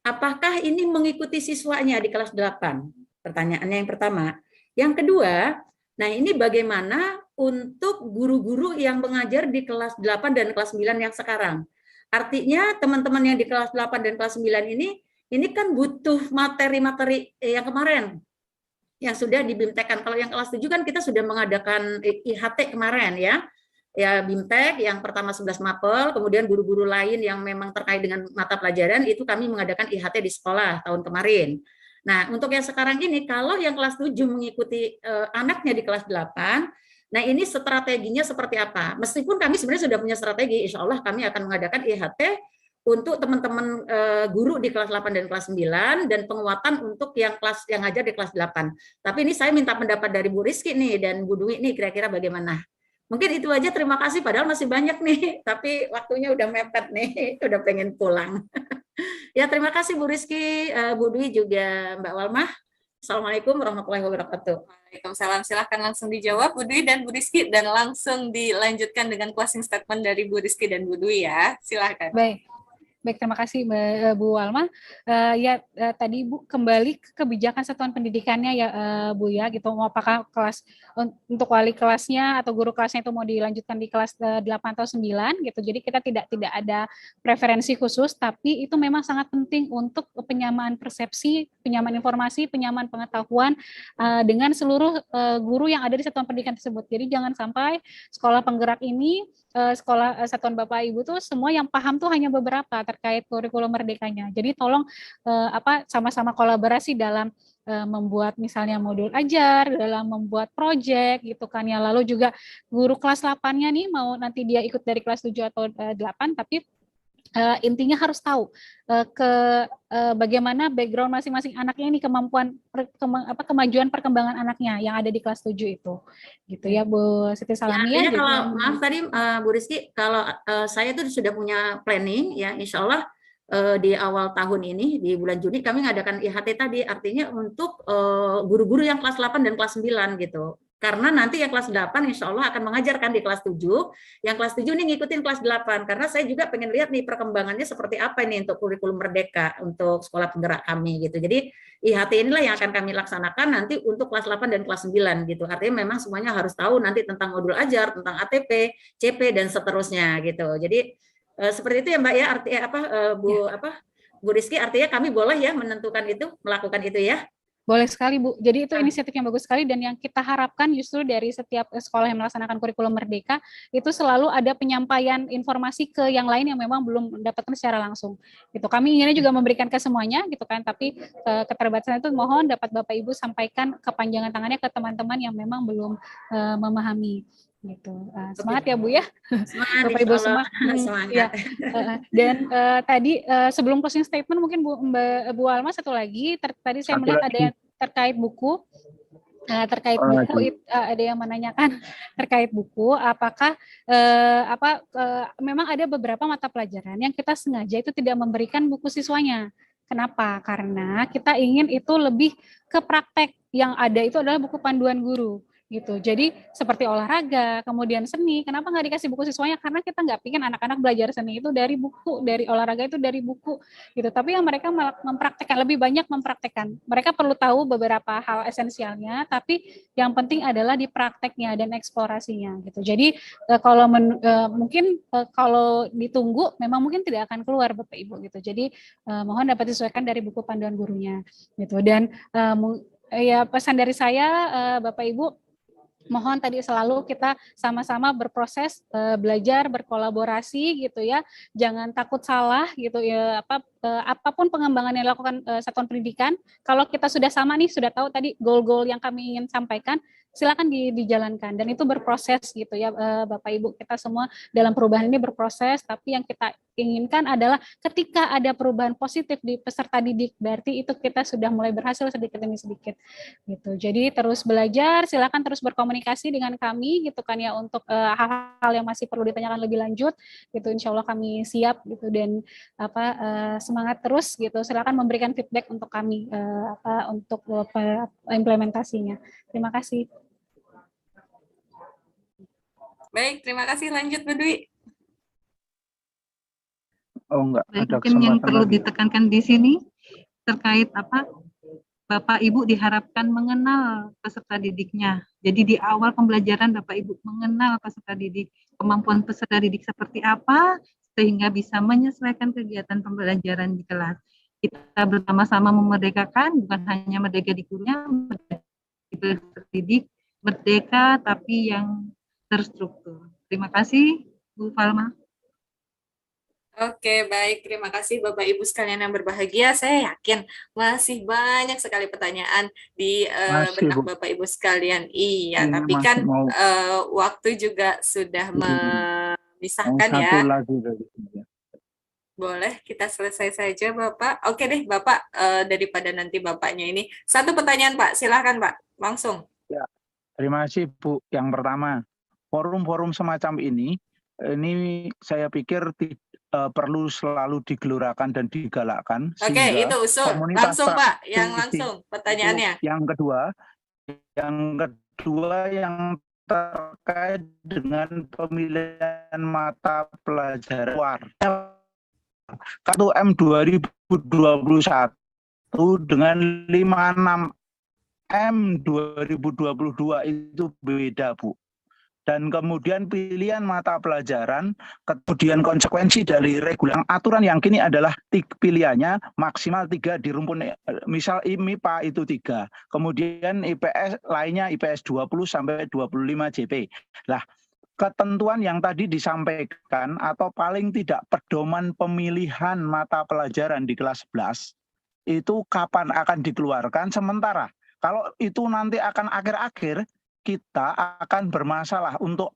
apakah ini mengikuti siswanya di kelas 8? Pertanyaannya yang pertama. Yang kedua, nah ini bagaimana untuk guru-guru yang mengajar di kelas 8 dan kelas 9 yang sekarang? Artinya teman-teman yang di kelas 8 dan kelas 9 ini kan butuh materi-materi yang kemarin, yang sudah dibimtekkan. Kalau yang kelas 7 kan kita sudah mengadakan IHT kemarin ya BIMTEK yang pertama 11 Mapel, kemudian guru-guru lain yang memang terkait dengan mata pelajaran itu kami mengadakan IHT di sekolah tahun kemarin. Nah, untuk yang sekarang ini, kalau yang kelas 7 mengikuti anaknya di kelas 8, nah ini strateginya seperti apa? Meskipun kami sebenarnya sudah punya strategi, insya Allah kami akan mengadakan IHT untuk teman-teman guru di kelas 8 dan kelas 9, dan penguatan untuk yang ngajar di kelas 8. Tapi ini saya minta pendapat dari Bu Rizky nih, dan Bu Dwi nih, kira-kira bagaimana? Mungkin itu aja, terima kasih, padahal masih banyak nih, tapi waktunya udah mepet nih, udah pengen pulang. Ya, terima kasih Bu Rizky, Bu Dwi juga Mbak Walma. Assalamualaikum warahmatullahi wabarakatuh. Waalaikumsalam. Silahkan langsung dijawab Bu Dwi dan Bu Rizky, dan langsung dilanjutkan dengan closing statement dari Bu Rizky dan Bu Dwi ya. Silahkan. Baik, terima kasih Bu Walma. Tadi Bu kembali ke kebijakan satuan pendidikannya ya Bu ya, gitu. Mau apakah kelas untuk wali kelasnya atau guru kelasnya itu mau dilanjutkan di kelas 8 atau 9 gitu. Jadi kita tidak ada preferensi khusus, tapi itu memang sangat penting untuk penyamaan persepsi, penyamaan informasi, penyamaan pengetahuan dengan seluruh guru yang ada di satuan pendidikan tersebut. Jadi jangan sampai sekolah penggerak ini, sekolah satuan Bapak Ibu tuh semua yang paham tuh hanya beberapa terkait kurikulum merdekanya. Jadi tolong sama-sama kolaborasi dalam membuat misalnya modul ajar, dalam membuat proyek gitu kan ya. Lalu juga guru kelas 8-nya nih mau nanti dia ikut dari kelas 7 atau 8, tapi intinya harus tahu bagaimana background masing-masing anaknya ini, kemajuan perkembangan anaknya yang ada di kelas 7 itu. Gitu ya Bu Siti Salamia. Ya, kalau maaf tadi Bu Rizky, kalau saya tuh sudah punya planning ya, insya Allah di awal tahun ini di bulan Juni kami mengadakan IHT tadi, artinya untuk guru-guru yang kelas 8 dan kelas 9 gitu. Karena nanti yang kelas 8 insya Allah akan mengajarkan di kelas 7, yang kelas 7 ini ngikutin kelas 8, karena saya juga pengen lihat nih perkembangannya seperti apa ini untuk kurikulum merdeka untuk sekolah penggerak kami gitu. Jadi IHT inilah yang akan kami laksanakan nanti untuk kelas 8 dan kelas 9 gitu. Artinya memang semuanya harus tahu nanti tentang modul ajar, tentang ATP, CP dan seterusnya gitu. Jadi seperti itu ya Mbak ya, artinya Bu Rizky, artinya kami boleh ya menentukan itu, melakukan itu ya. Boleh sekali Bu. Jadi itu inisiatif yang bagus sekali, dan yang kita harapkan justru dari setiap sekolah yang melaksanakan kurikulum merdeka itu selalu ada penyampaian informasi ke yang lain yang memang belum mendapatkan secara langsung. Gitu. Kami inginnya juga memberikan ke semuanya gitu kan, tapi keterbatasan itu mohon dapat Bapak Ibu sampaikan kepanjangan tangannya ke teman-teman yang memang belum memahami. Gitu. Semangat ya Bu ya. Semangat, Bapak Ibu semua. Semangat. Ya. Dan tadi sebelum closing statement mungkin Bu Alma satu lagi, tadi saya melihat ada yang terkait buku. Terkait buku, ada yang menanyakan terkait buku, apakah memang ada beberapa mata pelajaran yang kita sengaja itu tidak memberikan buku siswanya. Kenapa? Karena kita ingin itu lebih ke praktek, yang ada itu adalah buku panduan guru gitu. Jadi seperti olahraga, kemudian seni, kenapa nggak dikasih buku siswanya? Karena kita nggak ingin anak-anak belajar seni itu dari buku, dari olahraga itu dari buku gitu. Tapi yang mereka mempraktekkan, lebih banyak mempraktekkan. Mereka perlu tahu beberapa hal esensialnya, tapi yang penting adalah di prakteknya dan eksplorasinya gitu. Jadi mungkin kalau ditunggu memang mungkin tidak akan keluar Bapak Ibu gitu. Jadi mohon dapat disesuaikan dari buku panduan gurunya gitu. Dan ya pesan dari saya Bapak Ibu, mohon tadi selalu kita sama-sama berproses, belajar, berkolaborasi gitu ya. Jangan takut salah gitu ya, apapun pengembangan yang dilakukan satuan pendidikan, kalau kita sudah sama nih, sudah tahu tadi goal-goal yang kami ingin sampaikan, silakan dijalankan, dan itu berproses gitu ya Bapak Ibu. Kita semua dalam perubahan ini berproses, tapi yang kita inginkan adalah ketika ada perubahan positif di peserta didik, berarti itu kita sudah mulai berhasil sedikit demi sedikit gitu. Jadi terus belajar, silakan terus berkomunikasi dengan kami gitu kan ya, untuk hal-hal yang masih perlu ditanyakan lebih lanjut gitu. Insya Allah kami siap gitu, dan semangat terus gitu. Silakan memberikan feedback untuk kami untuk implementasinya. Terima kasih. Baik, terima kasih. Lanjut, Bu Dwi. Oh, enggak. Baik, Ada mungkin yang perlu lagi. ditekankan di sini terkait Bapak Ibu diharapkan mengenal peserta didiknya. Jadi di awal pembelajaran Bapak Ibu mengenal peserta didik, kemampuan peserta didik seperti apa, sehingga bisa menyesuaikan kegiatan pembelajaran di kelas. Kita bersama-sama memerdekakan, bukan hanya merdeka di gurunya, peserta didik, merdeka tapi yang terstruktur. Terima kasih, Bu Falma. Oke, baik. Terima kasih Bapak Ibu sekalian yang berbahagia. Saya yakin masih banyak sekali pertanyaan di benak Bapak Ibu sekalian. Iya, tapi kan waktu juga sudah memisahkan ya. Lagi. Boleh, kita selesai saja Bapak. Oke deh Bapak, daripada nanti Bapaknya ini. Satu pertanyaan Pak, silahkan Pak, langsung. Ya, terima kasih Bu. Yang pertama, forum-forum semacam ini saya pikir perlu selalu digelurakan dan digalakkan. Oke, itu usul. Langsung Pak, yang langsung pertanyaannya. Yang kedua yang terkait dengan pemilihan mata pelajaran 1M 2021 dengan 56M 2022 itu beda, Bu. Dan kemudian pilihan mata pelajaran, kemudian konsekuensi dari regulasi aturan yang kini adalah pilihannya maksimal 3 di rumpun, misal MIPA itu 3, kemudian IPS lainnya IPS 20 sampai 25 JP. Lah, ketentuan yang tadi disampaikan atau paling tidak pedoman pemilihan mata pelajaran di kelas 11 itu kapan akan dikeluarkan, sementara kalau itu nanti akan akhir-akhir kita akan bermasalah untuk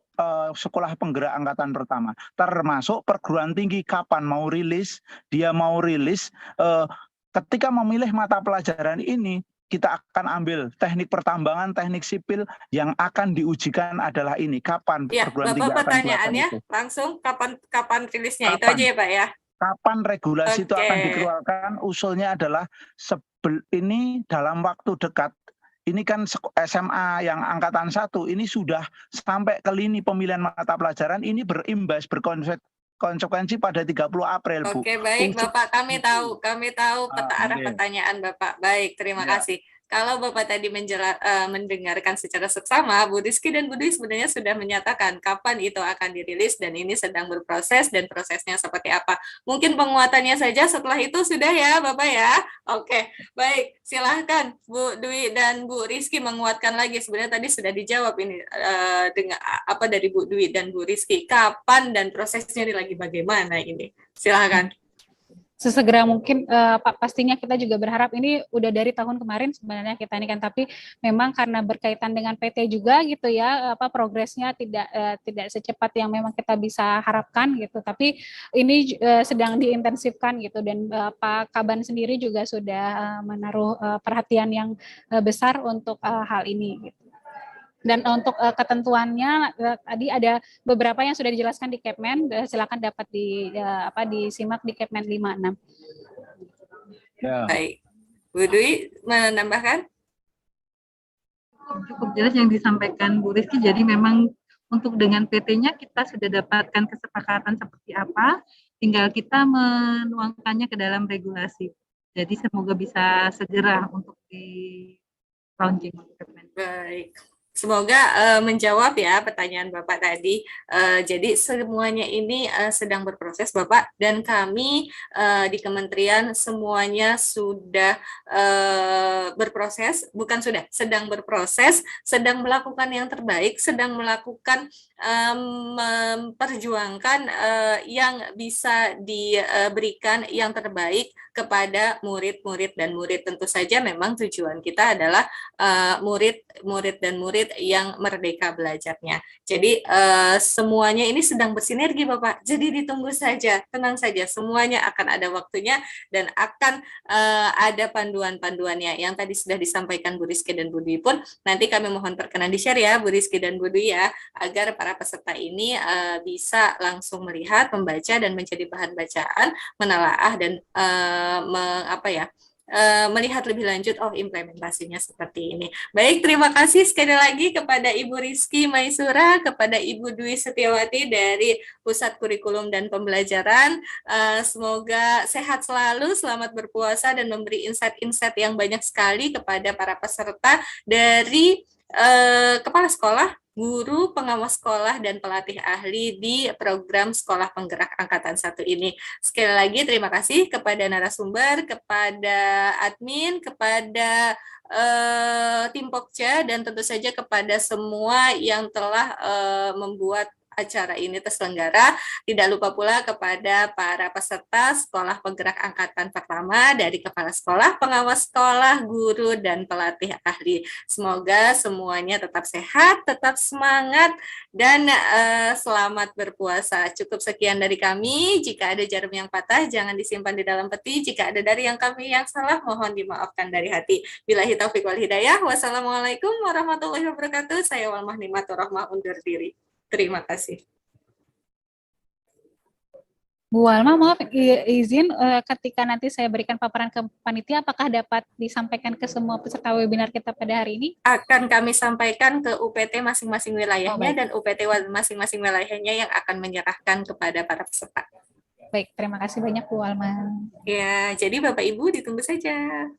sekolah penggerak angkatan pertama, termasuk perguruan tinggi kapan mau rilis, dia mau rilis ketika memilih mata pelajaran ini, kita akan ambil teknik pertambangan, teknik sipil yang akan diujikan adalah ini. Kapan ya, perguruan tinggi Bapak akan pertanyaannya itu? Langsung kapan rilisnya, itu aja ya Pak ya. Kapan regulasi itu akan dikeluarkan? Usulnya adalah ini dalam waktu dekat. Ini kan SMA yang angkatan 1 ini sudah sampai ke lini pemilihan mata pelajaran, ini berimbas, berkonsekuensi pada 30 April, Bu. Oke, baik Bapak, kami tahu peta arah pertanyaan Bapak. Baik, terima kasih. Kalau Bapak tadi mendengarkan secara seksama, Bu Rizky dan Bu Dwi sebenarnya sudah menyatakan kapan itu akan dirilis dan ini sedang berproses dan prosesnya seperti apa. Mungkin penguatannya saja setelah itu sudah ya Bapak ya. Oke, baik. Silahkan Bu Dwi dan Bu Rizky menguatkan lagi. Sebenarnya tadi sudah dijawab ini dengan apa dari Bu Dwi dan Bu Rizky. Kapan dan prosesnya ini lagi bagaimana ini? Silahkan. sesegera mungkin, Pak. Pastinya kita juga berharap ini udah dari tahun kemarin sebenarnya kita ini kan, tapi memang karena berkaitan dengan PT juga gitu ya, progresnya tidak secepat yang memang kita bisa harapkan gitu. Tapi ini sedang diintensifkan gitu, dan Pak Kaban sendiri juga sudah menaruh perhatian yang besar untuk hal ini gitu. Dan untuk ketentuannya tadi ada beberapa yang sudah dijelaskan di Kepmen, silakan dapat disimak di Kepmen 56. Ya. Baik. Bu Dwi menambahkan? Cukup jelas yang disampaikan Bu Rizky. Jadi memang untuk dengan PT-nya kita sudah dapatkan kesepakatan seperti apa, tinggal kita menuangkannya ke dalam regulasi. Jadi semoga bisa segera untuk di launching. Baik. Semoga menjawab ya pertanyaan Bapak tadi. Jadi semuanya ini sedang berproses Bapak, dan kami di kementerian semuanya sudah berproses, bukan sudah, sedang berproses, sedang melakukan yang terbaik, sedang melakukan memperjuangkan yang bisa diberikan yang terbaik kepada murid-murid dan murid. Tentu saja memang tujuan kita adalah murid dan murid yang merdeka belajarnya. Jadi semuanya ini sedang bersinergi Bapak. Jadi ditunggu saja, tenang saja, semuanya akan ada waktunya dan akan ada panduan-panduannya yang tadi sudah disampaikan Bu Rizky dan Bu Dwi pun. Nanti kami mohon perkenan di-share ya Bu Rizky dan Bu Dwi ya, agar para peserta ini bisa langsung melihat, membaca dan menjadi bahan bacaan, menelaah dan melihat lebih lanjut, implementasinya seperti ini. Baik, terima kasih sekali lagi kepada Ibu Rizky Maisura, kepada Ibu Dwi Setiawati dari Pusat Kurikulum dan Pembelajaran. Semoga sehat selalu, selamat berpuasa, dan memberi insight-insight yang banyak sekali kepada para peserta dari kepala sekolah, guru, pengawas sekolah, dan pelatih ahli di program Sekolah Penggerak Angkatan 1 ini. Sekali lagi terima kasih kepada narasumber, kepada admin, kepada tim Pokja, dan tentu saja kepada semua yang telah membuat acara ini terselenggara. Tidak lupa pula kepada para peserta Sekolah Penggerak Angkatan Pertama dari kepala sekolah, pengawas sekolah, guru, dan pelatih ahli. Semoga semuanya tetap sehat, tetap semangat, dan selamat berpuasa. Cukup sekian dari kami. Jika ada jarum yang patah, jangan disimpan di dalam peti. Jika ada dari yang kami yang salah, mohon dimaafkan dari hati. Billahi taufiq wal hidayah. Wassalamualaikum warahmatullahi wabarakatuh. Saya Walmah Nimatur Rahmah undur diri. Terima kasih. Bu Walma, maaf izin ketika nanti saya berikan paparan ke panitia, apakah dapat disampaikan ke semua peserta webinar kita pada hari ini? Akan kami sampaikan ke UPT masing-masing wilayahnya, dan UPT masing-masing wilayahnya yang akan menyerahkan kepada para peserta. Baik, terima kasih banyak Bu Walma. Ya, jadi Bapak Ibu ditunggu saja.